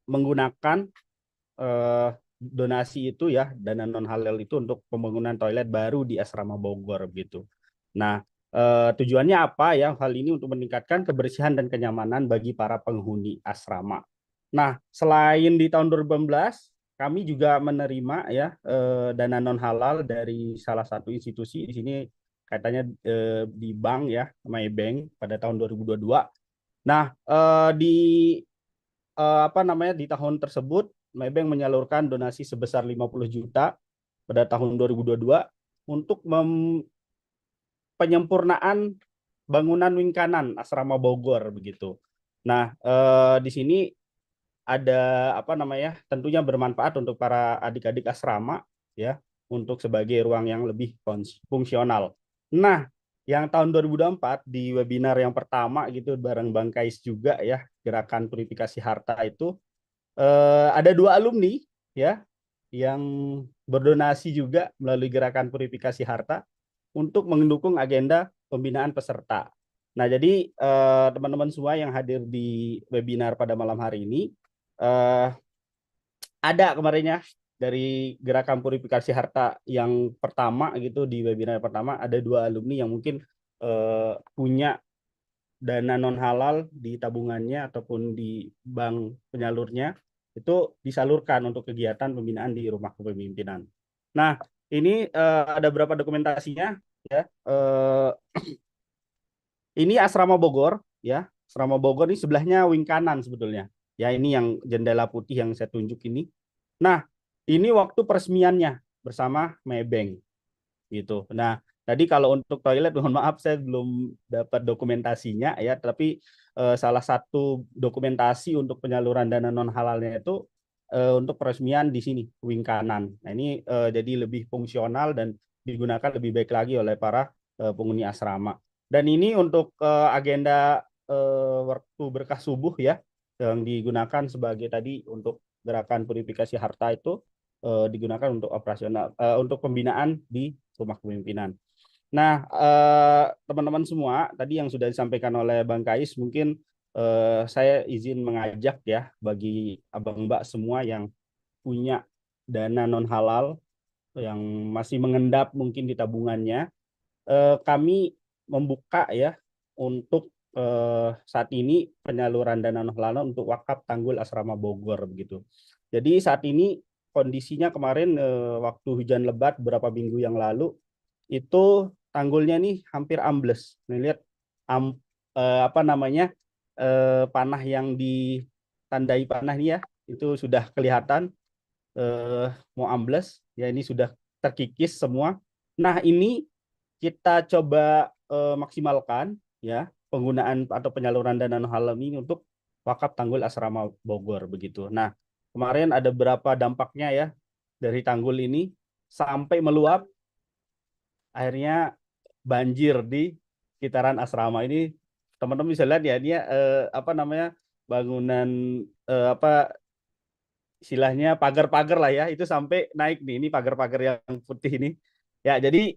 menggunakan donasi itu ya, dana non halal itu untuk pembangunan toilet baru di Asrama Bogor gitu. Nah, tujuannya apa ya? Hal ini untuk meningkatkan kebersihan dan kenyamanan bagi para penghuni asrama. Nah, selain di tahun 2018, kami juga menerima ya dana non halal dari salah satu institusi di sini katanya di bank ya, Maybank pada tahun 2022. Nah, di apa namanya di tahun tersebut Maybank menyalurkan donasi sebesar 50 juta pada tahun 2022 untuk penyempurnaan bangunan wing kanan Asrama Bogor begitu. Nah, di sini ada apa namanya tentunya bermanfaat untuk para adik-adik asrama ya untuk sebagai ruang yang lebih fungsional. Nah, yang tahun 2024 di webinar yang pertama gitu bareng Bang Kais juga ya gerakan purifikasi harta itu ada 2 alumni ya yang berdonasi juga melalui gerakan purifikasi harta untuk mendukung agenda pembinaan peserta. Nah, jadi teman-teman semua yang hadir di webinar pada malam hari ini ada kemarinnya dari gerakan purifikasi harta yang pertama gitu di webinar pertama ada 2 alumni yang mungkin punya dana non halal di tabungannya ataupun di bank penyalurnya itu disalurkan untuk kegiatan pembinaan di rumah kepemimpinan. Nah, ini ada beberapa dokumentasinya ya. Ini Asrama Bogor ya. Asrama Bogor ini sebelahnya wing kanan sebetulnya. Ya, ini yang jendela putih yang saya tunjuk ini. Nah, ini waktu peresmiannya bersama Maybank gitu. Nah, tadi kalau untuk toilet mohon maaf saya belum dapat dokumentasinya ya, tapi salah satu dokumentasi untuk penyaluran dana non halalnya itu untuk peresmian di sini wing kanan. Nah, ini jadi lebih fungsional dan digunakan lebih baik lagi oleh para penghuni asrama. Dan ini untuk agenda waktu berkah subuh ya yang digunakan sebagai tadi untuk gerakan purifikasi harta itu digunakan untuk operasional untuk pembinaan di rumah kepemimpinan. Nah, teman-teman semua tadi yang sudah disampaikan oleh Bang Kais mungkin saya izin mengajak ya bagi abang mbak semua yang punya dana non halal yang masih mengendap mungkin di tabungannya, kami membuka ya untuk saat ini penyaluran dana non halal untuk wakaf Tanggul Asrama Bogor begitu. Jadi saat ini kondisinya kemarin waktu hujan lebat beberapa minggu yang lalu itu tanggulnya nih hampir ambles. Nih lihat apa namanya panah yang ditandai panah nih ya, itu sudah kelihatan mau ambles ya, ini sudah terkikis semua. Nah, ini kita coba maksimalkan ya penggunaan atau penyaluran dana non halal ini untuk wakaf tanggul asrama Bogor begitu. Nah, kemarin ada berapa dampaknya ya dari tanggul ini sampai meluap, akhirnya banjir di sekitaran asrama ini. Teman-teman bisa lihat ya, dia apa namanya bangunan apa istilahnya pagar-pagar lah ya, itu sampai naik nih, ini pagar-pagar yang putih ini ya. Jadi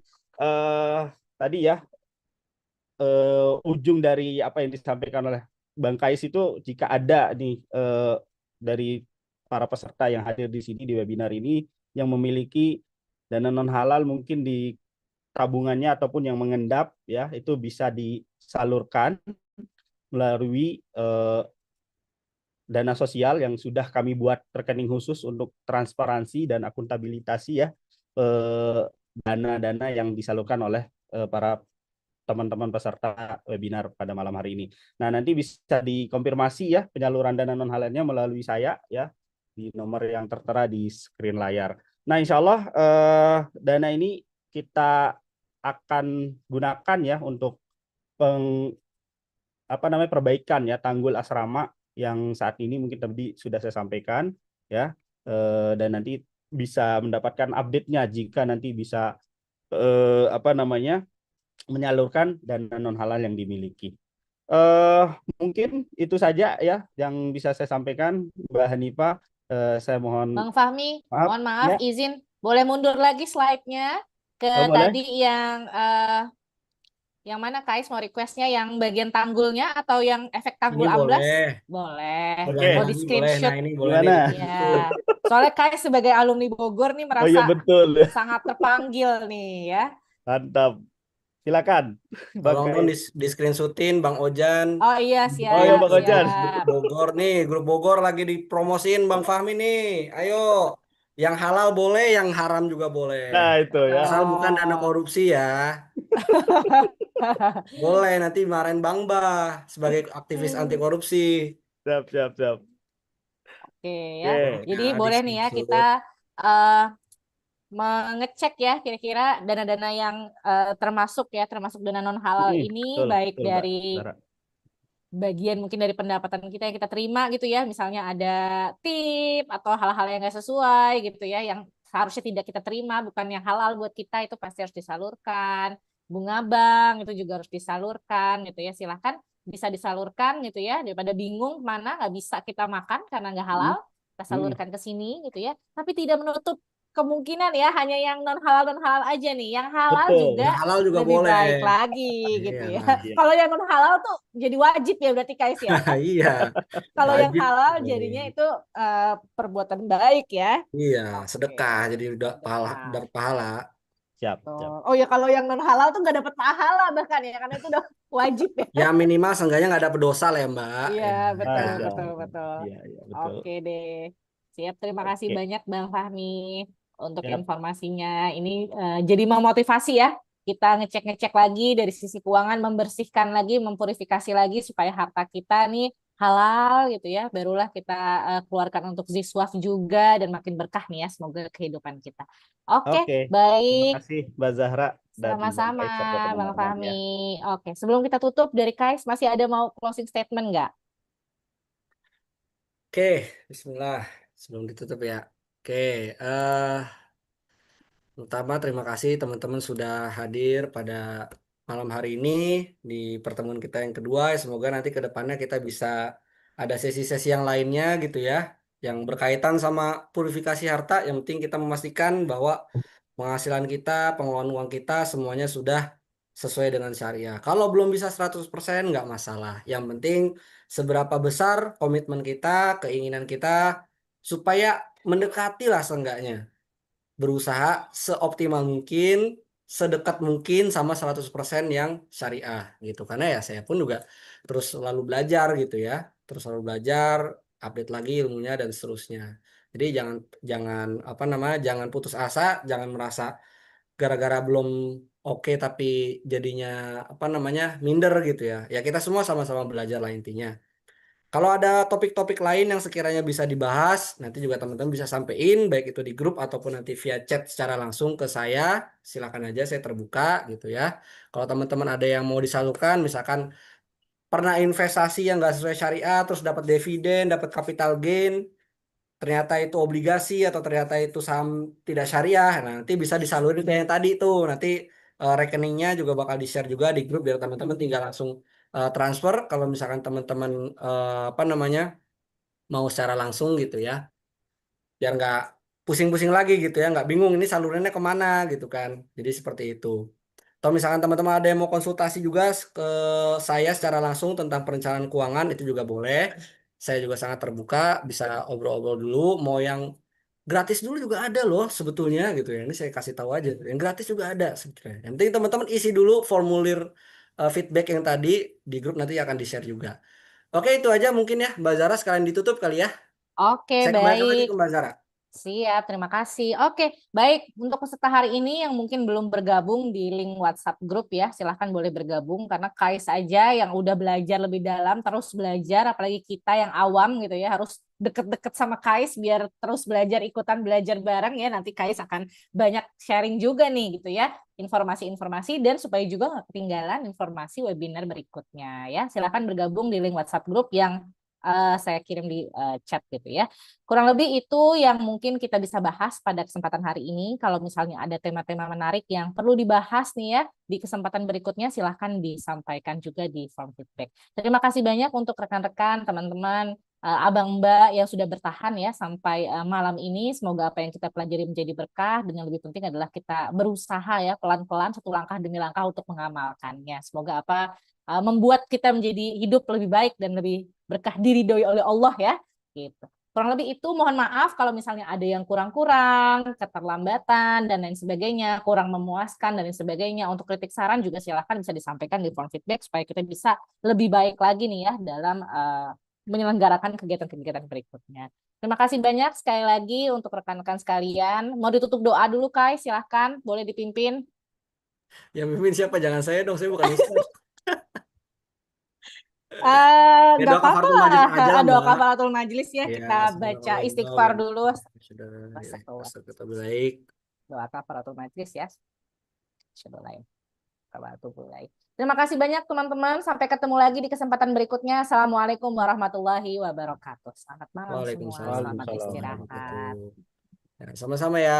tadi ya ujung dari apa yang disampaikan oleh Bang Kais itu, jika ada nih dari para peserta yang hadir di sini di webinar ini yang memiliki dana non halal mungkin di tabungannya ataupun yang mengendap ya, itu bisa disalurkan melalui dana sosial yang sudah kami buat rekening khusus untuk transparansi dan akuntabilitas ya dana-dana yang disalurkan oleh para teman-teman peserta webinar pada malam hari ini. Nah, nanti bisa dikonfirmasi ya penyaluran dana non halalnya melalui saya ya di nomor yang tertera di screen layar. Nah, insya Allah dana ini kita akan gunakan ya untuk perbaikan ya tanggul asrama yang saat ini mungkin tadi sudah saya sampaikan ya, dan nanti bisa mendapatkan update-nya jika nanti bisa menyalurkan dana non halal yang dimiliki. Mungkin itu saja ya yang bisa saya sampaikan, Mbak Hanifah. Saya mohon
Bang Fahmi,
maaf
mohon maaf,
ya.
izin boleh mundur lagi slide-nya ke
Boleh.
tadi yang mana Kais mau requestnya, yang bagian tanggulnya atau yang efek tanggul
Ini
amblas?
boleh.
Boleh.
Oke.
Mau di
Ini boleh.
screenshot.
Nah, ini boleh
Gimana?
nih.
Ya. Soalnya Kais sebagai alumni Bogor nih
Oh iya
merasa
betul.
sangat terpanggil nih ya.
Mantap. Silakan, Bang
Tolong dong
Kais.
di screenshotin Bang Ojan.
Oh iya,
Oh iya,
siap,
Bang Ojan.
siap.
Grup Bogor nih, grup Bogor lagi dipromosin Bang Fahmi nih. Ayo, yang halal boleh, yang haram juga boleh.
Nah, itu ya.
Asal bukan dana
Oh.
korupsi ya. Boleh, nanti marahin Bang Bah sebagai aktivis anti korupsi.
Siap, siap, siap.
Oke ya.
Oke.
Jadi
Ya, di
boleh nih ya
screenshot.
kita mengecek ya kira-kira dana-dana yang termasuk dana non halal ini,
Betul,
baik
betul, Mbak
dari
Zahra.
bagian mungkin dari pendapatan kita yang kita terima gitu ya, misalnya ada tip atau hal-hal yang nggak sesuai gitu ya, yang seharusnya tidak kita terima, bukan yang halal buat kita, itu pasti harus disalurkan. Bunga bank itu juga harus disalurkan gitu ya, silahkan bisa disalurkan gitu ya, daripada bingung mana nggak bisa kita makan karena nggak halal, kita salurkan ke sini gitu ya, tapi tidak menutup kemungkinan ya hanya yang non halal aja nih, yang halal
Betul.
juga
Yang halal juga
lebih
boleh.
baik lagi gitu
Iya.
ya. Kalau yang non halal tuh jadi wajib ya berarti Kais ya.
Iya.
Kalau yang
Wajib.
halal jadinya itu perbuatan baik ya.
Iya,
Oke.
sedekah jadi udah pahala,
Sedekah.
dapat pahala.
Siap, siap.
Betul. Oh ya, kalau yang non halal tuh nggak dapat pahala bahkan ya, karena itu udah wajib ya.
Ya minimal seenggaknya nggak ada dosa lah ya Mbak.
Iya,
Ya,
betul,
kan?
betul, betul.
Iya, iya, betul.
Oke deh. Siap, terima kasih
Oke.
banyak Bang Fahmi untuk
Siap.
informasinya. Ini jadi memotivasi ya. Kita ngecek-ngecek lagi dari sisi keuangan, membersihkan lagi, mempurifikasi lagi supaya harta kita nih halal gitu ya. Barulah kita keluarkan untuk ziswaf juga dan makin berkah nih ya. Semoga kehidupan kita. Oke,
Oke. Terima
baik.
kasih Mbak Zahra dan Bang
Sama-sama,
Kais serta
Bang
teman-teman
Fahmi.
ya.
Oke, sebelum kita tutup dari Kais, masih ada mau closing statement nggak?
Oke, Bismillah. Sebelum ditutup ya. Oke, pertama terima kasih teman-teman sudah hadir pada malam hari ini di pertemuan kita yang kedua. Semoga nanti ke depannya kita bisa ada sesi-sesi yang lainnya gitu ya, yang berkaitan sama purifikasi harta. Yang penting kita memastikan bahwa penghasilan kita, pengelolaan uang kita semuanya sudah sesuai dengan syariah. Kalau belum bisa 100% nggak masalah. Yang penting seberapa besar komitmen kita, keinginan kita supaya mendekati lah seenggaknya. Berusaha seoptimal mungkin, sedekat mungkin sama 100% yang syariah gitu. Karena ya saya pun juga terus selalu belajar gitu ya. Terus selalu belajar, update lagi ilmunya dan seterusnya. Jadi jangan jangan apa namanya, jangan putus asa, jangan merasa gara-gara belum oke tapi jadinya apa namanya minder gitu ya. Ya kita semua sama-sama belajar lah intinya. Kalau ada topik-topik lain yang sekiranya bisa dibahas, nanti juga teman-teman bisa sampein, baik itu di grup ataupun nanti via chat secara langsung ke saya. Silakan aja, saya terbuka gitu ya. Kalau teman-teman ada yang mau disalurkan, misalkan pernah investasi yang nggak sesuai syariah, terus dapat dividen, dapat capital gain, ternyata itu obligasi atau ternyata itu saham tidak syariah, nah, nanti bisa disalurin kayak yang tadi tuh. Nanti rekeningnya juga bakal di-share juga di grup biar teman-teman tinggal langsung transfer kalau misalkan teman-teman apa namanya mau secara langsung gitu ya, biar nggak pusing-pusing lagi gitu ya, nggak bingung ini salurannya kemana gitu kan. Jadi seperti itu. Atau misalkan teman-teman ada yang mau konsultasi juga ke saya secara langsung tentang perencanaan keuangan, itu juga boleh. Saya juga sangat terbuka, bisa obrol-obrol dulu. Mau yang gratis dulu juga ada loh sebetulnya gitu ya. Ini saya kasih tahu aja. Yang gratis juga ada sebetulnya. Yang penting teman-teman isi dulu formulir feedback yang tadi di grup, nanti akan di-share juga. Oke, itu aja mungkin ya, Mbak Zara, sekalian ditutup kali ya.
Oke,
Saya kembalikan lagi
baik.
ke Mbak Zara.
Siap, terima kasih. Oke, baik. Untuk peserta hari ini yang mungkin belum bergabung di link WhatsApp grup ya, silahkan boleh bergabung karena Kais aja yang udah belajar lebih dalam, terus belajar, apalagi kita yang awam gitu ya, harus deket-deket sama Kais biar terus belajar, ikutan belajar bareng ya. Nanti Kais akan banyak sharing juga nih gitu ya, informasi-informasi dan supaya juga nggak ketinggalan informasi webinar berikutnya ya. Silahkan bergabung di link WhatsApp grup yang saya kirim di chat gitu ya. Kurang lebih itu yang mungkin kita bisa bahas pada kesempatan hari ini. Kalau misalnya ada tema-tema menarik yang perlu dibahas nih ya, di kesempatan berikutnya silahkan disampaikan juga di form feedback. Terima kasih banyak untuk rekan-rekan, teman-teman, abang mbak yang sudah bertahan ya sampai malam ini. Semoga apa yang kita pelajari menjadi berkah, dan yang lebih penting adalah kita berusaha ya pelan-pelan satu langkah demi langkah untuk mengamalkannya. Semoga membuat kita menjadi hidup lebih baik dan lebih berkah diridhoi oleh Allah ya. Gitu. Kurang lebih itu, mohon maaf kalau misalnya ada yang kurang-kurang, keterlambatan, dan lain sebagainya, kurang memuaskan, dan lain sebagainya. Untuk kritik saran juga silahkan bisa disampaikan di form feedback, supaya kita bisa lebih baik lagi nih ya dalam menyelenggarakan kegiatan-kegiatan berikutnya. Terima kasih banyak sekali lagi untuk rekan-rekan sekalian. Mau ditutup doa dulu, Kai? Silahkan, boleh dipimpin.
Yang mimpin siapa? Jangan saya dong, saya bukan ustaz. Ya
Gak
doa
apa-apa
kafaratul majelis aja lah,
lah, doa
Mbak.
kafaratul majelis ya,
Ya,
kita baca istighfar dulu.
baik.
Doa kafaratul majelis ya. Terima kasih banyak teman-teman. Sampai ketemu lagi di kesempatan berikutnya. Assalamualaikum warahmatullahi wabarakatuh. Selamat malam semua.
Waalaikumsalam
Selamat
Waalaikumsalam.
istirahat.
Ya, sama-sama ya.